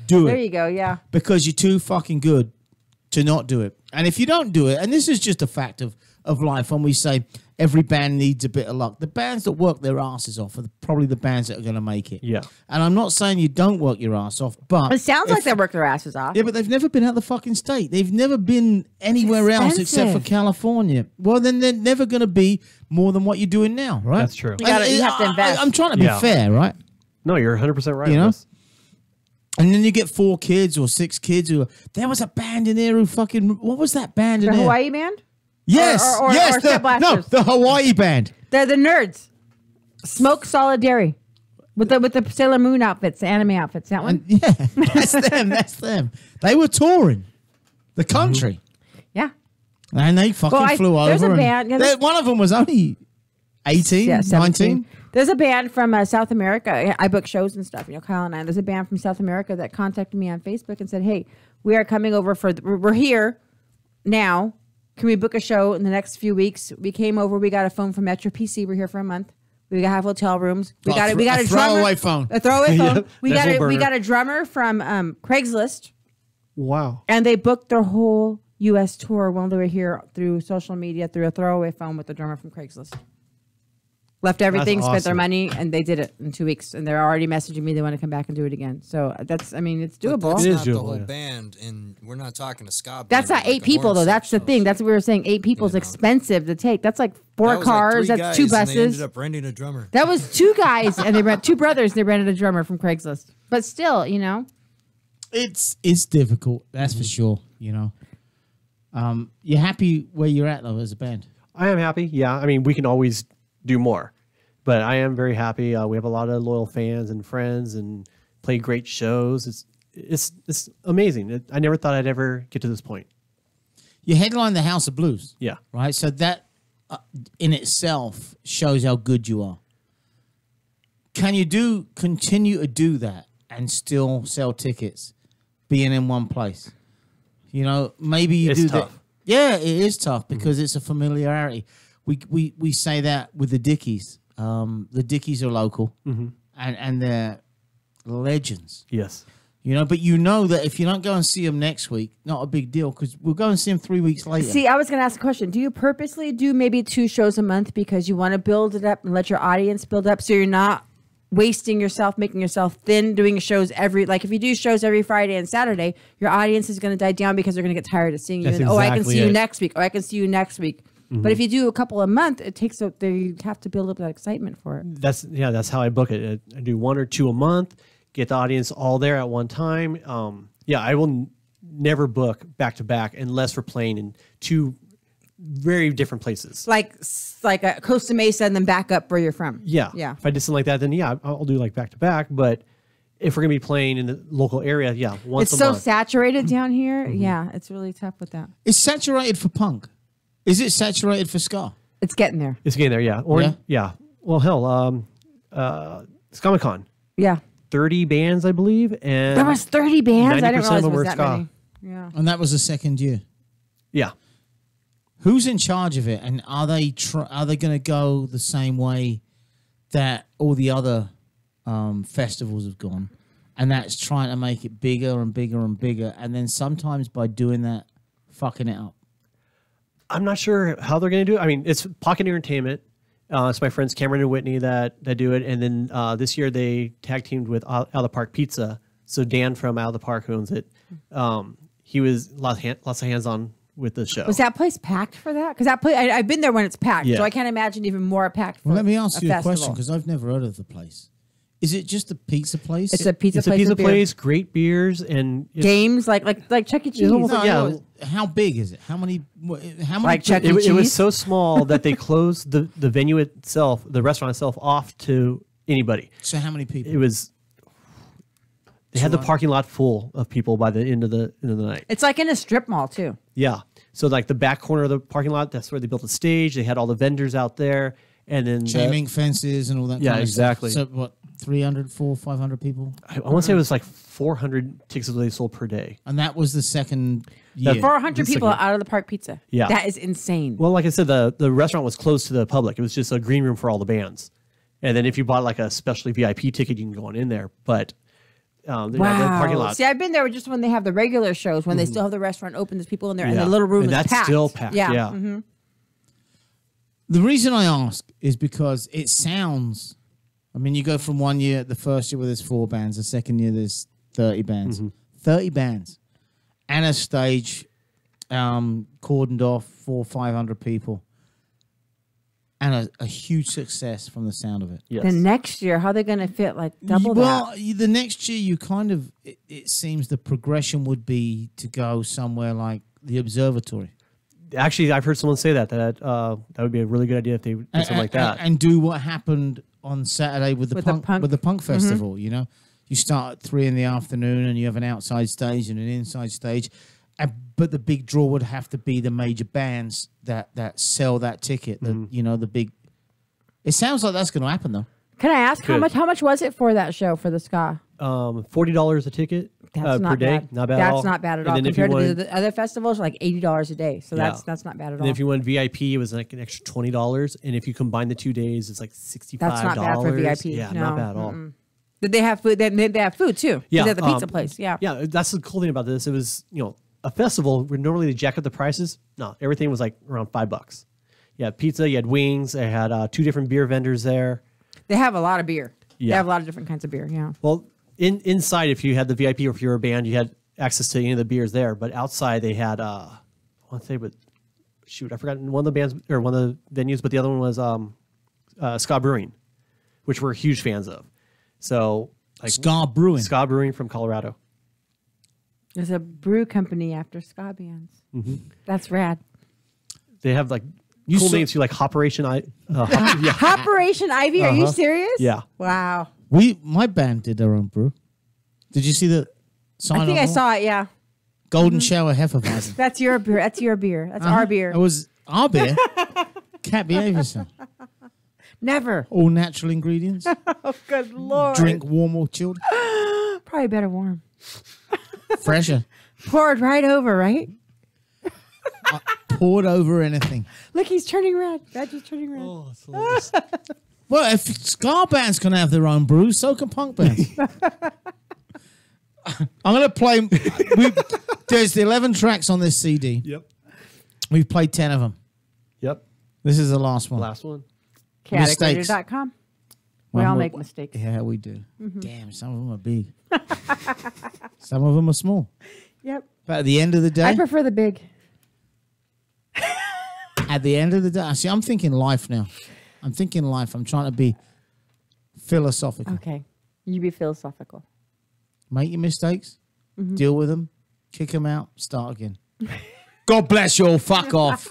Do it. There you go, yeah. Because you're too fucking good to not do it. And if you don't do it, and this is just a fact of life, when we say every band needs a bit of luck, the bands that work their asses off are probably the bands that are going to make it. Yeah. And I'm not saying you don't work your ass off, but... It sounds like they work their asses off. Yeah, but they've never been out of the fucking state. They've never been anywhere else except for expensive. California. Well, then they're never going to be more than what you're doing now, right? That's true. You have to invest. I'm trying to be fair, right? No, you're 100% right. You know? on this. And then you get 4 kids or 6 kids who... There was a band in there who fucking... What was that band in The there? Hawaii band? Yes, Or yes. Step Blasters? The Hawaii band. They're the nerds. Smoke Solidary. With the Sailor Moon outfits, the anime outfits. That one? Yeah, that's them. That's them. They were touring the country. Yeah. And they fucking flew over. There's a and band. Yeah, one of them was only 18, Yeah, 17. 19. There's a band from South America. I book shows and stuff. You know, Kyle and I. There's a band from South America that contacted me on Facebook and said, "Hey, we are coming over we're here now. Can we book a show in the next few weeks?" We came over. We got a phone from Metro PC. We're here for a month. We have hotel rooms. We got a drummer. throwaway phone. A throwaway phone. Yep, We nice got little we burner. got a drummer from Craigslist, Wow. and they booked their whole U.S. tour while they were here through social media through a throwaway phone with the drummer from Craigslist. Left everything, spent their awesome. money, and they did it in 2 weeks. And they're already messaging me they want to come back and do it again. So it's doable. That's It is not the doable, whole yeah. band, and we're not talking a ska band. That's not like 8 a people, though. horn That's the section. thing. That's what we were saying. 8 people is expensive to take. That's like 4 That was cars. like 3 that's guys, 2 and they buses. ended up renting a drummer. That was 2 guys, and they rent 2 brothers. They rented a drummer from Craigslist. But still, you know. It's difficult. That's for sure. You know. You're happy where you're at though as a band. I am happy. Yeah. I mean, we can always do more, but I am very happy. We have a lot of loyal fans and friends and play great shows. It's amazing. I never thought I'd ever get to this point. You headline the House of Blues. Yeah. Right? So that in itself shows how good you are. Can you continue to do that and still sell tickets being in one place? You know, maybe you It's do tough. that. Yeah, it is tough because it's a familiarity. We say that with the Dickies. The Dickies are local and they're legends. Yes. You know, but you know that if you don't go and see them next week, not a big deal because we'll go and see them 3 weeks later. See, I was going to ask a question. Do you purposely do maybe 2 shows a month because you want to build it up and let your audience build up so you're not wasting yourself, making yourself thin, doing shows like if you do shows every Friday and Saturday, your audience is going to die down because they're going to get tired of seeing you. That's And, I can exactly see you it. next week. Oh, I can see you next week. But if you do a couple a month, you have to build up that excitement for it. That's how I book it. I do 1 or 2 a month, get the audience all there at one time. I will never book back to back unless we're playing in 2 very different places. Like a Costa Mesa and then back up where you're from. Yeah. Yeah. If I did something like that, then yeah, I'll do like back to back. But if we're gonna be playing in the local area, yeah, once It's a so month. saturated down here. Yeah, it's really tough with that. It's saturated for punk. Is it saturated for ska? It's getting there. It's getting there, yeah. Or yeah. Well, hell, Comic-Con. Yeah. 30 bands, I believe, and There was 30 bands. I 90% didn't realize of it them was were that ska. many. Yeah. And that was the second year. Yeah. Who's in charge of it, and are they going to go the same way that all the other festivals have gone, and that's trying to make it bigger and bigger and bigger, and then sometimes by doing that, fucking it up? I'm not sure how they're going to do it. I mean, it's Pocket Entertainment. It's my friends Cameron and Whitney that do it. And then this year they tag teamed with Out of the Park Pizza. So Dan from Out of the Park, who owns it, he was lots of hands-on with the show. Was that place packed for that? Because that place, I've been there when it's packed, Yeah. so I can't imagine even more packed. For Well, let me ask you a festival. question, because I've never heard of the place. Is it just a pizza place? It's a pizza It's place. a pizza with beer. place, great beers, and Games like Chuck E. Cheese. almost like- yeah. How big is it? How many? Like Chuck E. It was Cheese? so small that they closed the venue itself, the restaurant itself, off to anybody. So how many people? It was. They had the 200? parking lot full of people by the end of the night. It's like in a strip mall too. Yeah. So like the back corner of the parking lot, that's where they built a stage. They had all the vendors out there, and then Chain link fences and all that. Yeah, kind of exactly. Stuff. So what? 300, 400, 500 people. I want to say it was like 400 tickets that they sold per day. And that was the second year. 400 This people second- out of the park pizza. Yeah. That is insane. Well, like I said, the restaurant was closed to the public. It was just a green room for all the bands. And then if you bought like a specialty VIP ticket, you can go on in there. But the parking lot. See, I've been there just when they have the regular shows, when they still have the restaurant open. There's people in there, and Yeah. the little room And is that's packed. still packed, yeah. Mhm. The reason I ask is because it sounds. I mean, you go from one year, the first year where there's 4 bands, the second year there's 30 bands. 30 bands. And a stage cordoned off 400 or 500 people. And a huge success from the sound of it. Yes. Then next year, how are they going to fit like double Well, that? the next year you kind of, it seems the progression would be to go somewhere like the observatory. Actually, I've heard someone say that would be a really good idea if they did something like that. And do what happened on Saturday with the punk festival. You know, you start at 3 PM and you have an outside stage and an inside stage, but the big draw would have to be the major bands that sell that ticket. You know, the big. It sounds like that's going to happen though. Can I ask Good. how much was it for that show for the ska? $40 a ticket That's per day. bad. Not bad at all. That's not bad at And all then if you compared to wanted- the other festivals, like $80 a day. So Yeah. that's not bad at And all. if you went VIP, it was like an extra $20. And if you combine the 2 days, it's like $65. That's not bad for VIP. Yeah, no. not bad at all. Did they have food? They have food too. Yeah, They have the pizza place. Yeah. Yeah, that's the cool thing about this. It was, a festival where normally they jack up the prices. No, everything was like around $5. You had pizza, you had wings, they had 2 different beer vendors there. They have a lot of beer. Yeah. They have a lot of different kinds of beer. Yeah. Well, inside, if you had the VIP or if you were a band, you had access to any of the beers there. But outside, they had, I want to say, but shoot, I forgot one of the bands or one of the venues, but the other one was Ska Brewing, which we're huge fans of. So, like Ska Brewing from Colorado. There's a brew company after ska bands. Mm-hmm. That's rad. They have like cool saw- names too, like Operation Operation Ivy. Are you serious? Yeah. Wow. My band did their own brew. Did you see the sign? I think on I the wall? saw it. Yeah. Golden Shower Hefeweizen. That's your beer. That's your beer. That's our beer. It was our beer. Can't behave yourself. Never. All natural ingredients. Oh, good Lord. Drink warm or chilled. Probably better warm. Fresher. Poured right over, right? Poured over anything. Look, he's turning red. Badge is turning red. Oh, Well, if ska bands can have their own brews, so can punk bands. I'm going to play. There's 11 tracks on this CD. Yep. We've played 10 of them. Yep. This is the last one. Last one. Chaoticradio.com. We all make mistakes. Yeah, we do. Mhm. Damn, some of them are big. Some of them are small. Yep. But at the end of the day, I prefer the big. at the end of the day, see, I'm thinking life now. I'm thinking life. I'm trying to be philosophical. Okay. You be philosophical. Make your mistakes, Mhm. deal with them, kick them out, start again. God bless you all. Fuck off.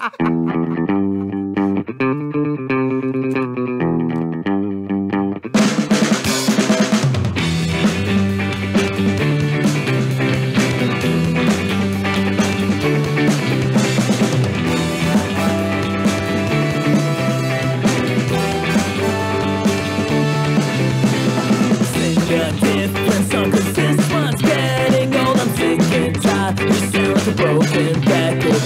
Broken record,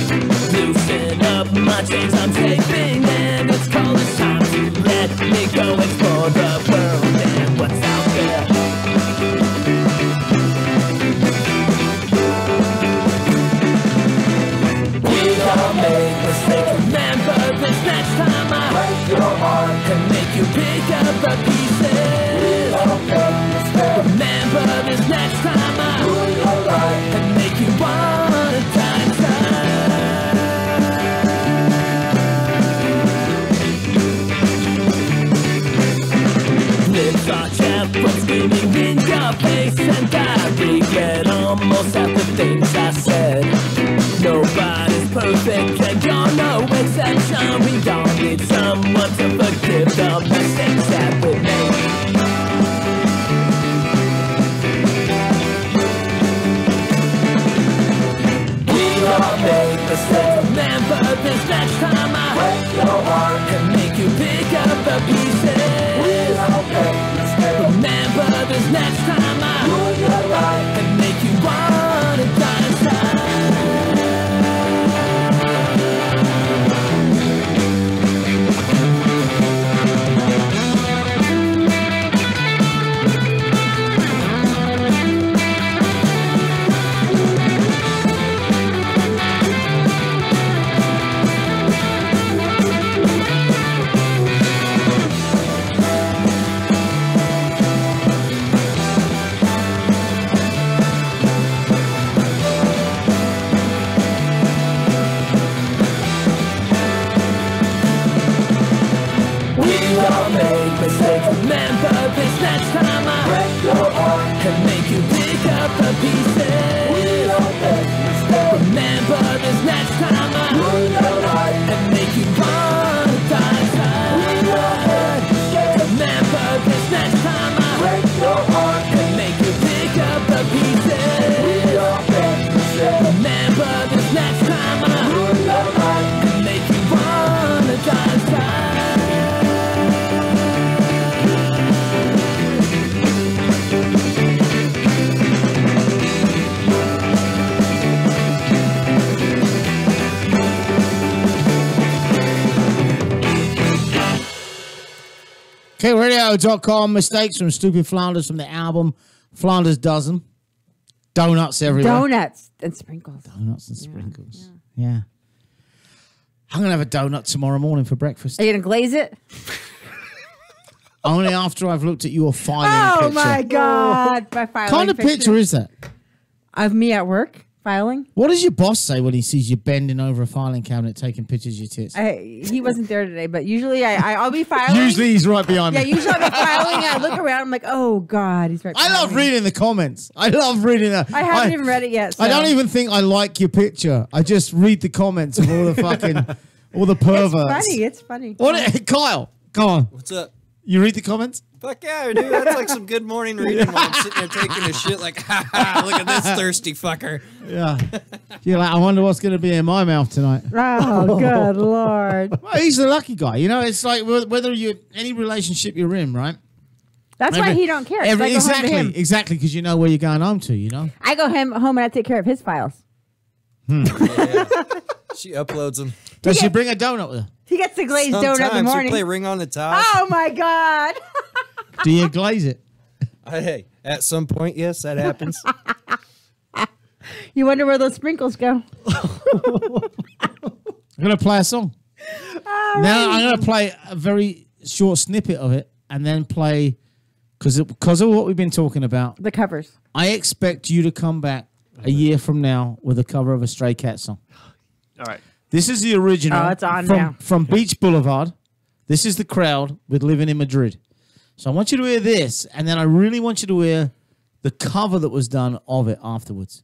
loosen up my chains I'm taping, and it's called it's time to let me go explore the world and what's out there. We all make mistakes. Remember this next time I break your heart and make you pick up the pieces. Remember this next time I do your right and make you want. Lips are chapped from screaming in your face, and I regret almost half the things I said. Nobody's perfect and you're no exception. We all need someone to forgive the mistakes that we made. We all make mistakes. Remember this next time I break your heart and make you pick up the pieces. Remember this next time I do your right and make you wanna die inside. Remember this next time I break your heart and make you pick up the pieces. Remember this next time I do your right and make you wanna die inside. Remember this next time I break your heart and make you pick up the pieces. Remember this next time I do your right and make you wanna die inside. KRadio.com. Mistakes from Stupid Flanders from the album Flanders Dozen. Donuts everywhere. Donuts and sprinkles. Donuts and sprinkles. Yeah. I'm going to have a donut tomorrow morning for breakfast. Are you going to glaze it? Only after I've looked at your filing Oh, picture. my God. My filing What kind of picture is that? Of me at work filing. What does your boss say when he sees you bending over a filing cabinet taking pictures of your tits? He wasn't there today, but usually I'll be filing. Usually he's right behind Yeah, me. usually I'll be filing and I look around. I'm like, oh, God, he's right I behind love me. reading the comments. I love reading that. I haven't even read it yet. I so. don't even think I like your picture. I just read the comments of all the fucking, all the perverts. It's funny. What, Kyle, go on. What's up? You read the comments? Fuck yeah, dude. That's like some good morning reading while I'm sitting there taking a shit like, ha ha, look at this thirsty fucker. Yeah. You're like, I wonder what's going to be in my mouth tonight. Oh, good Lord. Well, he's a lucky guy. You know, it's like whether you, any relationship you're in, right? That's why he don't care. 'Cause I go home to him. Exactly, because you know where you're going home to, you know? I go home and I take care of his files. Yeah. She uploads them. Does she bring a donut with her? He gets the glazed donut in the Sometimes we morning. play Ring on the Top. Oh, my God. Do you glaze it? Hey, at some point, yes, that happens. You wonder where those sprinkles go. I'm going to play a song. Now I'm going to play a very short snippet of it and then play, because of what we've been talking about. The covers. I expect you to come back a year from now with a cover of a Stray Cat song. All right. This is the original Oh, it's on now. from Beach Boulevard. This is the crowd with Living in Madrid. So I want you to hear this, and then I really want you to hear the cover that was done of it afterwards.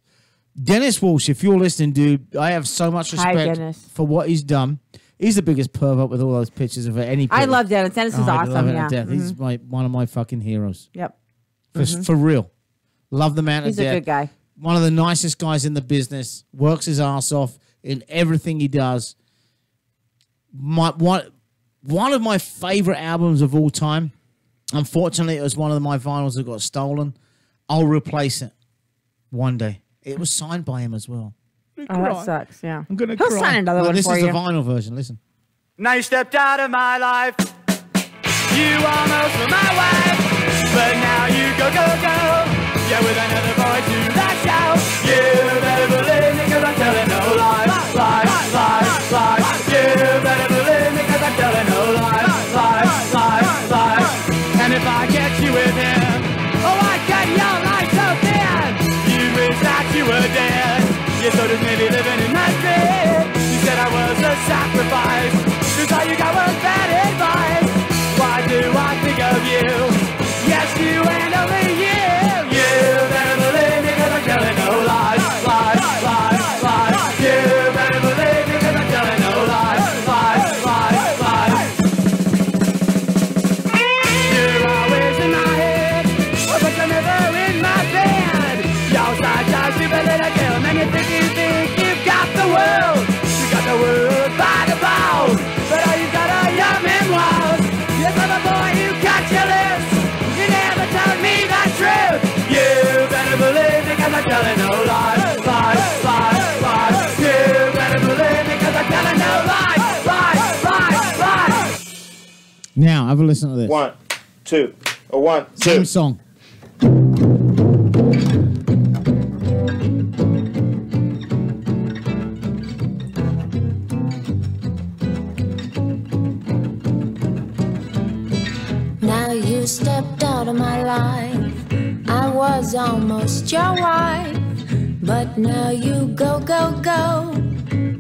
Dennis Walsh, if you're listening, dude, I have so much Hi, respect Dennis. for what he's done. He's the biggest pervert with all those pictures of any. I love Dennis. Dennis is I love awesome. him to Yeah. death. He's one of my fucking heroes. Yep. For real. Love the man to He's death. a good guy. One of the nicest guys in the business. Works his ass off in everything he does. One of my favorite albums of all time. Unfortunately, it was one of my vinyls that got stolen. I'll replace it one day. It was signed by him as well. Oh, that sucks. Yeah. I'm gonna He'll cry. sign another No, one this for is you. the vinyl version. Listen. Now you stepped out of my life. You almost were my wife. But now you go, go, go. Yeah, with another boy to the show. You better believe me, cause I'm telling no lies. Lies, lies, lies. You better believe me, cause I'm telling no lies. Lies, lies, lies. And if I catch you with him, oh, I cut your life so thin. You wish that you were dead. You thought it maybe living in my bed. You said I was a sacrifice. Cause all you got was bad advice. Why do I think of you? Yes, you and only you. You better believe me cause I'm telling no lies. Lies, lies, lies. You better believe me cause I'm telling no lies. Lies, lies, lies. You're always in my head, but you're never in my bed. Y'all side stupid little girl, and you think you've got the world. You got the world by the balls, but all you got are your memoirs. Yes, I'm a boy who cut your lips. You never told me the truth. You better believe me cause I'm telling no lies. Lies, lies, lies. You better believe me cause I'm telling no lies. Lies, lies, lies. Now, have a listen to this. 1, 2, or 1, 2. Same song. Now you stepped out of my life. I was almost your wife. But now you go, go, go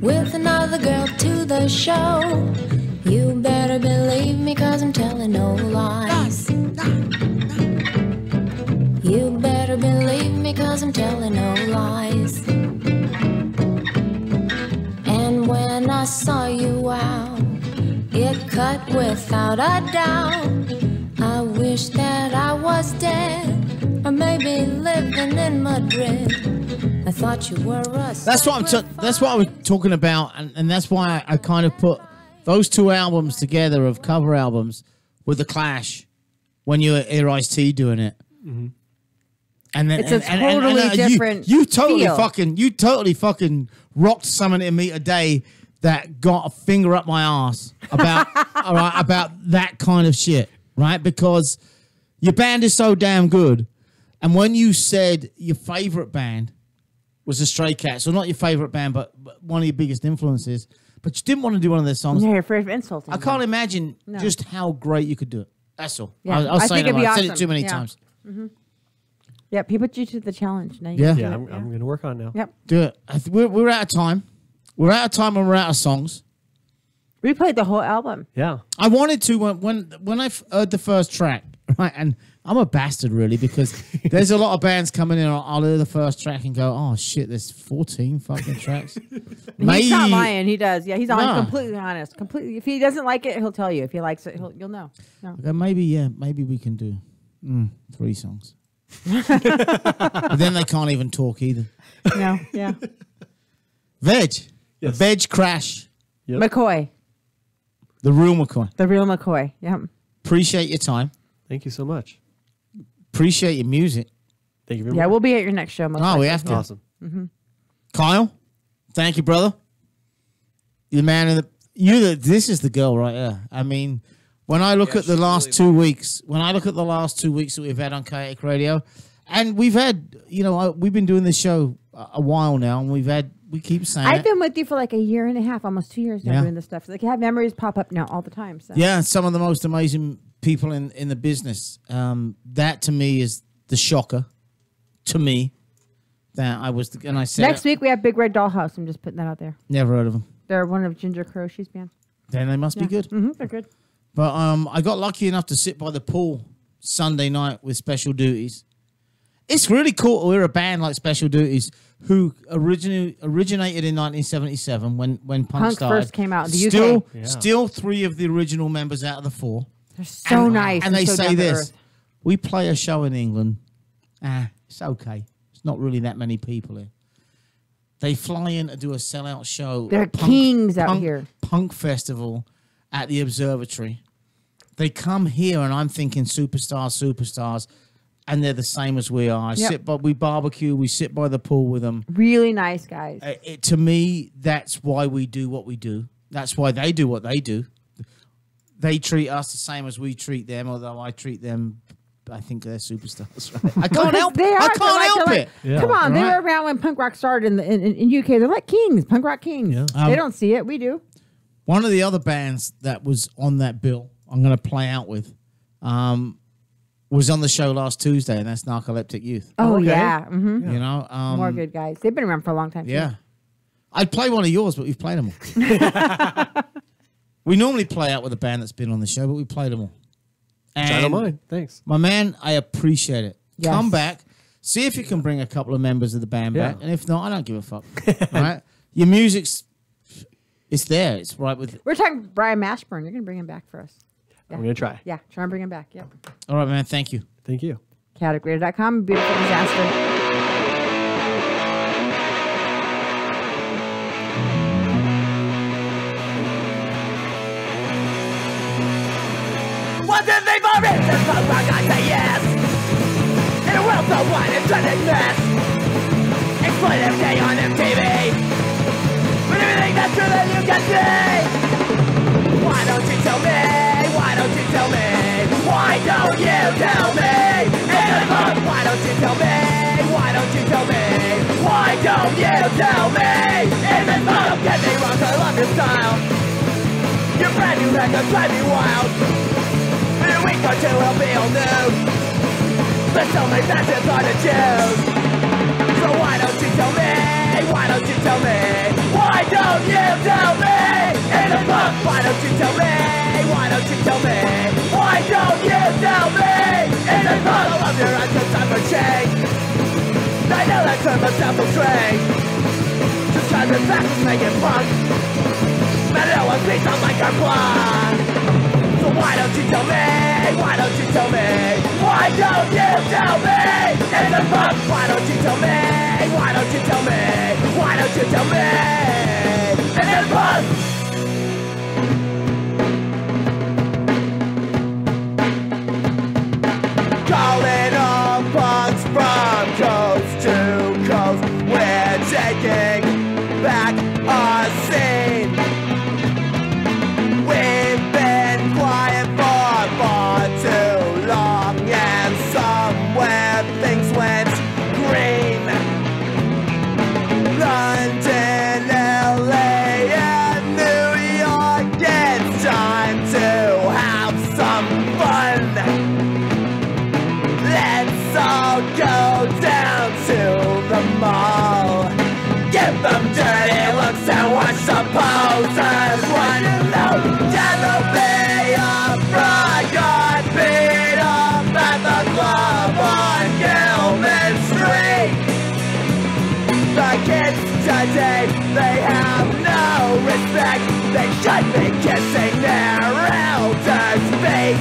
with another girl to the show. You better believe me cause I'm telling no lies. You better believe me cause I'm telling no lies. And when I saw you out, it cut without a doubt. I wish that I was dead, or maybe living in Madrid. I thought you were us. That's what that's what I was talking about, and that's why I kind of put those two albums together of cover albums with the Clash when you were Air Ice-T doing it. Mm-hmm. And then It's a totally different you totally feel. fucking rocked something in me today that got a finger up my ass about all right, about that kind of shit, right? Because your band is so damn good, and when you said your favorite band was the Stray Cats, so not your favorite band, but one of your biggest influences, but you didn't want to do one of their songs. Yeah, you're afraid of insulting. I can't imagine No. just how great you could do it. That's all. Yeah. I was I saying think it'd be I said it awesome. too many Yeah. times. Mm-hmm. Yep, he put you to the challenge. Now you Yeah. can do Yeah, it. I'm going to work on it now. Yep. Do it. We're out of time. We're out of time and we're out of songs. We played the whole album. Yeah. I wanted to when I heard the first track, right? And I'm a bastard really because there's a lot of bands coming in. I'll hear the first track and go, "Oh shit, there's 14 fucking tracks." He's not lying. He does. Yeah, he's No. completely honest. Completely. If he doesn't like it, he'll tell you. If he likes it, you'll know. No. Okay, maybe we can do 3 songs. But then they can't even talk either. No. Yeah. Veg. Yes. Veg Crash. Yep. McCoy. The real McCoy. The real McCoy. Yep. Appreciate your time. Thank you so much. Appreciate your music. Thank you very Yeah, much. we'll be at your next show. Most Oh, we likely. have to. Awesome. Mm-hmm. Kyle, thank you, brother. You're the man in the. This is the girl right there. I mean, when I look at the last 2 weeks, that we've had on Kaotic Radio, and we've had, we've been doing this show a while now, and we keep saying I've it. been with you for like a year and a half, almost 2 years now Yeah. doing this stuff. So like, I have memories pop up now all the time. So. Yeah, some of the most amazing people in the business. That to me is the shocker. To me, that I was, and I said Next week we have Big Red Dollhouse. I'm just putting that out there. never heard of them. They're one of Ginger Crochet's band. Then they must be good. Mm-hmm, they're good. But I got lucky enough to sit by the pool Sunday night with special duties, It's really cool. We're a band like Special Duties who originated in 1977 when punk Punk started. first came out in the still, UK. Yeah. Still 3 of the original members out of the 4. They're so nice. And they so say down to this: earth. we play a show in England. It's okay. It's not really that many people here. They fly in to do a sellout show. They're kings out here. Punk festival at the Observatory. They come here, and I'm thinking superstars, and they're the same as we are. We barbecue. We sit by the pool with them. Really nice guys. To me, that's why we do what we do. That's why they do what they do. They treat us the same as we treat them, although I treat them. I think they're superstars. Right? I can't help. They are. I can't help it. Yeah. Come on, they Right? were around when punk rock started in UK. They're like kings, punk rock kings. Yeah. They don't see it. We do. One of the other bands that was on that bill, I'm going to play out with, was on the show last Tuesday, and that's Narcoleptic Youth. Oh okay. yeah. Mm-hmm. You know, More good guys. They've been around for a long time. Yeah, I'd play one of yours, but we've played them all. We normally play out with a band that's been on the show, but we played them all. I don't mind. Thanks. My man, I appreciate it. Yes. Come back. See if you can bring a couple of members of the band Yeah. back. And if not, I don't give a fuck. All right? Your music's... It's there. It's right with... We're talking Brian Mashburn. You're gonna bring him back for us. Yeah. I'm going to try. Yeah, try and bring him back. Yep. All right, man. Thank you. Thank you. Chaoticradio.com. Beautiful disaster. What's if they've already been punk rock? I say yes. In a world so wide and trending mess. Exploitive day on MTV. But everything that's true that you can see. Why don't you tell me? Why don't you tell me? Why don't you tell me? Why don't you tell me? Why don't you tell me? Why don't you tell me? Don't get me wrong, I love your style. Your brand new records drive me wild. In a week or two it'll be all new. But so many facets hard to choose. So why don't you tell me? Why don't you tell me? Why don't you tell me? In the book, why don't you tell me? Why don't you tell me? Why don't you tell me? In the book, I love your eyes, it's time for change. I know that term must sound so strange. Just try the facts and make it fun. But no one speaks on like our plan. So why don't you tell me? Why don't you tell me? Why don't you tell me? In the book, why don't you tell me? Why don't you tell me? Why don't you tell me? In the book. Calling all punks from coast to coast. We're taking back our scene. We've been quiet for far too long, and somewhere things went green. London, LA, and New York, it's time to have some fun. Let's all go down to the mall. Give them dirty looks and watch some posers run. Down the Bay Opera, got beat up at the club on Gilman Street. The kids today, they have no respect. They should be kissing their elders' feet.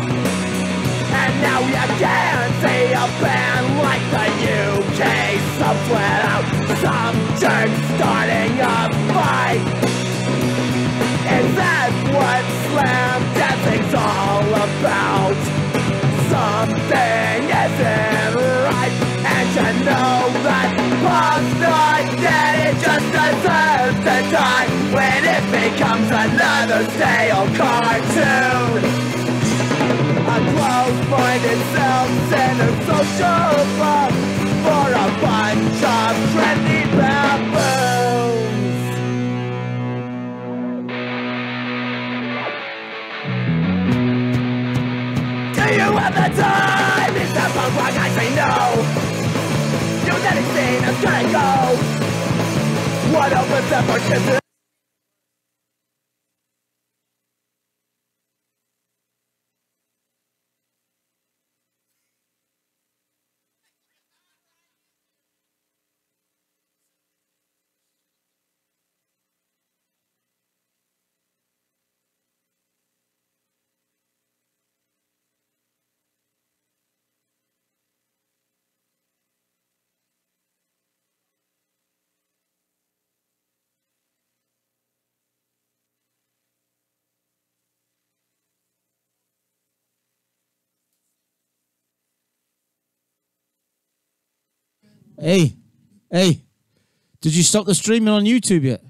And now you can't see a band like the UK subs without some jerk starting a fight. Is that what slam dancing's all about? Something isn't right, and you know that punk's not dead, it just deserves to die when it becomes another stale cartoon. A close-minded self-centered social club for a bunch of trendy baboons. Do you have the time? Is that punk rock? I say no. You let it sing, I'm gonna go. What opens up for kisses? Hey, did you stop the streaming on YouTube yet?